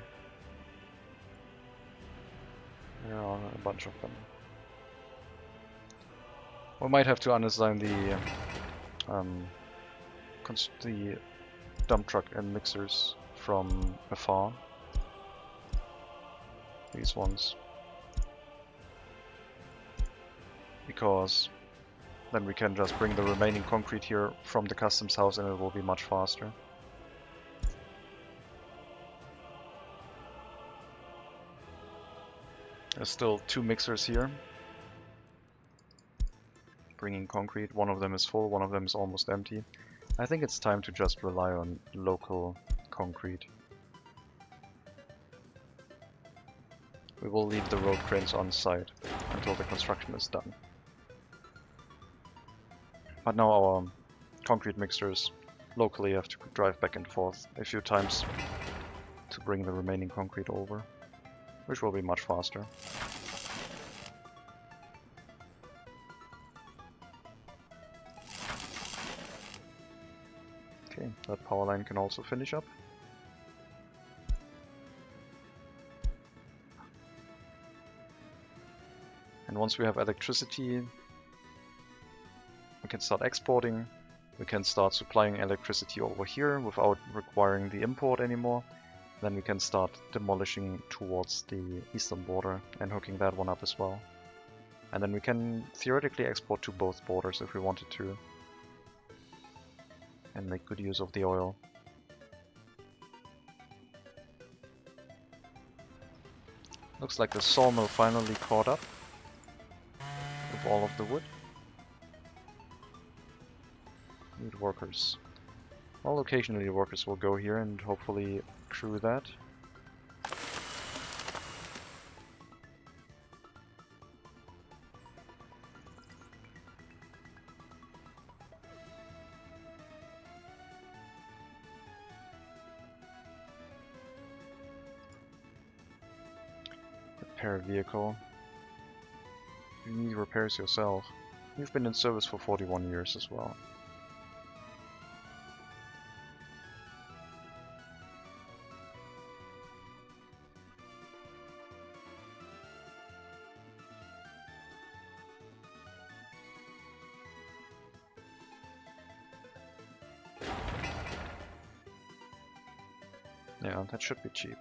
There are a bunch of them. We might have to unassign the dump truck and mixers from afar. These ones. Because then we can just bring the remaining concrete here from the customs house and it will be much faster. There's still 2 mixers here. Bringing concrete, one of them is full, one of them is almost empty. I think it's time to just rely on local concrete. We will leave the road cranes on site until the construction is done. But now our concrete mixers locally have to drive back and forth a few times to bring the remaining concrete over. which will be much faster. Okay, that power line can also finish up. And once we have electricity, we can start exporting. We can start supplying electricity over here without requiring the import anymore. Then we can start demolishing towards the eastern border and hooking that one up as well. And then we can theoretically export to both borders if we wanted to. And make good use of the oil. Looks like the sawmill finally caught up with all of the wood. Need workers. Well, occasionally workers will go here and hopefully crew that. Repair a vehicle. You need repairs yourself. You've been in service for 41 years as well. Yeah, that should be cheap.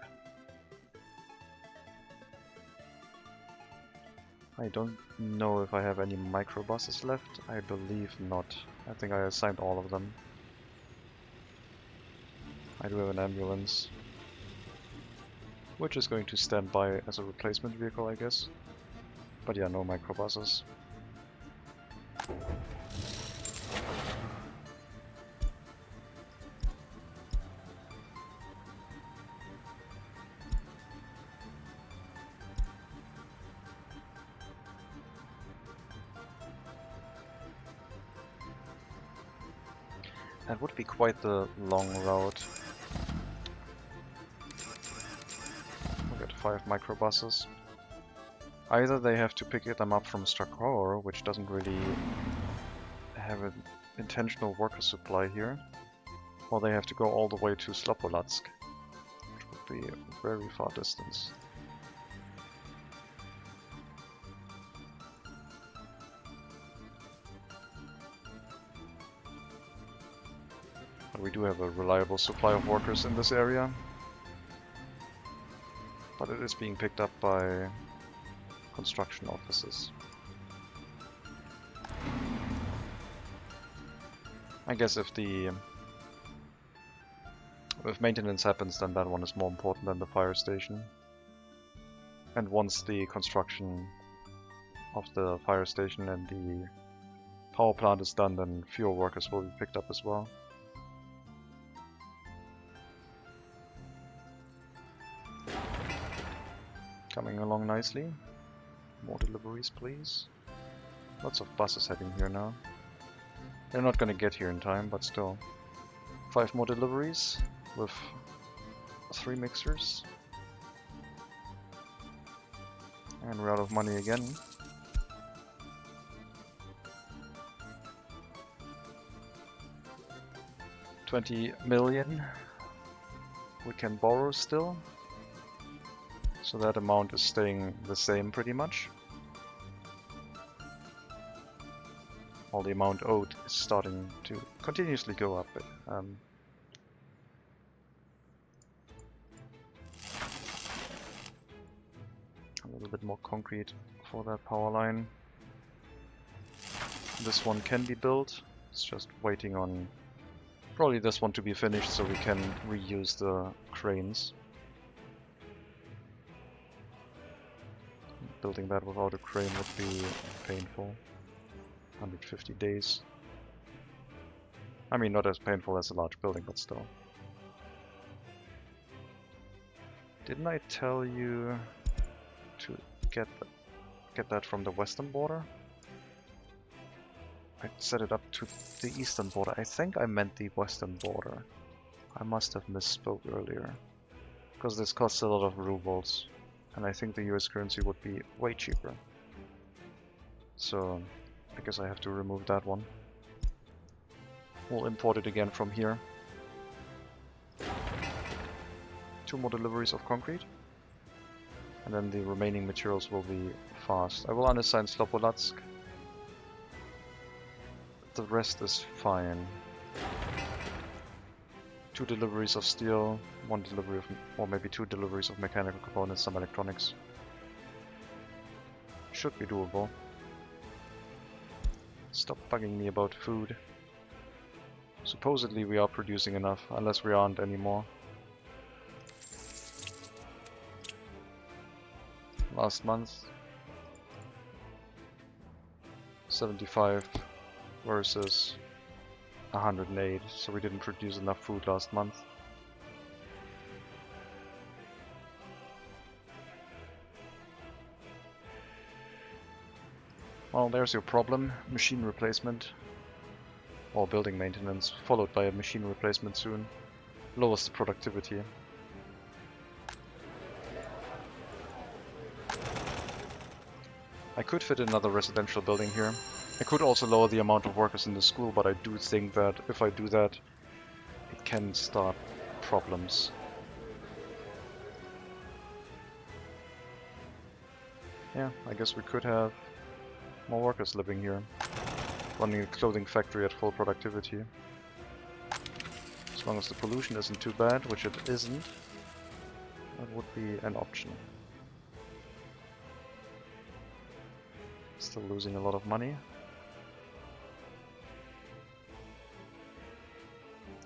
I don't know if I have any microbuses left. I believe not. I think I assigned all of them. I do have an ambulance, which is going to stand by as a replacement vehicle, I guess. But yeah, no microbuses. That would be quite the long route. We'll get 5 microbuses. Either they have to pick them up from Strakor, which doesn't really have an intentional worker supply here, or they have to go all the way to Slopolatsk, which would be a very far distance. We do have a reliable supply of workers in this area, but it is being picked up by construction offices. I guess if maintenance happens, then that one is more important than the fire station. And once the construction of the fire station and the power plant is done, then fewer workers will be picked up as well. Coming along nicely. More deliveries, please. Lots of buses heading here now. They're not gonna get here in time, but still. 5 more deliveries with 3 mixers. And we're out of money again. $20 million we can borrow still. So that amount is staying the same pretty much. While the amount owed is starting to continuously go up. A little bit more concrete for that power line. This one can be built. It's just waiting on probably this one to be finished so we can reuse the cranes. Building that without a crane would be painful. 150 days. I mean, not as painful as a large building, but still. Didn't I tell you to get that from the western border? I set it up to the eastern border. I think I meant the western border. I must have misspoke earlier. Because this costs a lot of rubles. And I think the US currency would be way cheaper. So I guess I have to remove that one. We'll import it again from here. 2 more deliveries of concrete. And then the remaining materials will be fast. I will unassign Slobodatsk. The rest is fine. 2 deliveries of steel, 1 delivery of, or maybe 2 deliveries of mechanical components, some electronics. Should be doable. Stop bugging me about food. Supposedly we are producing enough, unless we aren't anymore. Last month 75 versus 108, so we didn't produce enough food last month. Well, there's your problem. Machine replacement or building maintenance, followed by a machine replacement soon. Lowers the productivity. I could fit another residential building here. I could also lower the amount of workers in the school, but I do think that if I do that, it can start problems. Yeah, I guess we could have more workers living here, running a clothing factory at full productivity. As long as the pollution isn't too bad, which it isn't, that would be an option. Still losing a lot of money.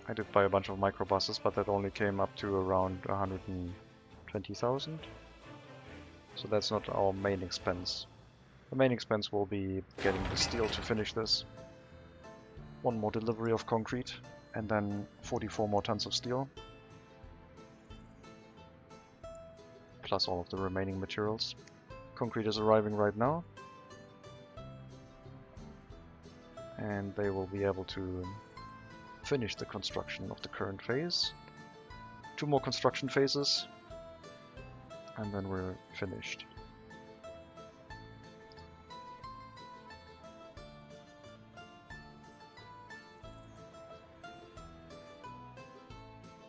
I did buy a bunch of microbuses, but that only came up to around 120,000. So that's not our main expense. The main expense will be getting the steel to finish this. 1 more delivery of concrete, and then 44 more tons of steel. Plus all of the remaining materials. Concrete is arriving right now. And they will be able to finish the construction of the current phase. 2 more construction phases, and then we're finished.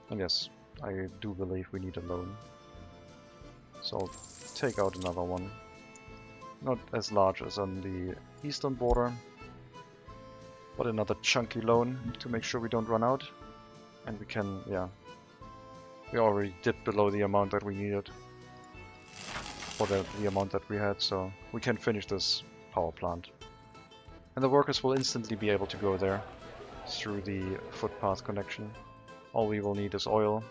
And yes, I do believe we need a loan. So I'll take out another one. Not as large as on the eastern border, but another chunky loan to make sure we don't run out. And we can, yeah, we already dipped below the amount that we needed, or the amount that we had, so we can finish this power plant. And the workers will instantly be able to go there through the footpath connection. All we will need is oil,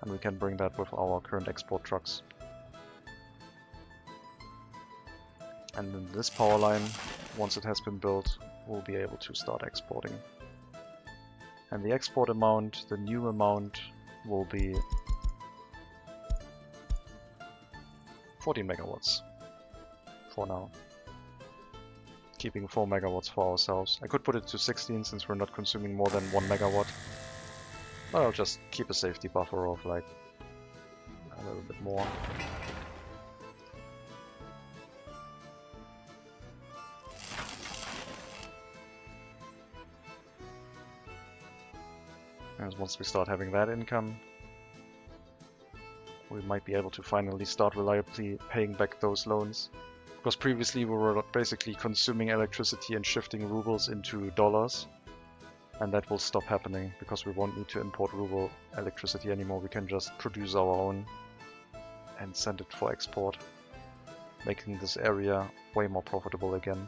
and we can bring that with our current export trucks. And then this power line, once it has been built, we'll be able to start exporting. And the export amount, the new amount, will be 40 megawatts for now. Keeping 4 megawatts for ourselves. I could put it to 16 since we're not consuming more than 1 megawatt. But I'll just keep a safety buffer of like a little bit more. And once we start having that income, we might be able to finally start reliably paying back those loans. Because previously we were basically consuming electricity and shifting rubles into dollars. And that will stop happening because we won't need to import ruble electricity anymore. We can just produce our own and send it for export, making this area way more profitable again.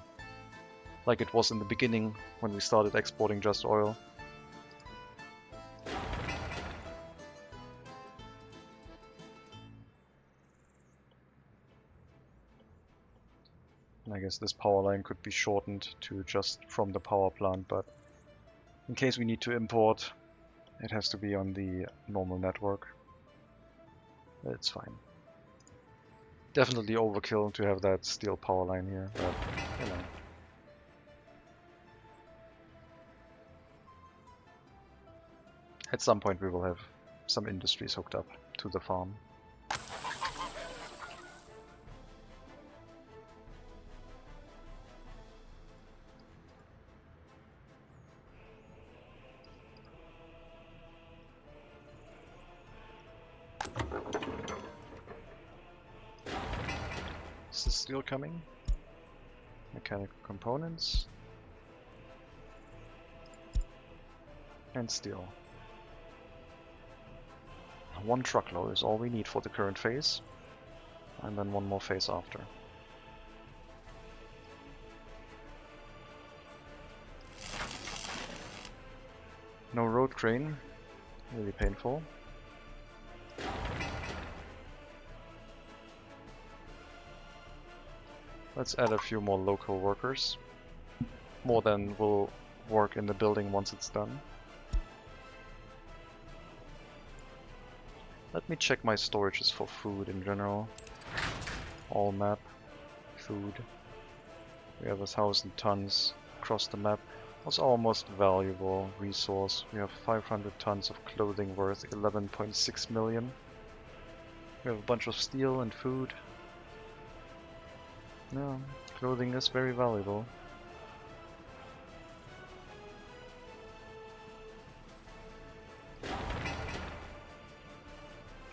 Like it was in the beginning when we started exporting just oil. I guess this power line could be shortened to just from the power plant, but in case we need to import, it has to be on the normal network. It's fine. Definitely overkill to have that steel power line here, but you know. At some point we will have some industries hooked up to the farm. Is the steel coming? Mechanical components. And steel. One truckload is all we need for the current phase. And then one more phase after. No road crane. Really painful. Let's add a few more local workers. More than will work in the building once it's done. Let me check my storages for food in general. All map. Food. We have 1,000 tons across the map. What's our most valuable resource? We have 500 tons of clothing worth 11.6 million. We have a bunch of steel and food. Yeah, clothing is very valuable.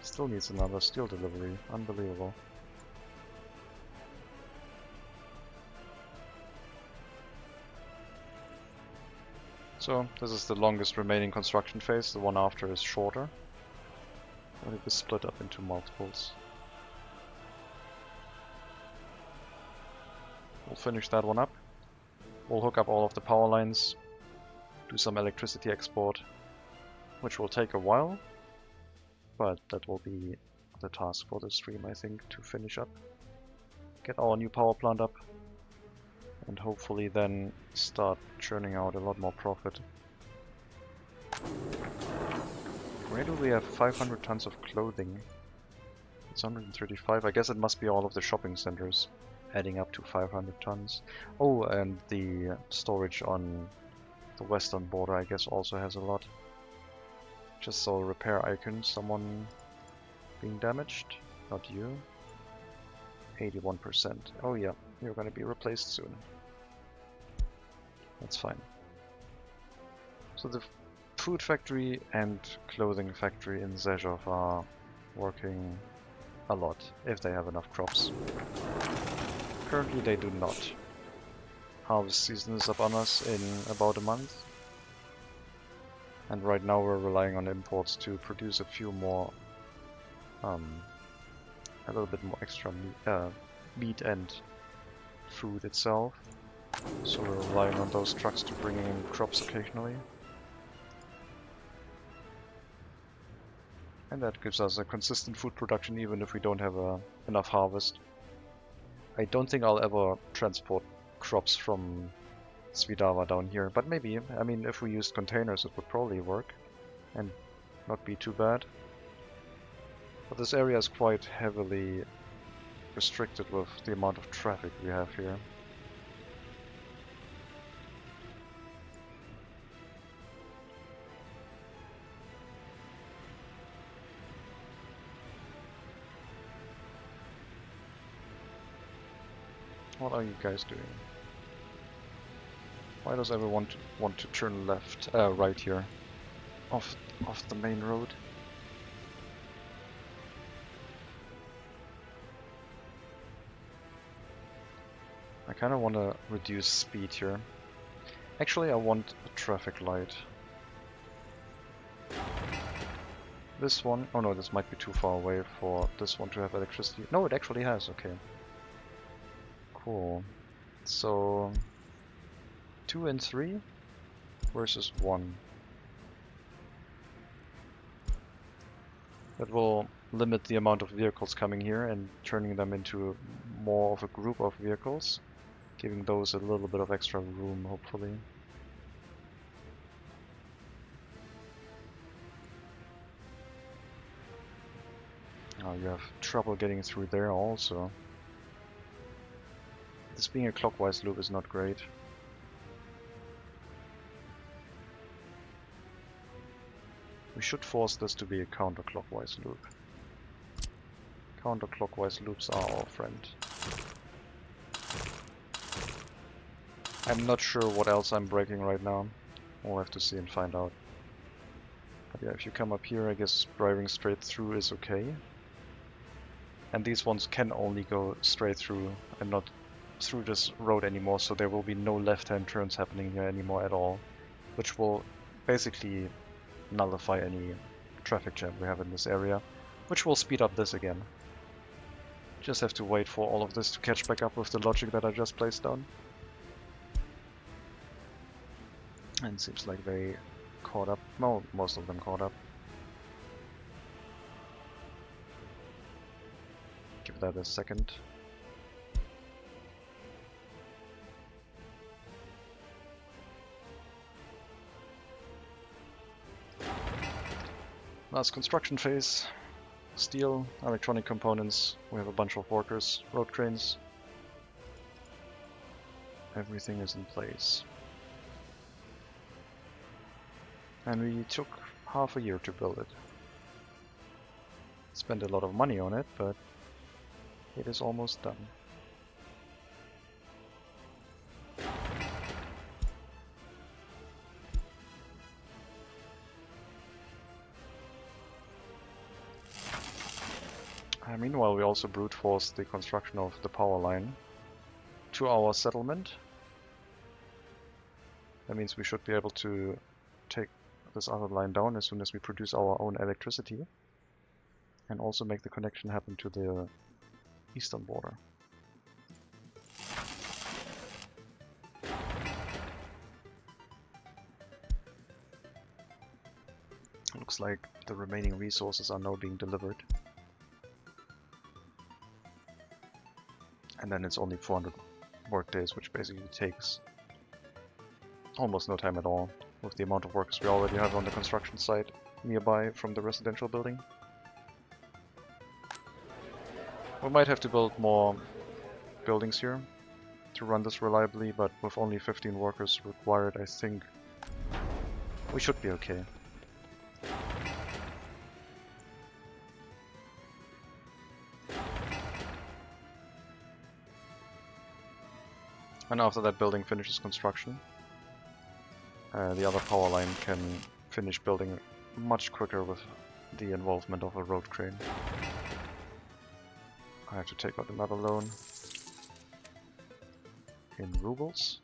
Still needs another steel delivery. Unbelievable. So, this is the longest remaining construction phase. The one after is shorter. But it is split up into multiples. We'll finish that one up. We'll hook up all of the power lines, do some electricity export, which will take a while, but that will be the task for the stream, I think, to finish up. Get our new power plant up, and hopefully then start churning out a lot more profit. Where do we have 500 tons of clothing? It's 135. I guess it must be all of the shopping centers, adding up to 500 tons. Oh, and the storage on the western border, I guess, also has a lot. Just saw a repair icon. Someone being damaged? Not you. 81%. Oh yeah, you're gonna be replaced soon. That's fine. So the food factory and clothing factory in Zhezhov are working a lot, if they have enough crops. Currently they do not. Harvest season is upon us in about a month. And right now we're relying on imports to produce a few more, a little bit more extra meat and food itself. So we're relying on those trucks to bring in crops occasionally. And that gives us a consistent food production even if we don't have enough harvest. I don't think I'll ever transport crops from Svidava down here, but maybe. I mean, if we used containers it would probably work and not be too bad. But this area is quite heavily restricted with the amount of traffic we have here. What are you guys doing? Why does everyone want to turn left, right here, off the main road? I kind of want to reduce speed here. Actually, I want a traffic light. This one, oh no, this might be too far away for this one to have electricity. No, it actually has, okay. Cool. So 2 and 3 versus 1. That will limit the amount of vehicles coming here and turning them into more of a group of vehicles, giving those a little bit of extra room, hopefully. Oh, you have trouble getting through there also. This being a clockwise loop is not great. We should force this to be a counterclockwise loop. Counterclockwise loops are our friend. I'm not sure what else I'm breaking right now. We'll have to see and find out. But yeah, if you come up here, I guess driving straight through is okay. And these ones can only go straight through and not through this road anymore, so there will be no left-hand turns happening here anymore at all, which will basically nullify any traffic jam we have in this area, which will speed up this again. Just have to wait for all of this to catch back up with the logic that I just placed down. And it seems like they caught up. Well, most of them caught up. Give that a second. Last construction phase. Steel, electronic components. We have a bunch of workers, road cranes. Everything is in place. And we took half a year to build it. Spent a lot of money on it, but it is almost done. Meanwhile, we also brute forced the construction of the power line to our settlement. That means we should be able to take this other line down as soon as we produce our own electricity, and also make the connection happen to the eastern border. Looks like the remaining resources are now being delivered. And then it's only 400 work days, which basically takes almost no time at all, with the amount of workers we already have on the construction site nearby from the residential building. We might have to build more buildings here to run this reliably, but with only 15 workers required, I think we should be okay. And after that building finishes construction, the other power line can finish building much quicker with the involvement of a road crane. I have to take out another loan in rubles.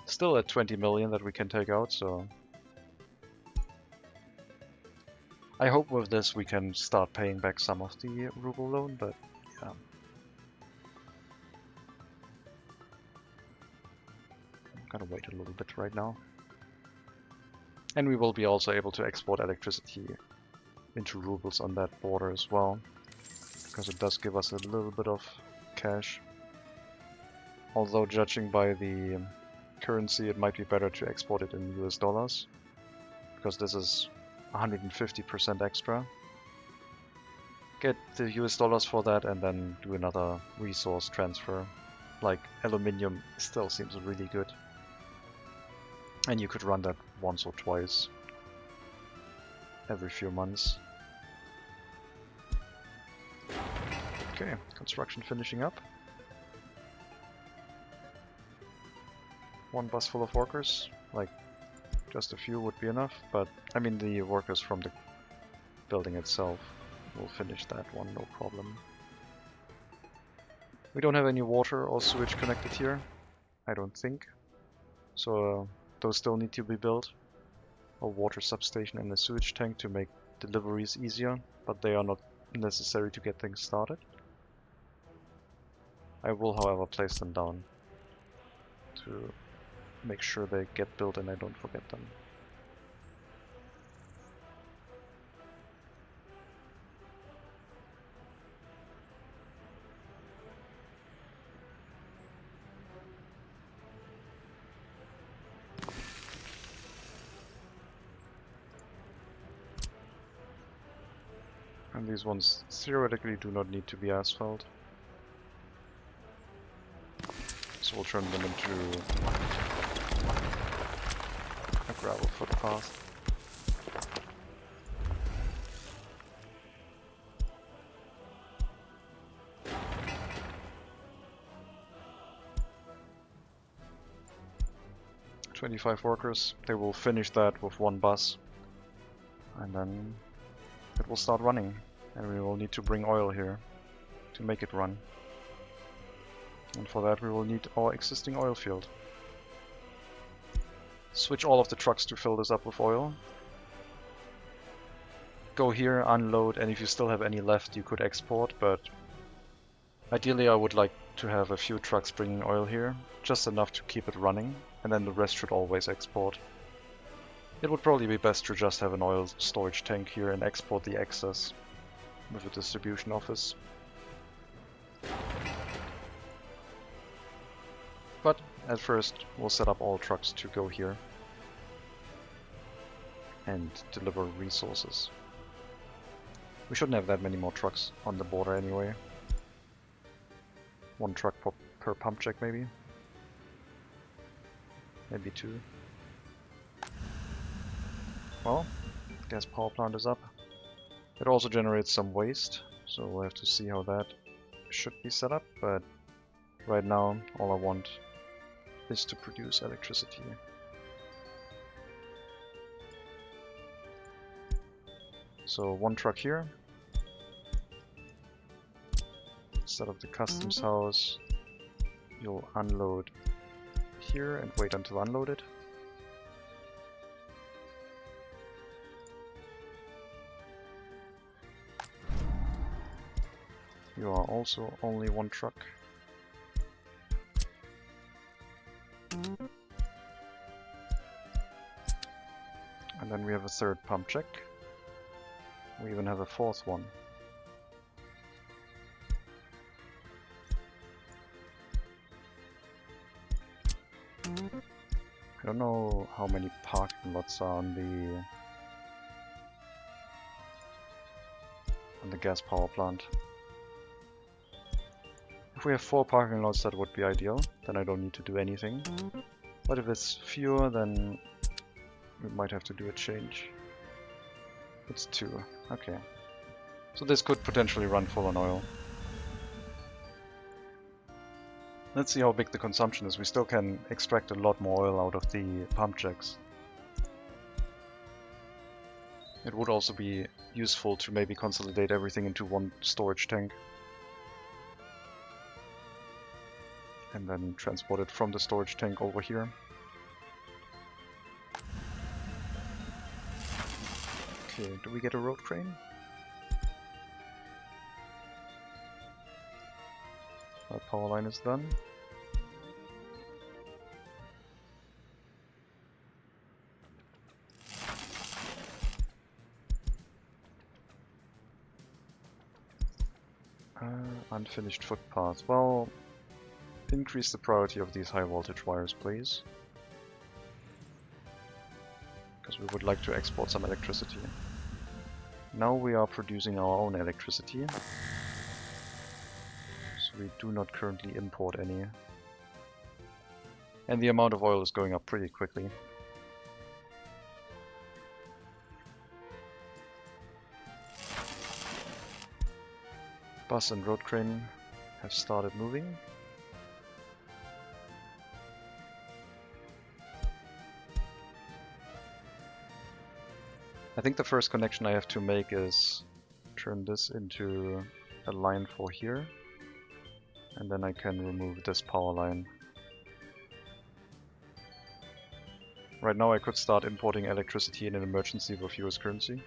Still at 20 million that we can take out, so I hope with this we can start paying back some of the ruble loan, but yeah. Gotta wait a little bit right now. And we will be also able to export electricity into rubles on that border as well, because it does give us a little bit of cash. Although judging by the currency, it might be better to export it in US dollars, because this is 150% extra. Get the US dollars for that and then do another resource transfer. Like aluminium still seems really good. And you could run that once or twice every few months. Okay, construction finishing up. One bus full of workers, like just a few would be enough, but I mean the workers from the building itself will finish that one, no problem. We don't have any water or sewage connected here, I don't think. So those still need to be built. A water substation and a sewage tank to make deliveries easier, but they are not necessary to get things started. I will, however, place them down to make sure they get built and I don't forget them. And these ones theoretically do not need to be asphalt. So we'll turn them into a gravel footpath. "25 workers, they will finish that with one bus, and then it will start running, and we will need to bring oil here. to make it run. And for that we will need our existing oil field. Switch all of the trucks to fill this up with oil. Go here, unload, and if you still have any left you could export, but ideally I would like to have a few trucks bringing oil here, just enough to keep it running, and then the rest should always export. It would probably be best to just have an oil storage tank here and export the excess with a distribution office. But at first we'll set up all trucks to go here and deliver resources. We shouldn't have that many more trucks on the border anyway. One truck per pump check maybe. Maybe two. Well, gas power plant is up. It also generates some waste, so we'll have to see how that should be set up, but right now all I want is to produce electricity. So one truck here. Set up the customs house. You'll unload here and wait until unloaded. You are also only one truck. And then we have a third pump check. We even have a fourth one. I don't know how many parking lots are on the gas power plant. If we have 4 parking lots, that would be ideal. Then I don't need to do anything. But if it's fewer, then we might have to do a change. It's 2. Okay. So this could potentially run full on oil. Let's see how big the consumption is. We still can extract a lot more oil out of the pump jacks. It would also be useful to maybe consolidate everything into one storage tank. And then transport it from the storage tank over here. Okay, do we get a road crane? That power line is done. Unfinished footpath. Well, increase the priority of these high voltage wires, please. Because we would like to export some electricity. Now we are producing our own electricity. So we do not currently import any. And the amount of oil is going up pretty quickly. Bus and road crane have started moving. I think the first connection I have to make is turn this into a line for here, and then I can remove this power line. Right now I could start importing electricity in an emergency with US currency,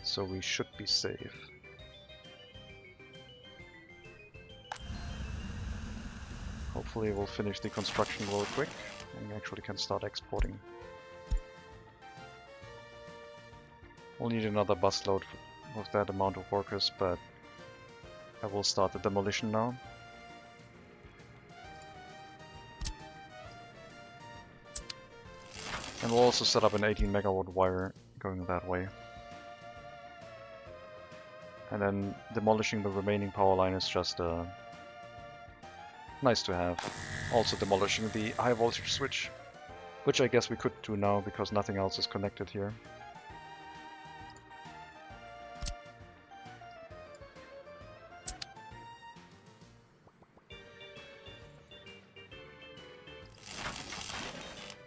so we should be safe. Hopefully we'll finish the construction real quick and we actually can start exporting. We'll need another busload with that amount of workers, but I will start the demolition now. And we'll also set up an 18 megawatt wire going that way. And then demolishing the remaining power line is just nice to have. Also demolishing the high voltage switch, which I guess we could do now because nothing else is connected here.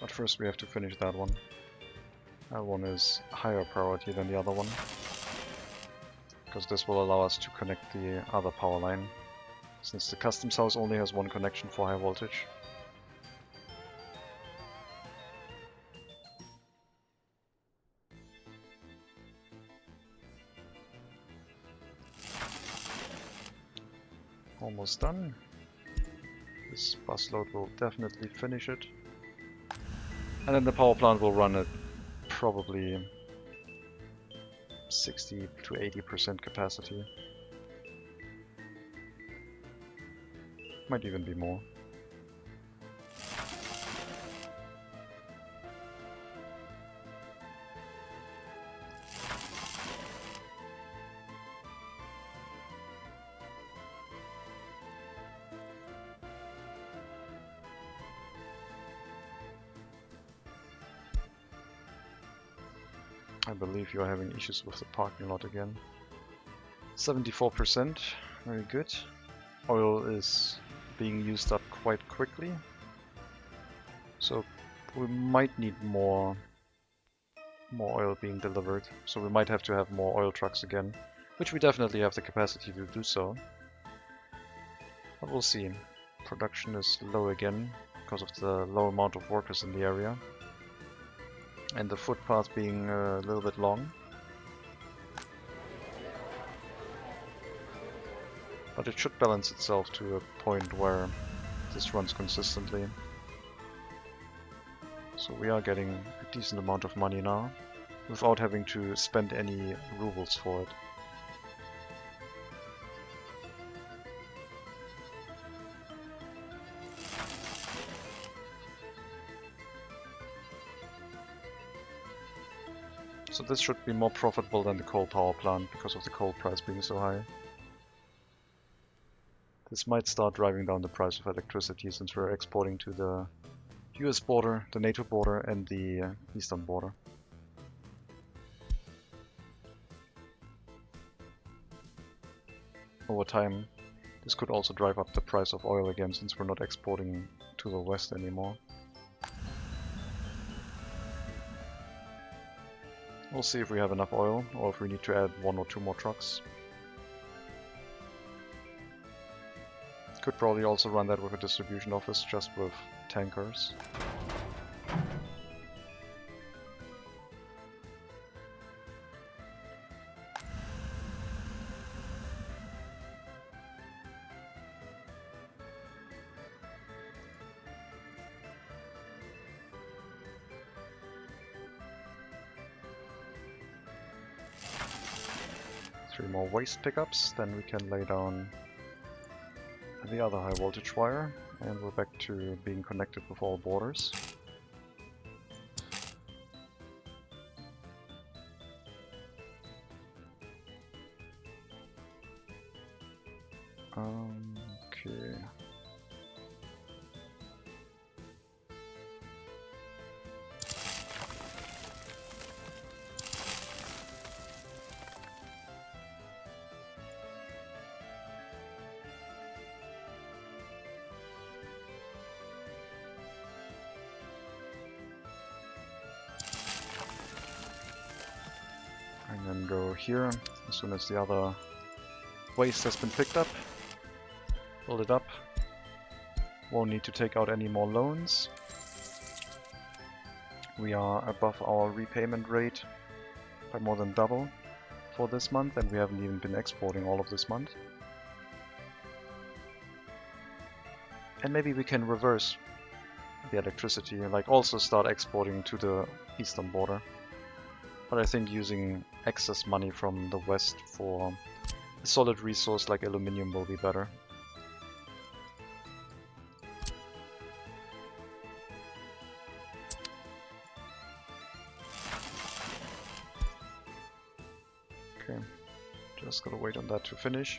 But first we have to finish that one. That one is higher priority than the other one. because this will allow us to connect the other power line, since the customs house only has one connection for high voltage. Almost done. This bus load will definitely finish it. And then the power plant will run at probably 60 to 80% capacity. Might even be more. I believe you are having issues with the parking lot again. 74%, very good. Oil is being used up quite quickly, so we might need more oil being delivered. So we might have to have more oil trucks again, which we definitely have the capacity to do so. But we'll see. Production is low again because of the low amount of workers in the area. And the footpath being a little bit long. But it should balance itself to a point where this runs consistently. So we are getting a decent amount of money now, without having to spend any rubles for it. So this should be more profitable than the coal power plant because of the coal price being so high. This might start driving down the price of electricity since we're exporting to the US border, the NATO border and the eastern border. Over time, this could also drive up the price of oil again since we're not exporting to the west anymore. We'll see if we have enough oil, or if we need to add 1 or 2 more trucks. Could probably also run that with a distribution office, just with tankers. Three more waste pickups, then we can lay down the other high voltage wire, and we're back to being connected with all borders. Okay. And then go here as soon as the other waste has been picked up. Build it up. Won't need to take out any more loans. We are above our repayment rate by more than double for this month, and we haven't even been exporting all of this month. And maybe we can reverse the electricity, like also start exporting to the eastern border. But I think using excess money from the west for a solid resource like aluminium will be better. Okay, just gotta wait on that to finish.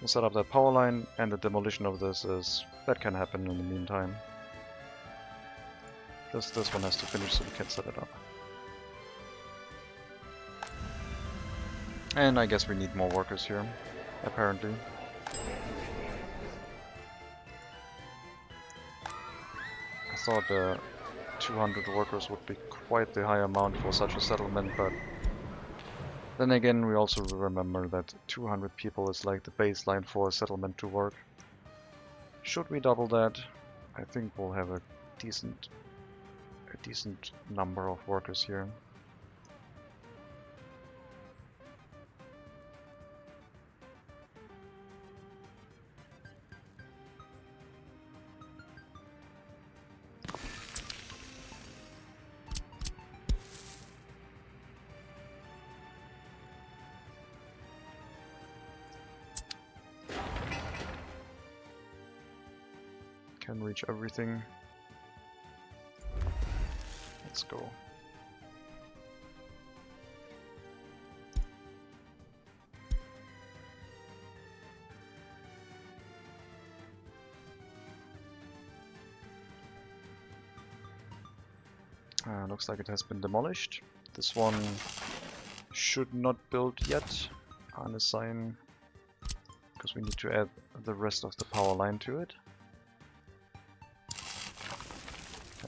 We'll set up that power line, and the demolition of this that can happen in the meantime. Just this one has to finish so we can set it up. And I guess we need more workers here, apparently. I thought 200 workers would be quite the high amount for such a settlement, but Then again, we also remember that 200 people is like the baseline for a settlement to work. Should we double that? I think we'll have a decent number of workers here. Can reach everything. Let's go. Looks like it has been demolished. This one should not build yet. Unassign, because we need to add the rest of the power line to it.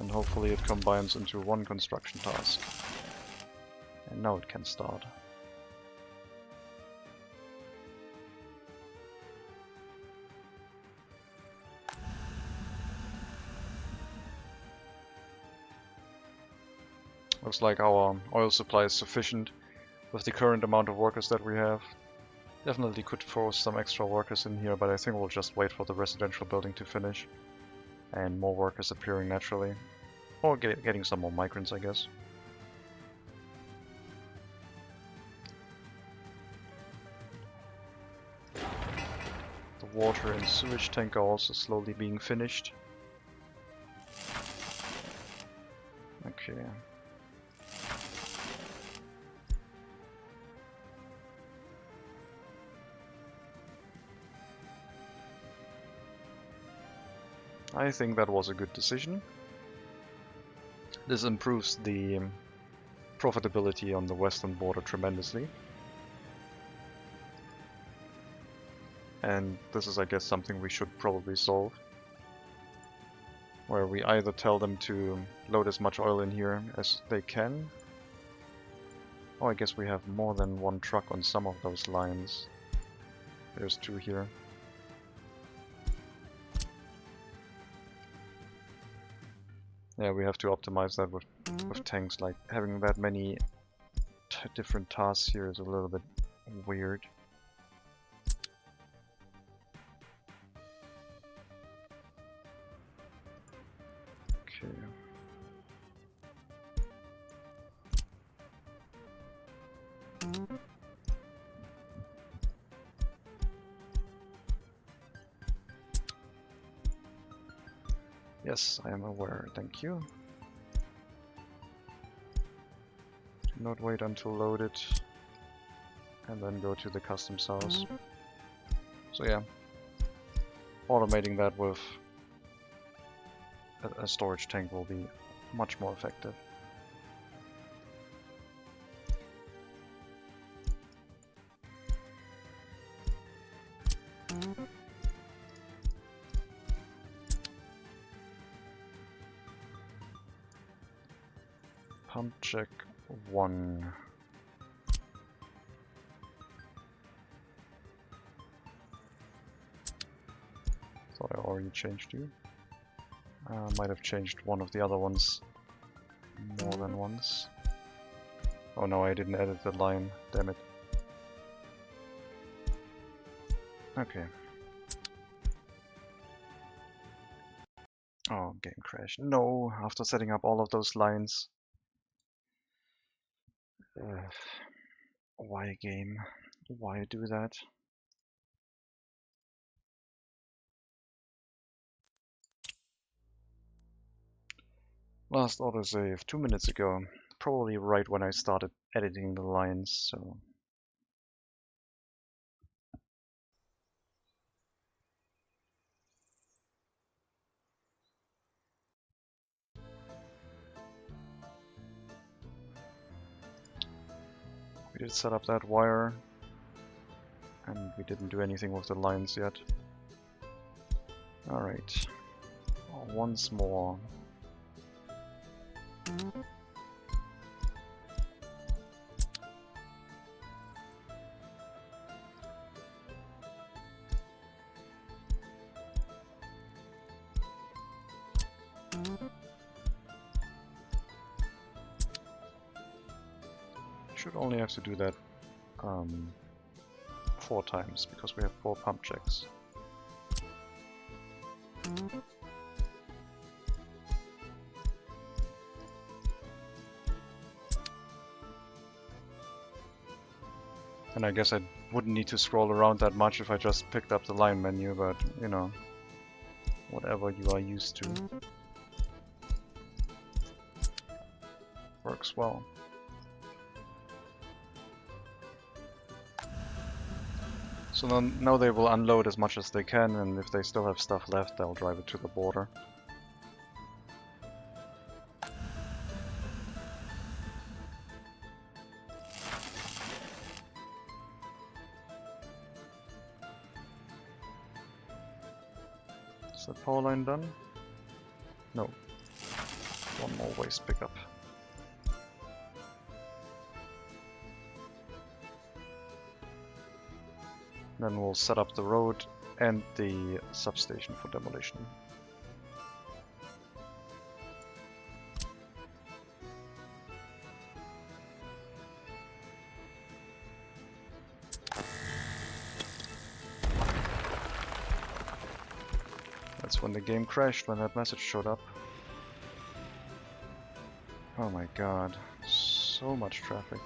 And hopefully it combines into one construction task. And now it can start. Looks like our oil supply is sufficient with the current amount of workers that we have. Definitely could force some extra workers in here, but I think we'll just wait for the residential building to finish. And more workers appearing naturally. Or getting some more migrants, I guess. The water and sewage tank are also slowly being finished. Okay. I think that was a good decision. This improves the profitability on the western border tremendously. And this is, I guess, something we should probably solve. Where we either tell them to load as much oil in here as they can. Oh, I guess we have more than one truck on some of those lines. There's two here. Yeah, we have to optimize that with tanks. Like, having that many different tasks here is a little bit weird. Okay. Yes, I am aware, thank you. Do not wait until loaded and then go to the customs house. So yeah, automating that with a storage tank will be much more effective. Pump check 1. Thought I already changed you. Might have changed one of the other ones more than once. Oh no, I didn't edit the line, damn it. Okay. Oh, game crash. No, after setting up all of those lines. Why game? Why do that? Last autosave 2 minutes ago. Probably right when I started editing the lines, so... We did set up that wire, and we didn't do anything with the lines yet. Alright. Once more. Should only have to do that 4 times, because we have 4 pump checks. And I guess I wouldn't need to scroll around that much if I just picked up the line menu, but you know, whatever you are used to works well. So now they will unload as much as they can, and if they still have stuff left, they'll drive it to the border. Is that power line done? No. One more waste pickup. Then we'll set up the road and the substation for demolition. That's when the game crashed, when that message showed up. Oh my god, so much traffic.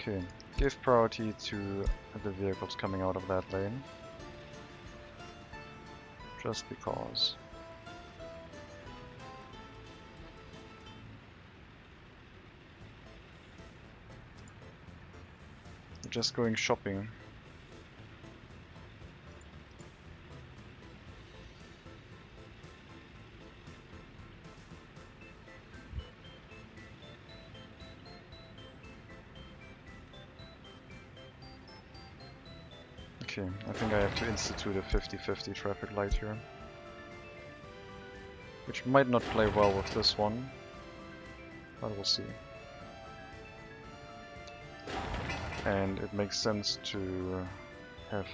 Okay, give priority to the vehicles coming out of that lane. Just because. We're just going shopping. Okay, I think I have to institute a 50-50 traffic light here. Which might not play well with this one, but we'll see. And it makes sense to have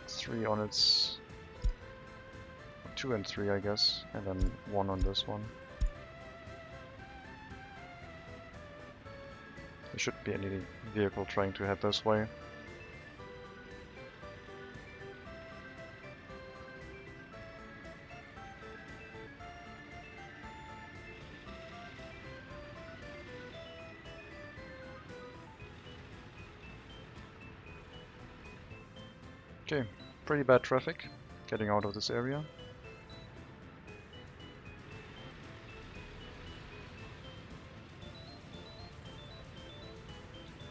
3 on its... 2 and 3 I guess, and then 1 on this one. There shouldn't be any vehicle trying to head this way. Okay, pretty bad traffic getting out of this area.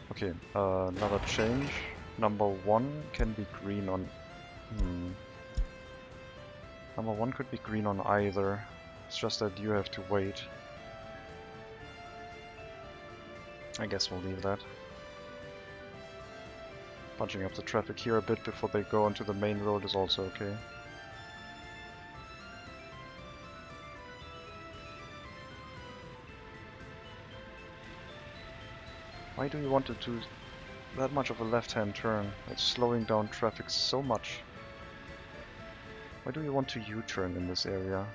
Okay, another change. Number 1 can be green on... Number 1 could be green on either. It's just that you have to wait. I guess we'll leave that. Punching up the traffic here a bit before they go onto the main road is also okay. Why do you want to do that much of a left-hand turn? It's slowing down traffic so much. Why do you want to U-turn in this area?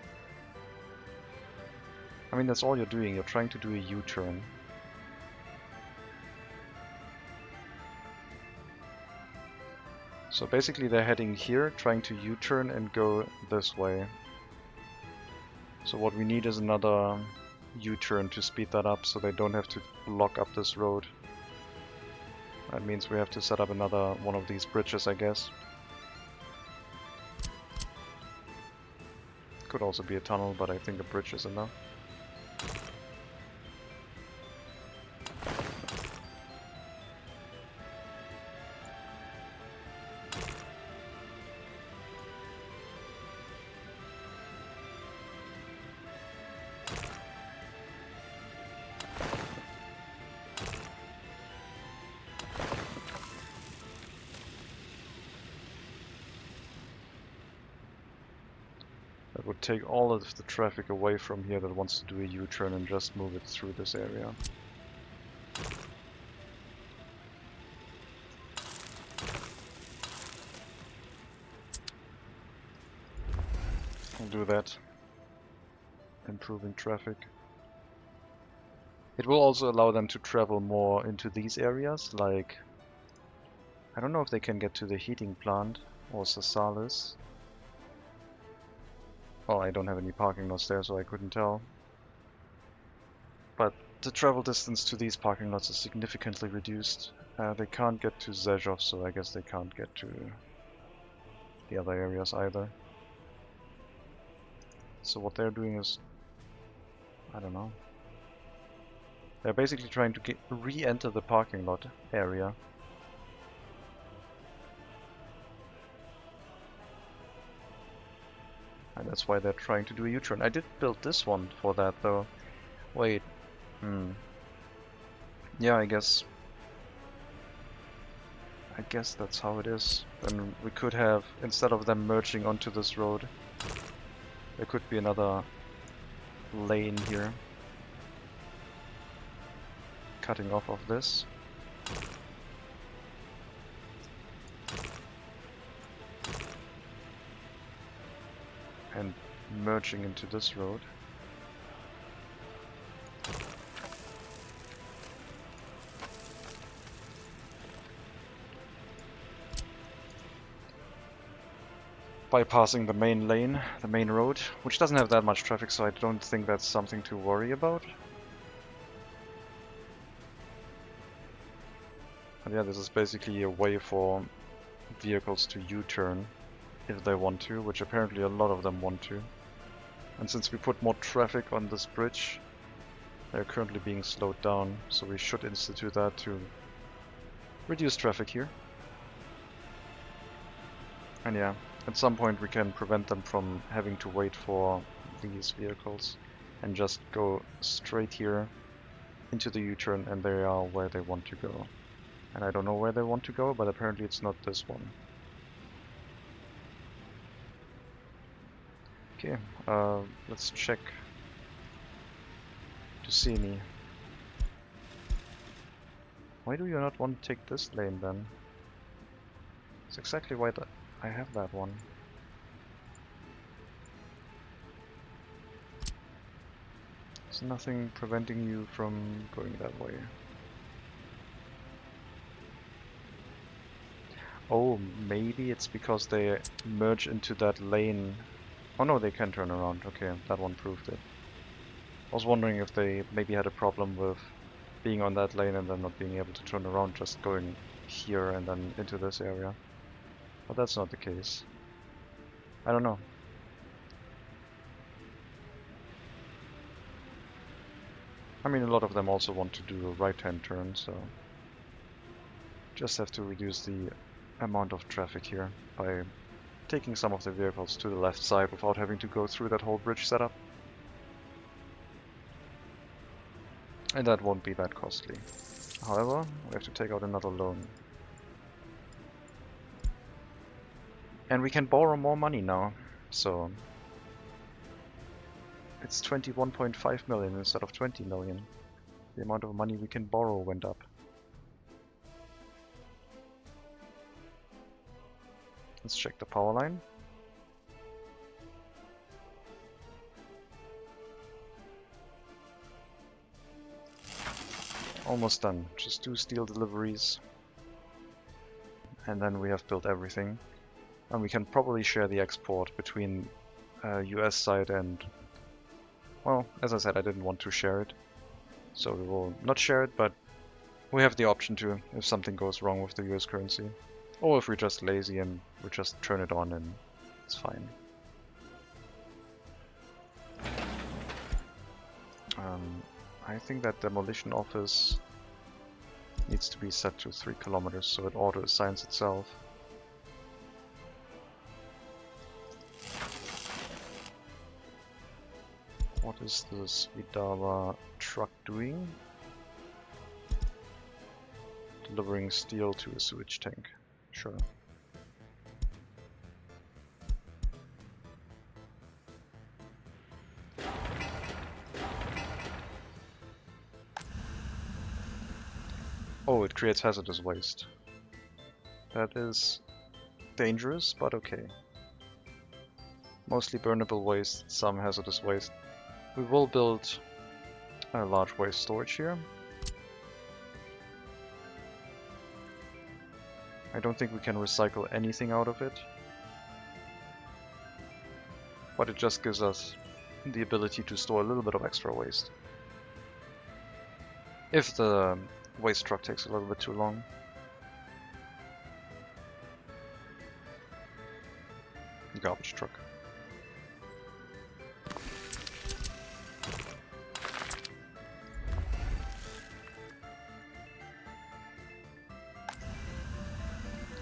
I mean, that's all you're doing. You're trying to do a U-turn. So basically they're heading here, trying to U-turn and go this way. So what we need is another U-turn to speed that up so they don't have to block up this road. That means we have to set up another one of these bridges, I guess. Could also be a tunnel, but I think a bridge is enough. That would take all of the traffic away from here that wants to do a U-turn and just move it through this area. do that. Improving traffic. It will also allow them to travel more into these areas, like... I don't know if they can get to the heating plant or Sasalis. Oh, I don't have any parking lots there, so I couldn't tell. But the travel distance to these parking lots is significantly reduced. They can't get to Zhezhov, so I guess they can't get to the other areas either. So what they're doing is... I don't know. They're basically trying to re-enter the parking lot area. And that's why they're trying to do a U-turn. I did build this one for that though. Wait. Yeah, I guess that's how it is. Then we could have, instead of them merging onto this road, there could be another lane here. Cutting off of this. And merging into this road. Bypassing the main lane, the main road, which doesn't have that much traffic, so I don't think that's something to worry about. But yeah, this is basically a way for vehicles to U-turn if they want to, which apparently a lot of them want to. And since we put more traffic on this bridge, they're currently being slowed down, so we should institute that to reduce traffic here. And yeah, at some point we can prevent them from having to wait for these vehicles and just go straight here into the U-turn, and they are where they want to go. And I don't know where they want to go, but apparently it's not this one. Okay, let's check Tusini. Why do you not want to take this lane then? It's exactly why I have that one. There's nothing preventing you from going that way. Oh, maybe it's because they merge into that lane. Oh no, they can turn around. Okay, that one proved it. I was wondering if they maybe had a problem with being on that lane and then not being able to turn around, just going here and then into this area. But that's not the case. I don't know. I mean, a lot of them also want to do a right-hand turn, so just have to reduce the amount of traffic here by taking some of the vehicles to the left side without having to go through that whole bridge setup. And that won't be that costly. However, we have to take out another loan. And we can borrow more money now, so it's 21.5 million instead of 20 million. The amount of money we can borrow went up. Let's check the power line. Almost done. Just 2 steel deliveries. And then we have built everything. And we can probably share the export between US side and... Well, as I said, I didn't want to share it. So we will not share it, but we have the option to if something goes wrong with the US currency. Or if we're just lazy and we just turn it on and it's fine. I think that demolition office needs to be set to 3 kilometers so it auto assigns itself. What is this Vidala truck doing? Delivering steel to a sewage tank. Sure. Oh, it creates hazardous waste. That is dangerous, but okay. Mostly burnable waste, some hazardous waste. We will build a large waste storage here. I don't think we can recycle anything out of it, but it just gives us the ability to store a little bit of extra waste. If the waste truck takes a little bit too long. Garbage truck.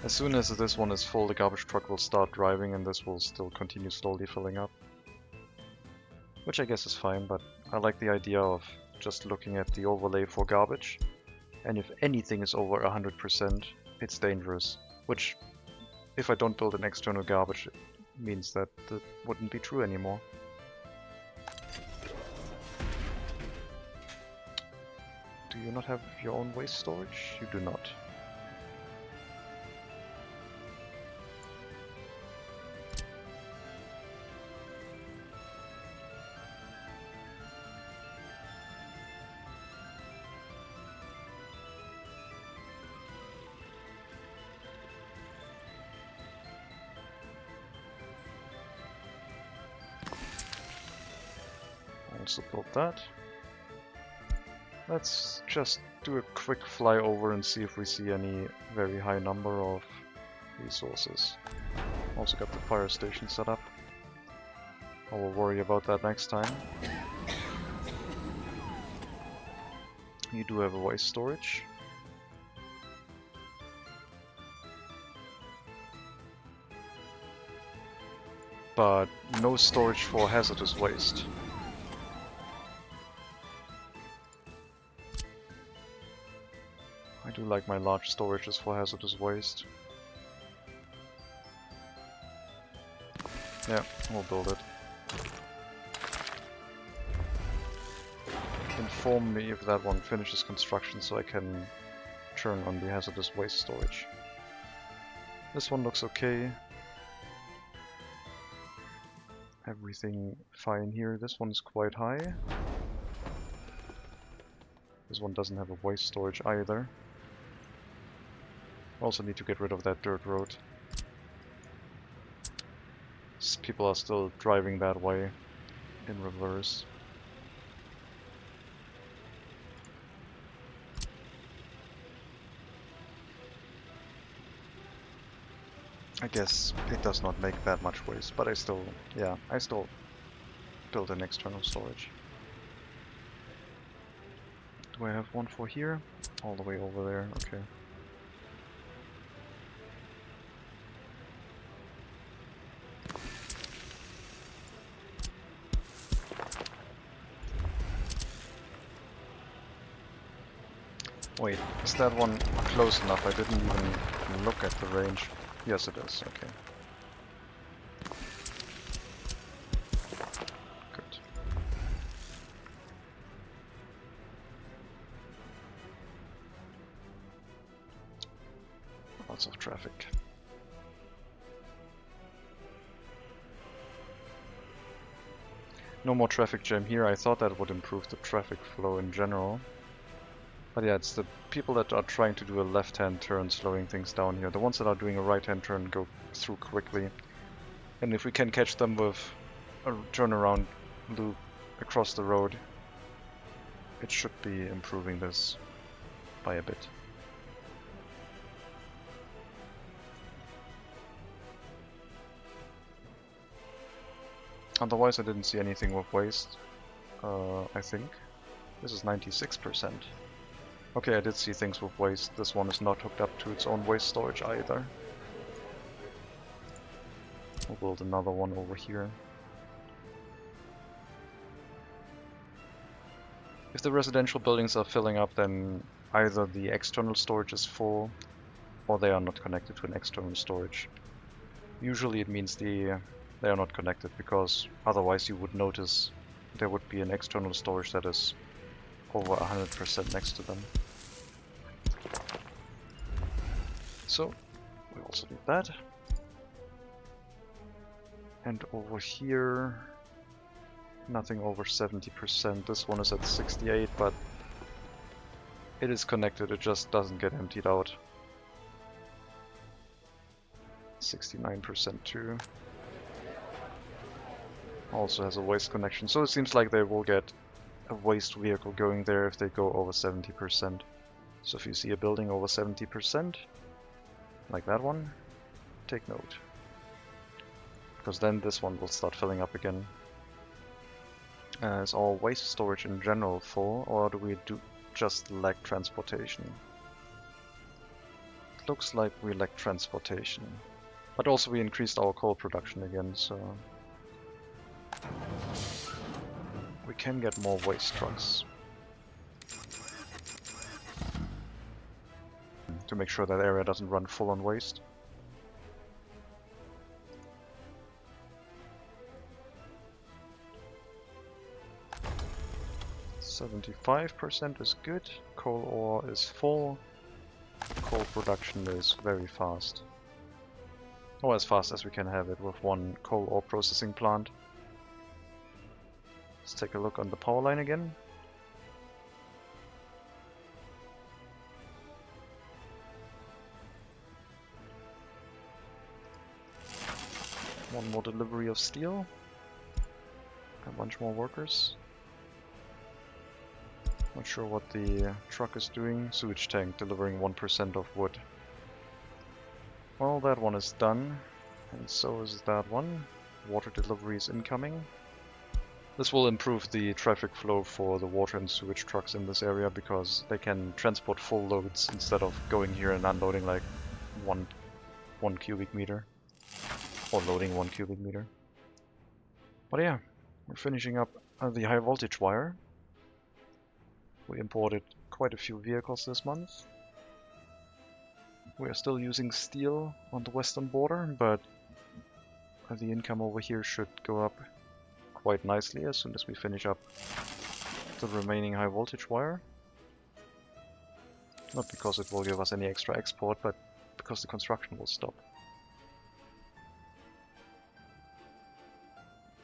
As soon as this one is full, the garbage truck will start driving and this will still continue slowly filling up. Which I guess is fine, but I like the idea of just looking at the overlay for garbage. And if anything is over 100%, it's dangerous. Which, if I don't build an external garbage, it means that that wouldn't be true anymore. Do you not have your own waste storage? You do not. Also build that. Let's just do a quick flyover and see if we see any very high number of resources. Also got the fire station set up. I will worry about that next time. You do have a waste storage. But no storage for hazardous waste. I do like my large storages for hazardous waste. Yeah, we'll build it. Inform me if that one finishes construction so I can turn on the hazardous waste storage. This one looks okay. Everything fine here. This one's quite high. This one doesn't have a waste storage either. Also need to get rid of that dirt road. People are still driving that way in reverse. I guess it does not make that much waste, but I still build an external storage. Do I have one for here? All the way over there, okay. Wait, is that one close enough? I didn't even look at the range. Yes, it is. Okay. Good. Lots of traffic. No more traffic jam here. I thought that would improve the traffic flow in general. But yeah, it's the people that are trying to do a left-hand turn slowing things down here. The ones that are doing a right-hand turn go through quickly. And if we can catch them with a turnaround loop across the road, it should be improving this by a bit. Otherwise I didn't see anything with waste, I think. This is 96%. Okay, I did see things with waste. This one is not hooked up to its own waste storage either. We'll build another one over here. If the residential buildings are filling up, then either the external storage is full or they are not connected to an external storage. Usually it means they are not connected, because otherwise you would notice there would be an external storage that is over 100% next to them. So we also need that. And over here, nothing over 70%. This one is at 68, but it is connected, it just doesn't get emptied out. 69% too. Also has a waste connection, so it seems like they will get a waste vehicle going there if they go over 70%. So if you see a building over 70%, like that one, take note. Because then this one will start filling up again. Is all waste storage in general full, or do we just lack transportation? It looks like we lack transportation. But also we increased our coal production again, so we can get more waste trucks. To make sure that area doesn't run full on waste. %75% is good, coal ore is full, coal production is very fast. Or as fast as we can have it with one coal ore processing plant. Let's take a look on the power line again. One more delivery of steel. A bunch more workers. Not sure what the truck is doing. Sewage tank delivering 1% of wood. Well, that one is done. And so is that one. Water delivery is incoming. This will improve the traffic flow for the water and sewage trucks in this area because they can transport full loads instead of going here and unloading like one cubic meter. Or loading 1 cubic meter. But yeah, we're finishing up the high voltage wire. We imported quite a few vehicles this month. We are still using steel on the western border, but the income over here should go up quite nicely as soon as we finish up the remaining high voltage wire. Not because it will give us any extra export, but because the construction will stop.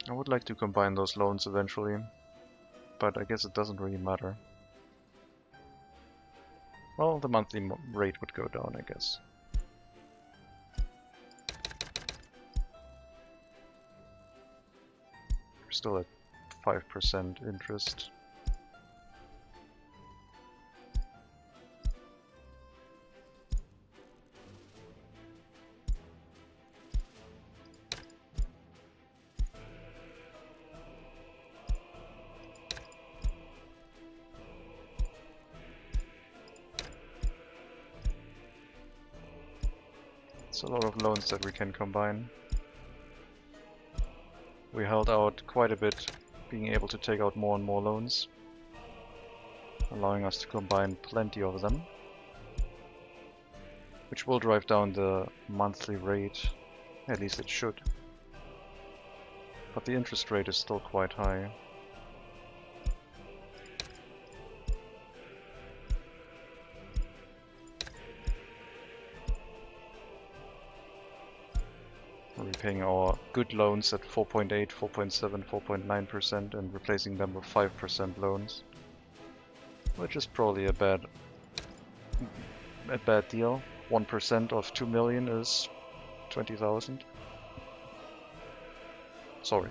I would like to combine those loans eventually, but I guess it doesn't really matter. Well, the monthly rate would go down, I guess. We're still at 5% interest. It's a lot of loans that we can combine. We held out quite a bit, being able to take out more and more loans, allowing us to combine plenty of them, which will drive down the monthly rate, at least it should. But the interest rate is still quite high. We're repaying our good loans at 4.8, 4.7, 4.9% and replacing them with 5% loans, which is probably a bad deal. 1% of 2 million is 20,000. Sorry,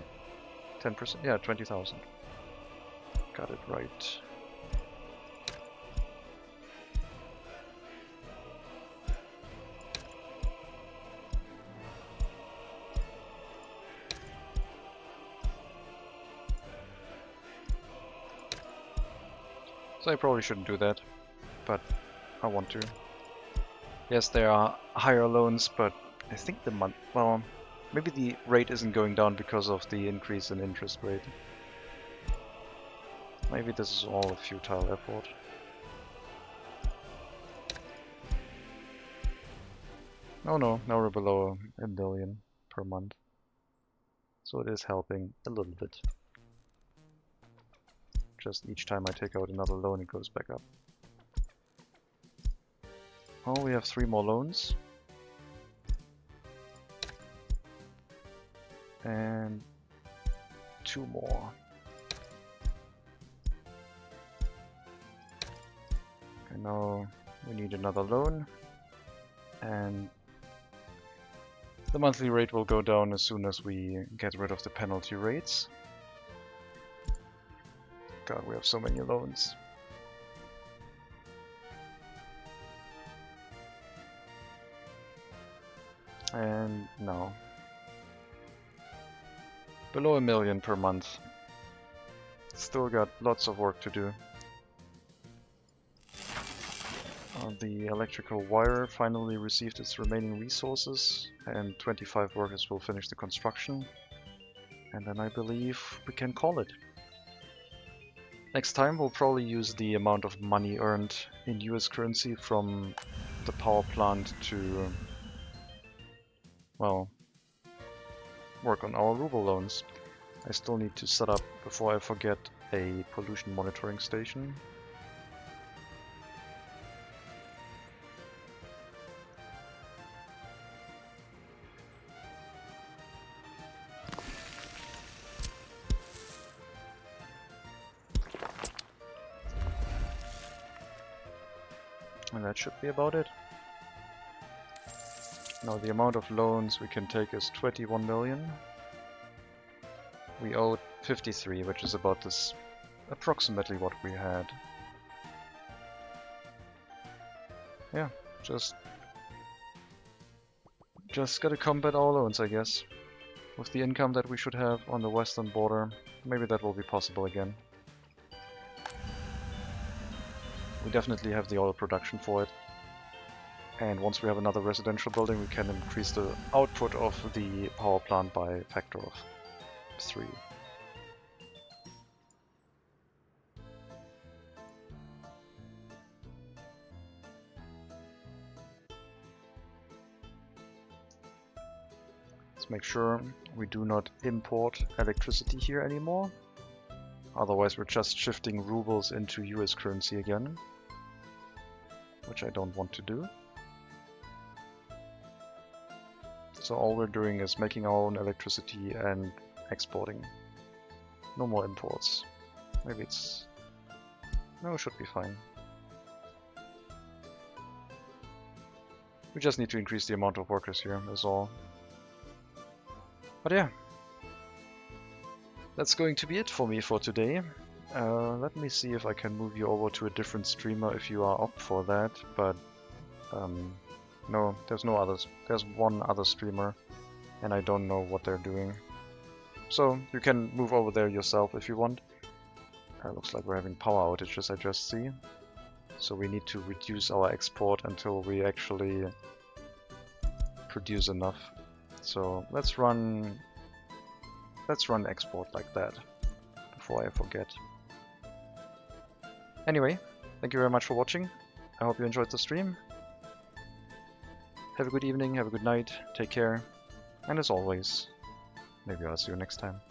10%? Yeah, 20,000. Got it right. So I probably shouldn't do that, but I want to. Yes, there are higher loans, but I think well, maybe the rate isn't going down because of the increase in interest rate. Maybe this is all a futile effort. Oh no, now we're below a million per month. So it is helping a little bit. Just each time I take out another loan, it goes back up. Oh, we have 3 more loans. And 2 more. And now we need another loan. And the monthly rate will go down as soon as we get rid of the penalty rates. God, we have so many loans. And no. Below $1 million per month. Still got lots of work to do. The electrical wire finally received its remaining resources, and 25 workers will finish the construction. And then I believe we can call it. Next time we'll probably use the amount of money earned in US currency from the power plant to, well, work on our ruble loans. I still need to set up, before I forget, a pollution monitoring station. And that should be about it. Now the amount of loans we can take is 21 million. We owed 53, which is about this, approximately what we had. Yeah, just gotta combat our loans, I guess. With the income that we should have on the western border, maybe that will be possible again. We definitely have the oil production for it. And once we have another residential building, we can increase the output of the power plant by a factor of 3. Let's make sure we do not import electricity here anymore. Otherwise we're just shifting rubles into US currency again, which I don't want to do. So all we're doing is making our own electricity and exporting. No more imports. Maybe it's... no, it should be fine. We just need to increase the amount of workers here, that's all. But yeah. That's going to be it for me for today. Let me see if I can move you over to a different streamer if you are up for that, but no, there's no others. There's one other streamer, and I don't know what they're doing. So you can move over there yourself if you want. Looks like we're having power outages, I just see. So we need to reduce our export until we actually produce enough. So let's run export like that before I forget. Anyway, thank you very much for watching. I hope you enjoyed the stream. Have a good evening, have a good night, take care, and as always, maybe I'll see you next time.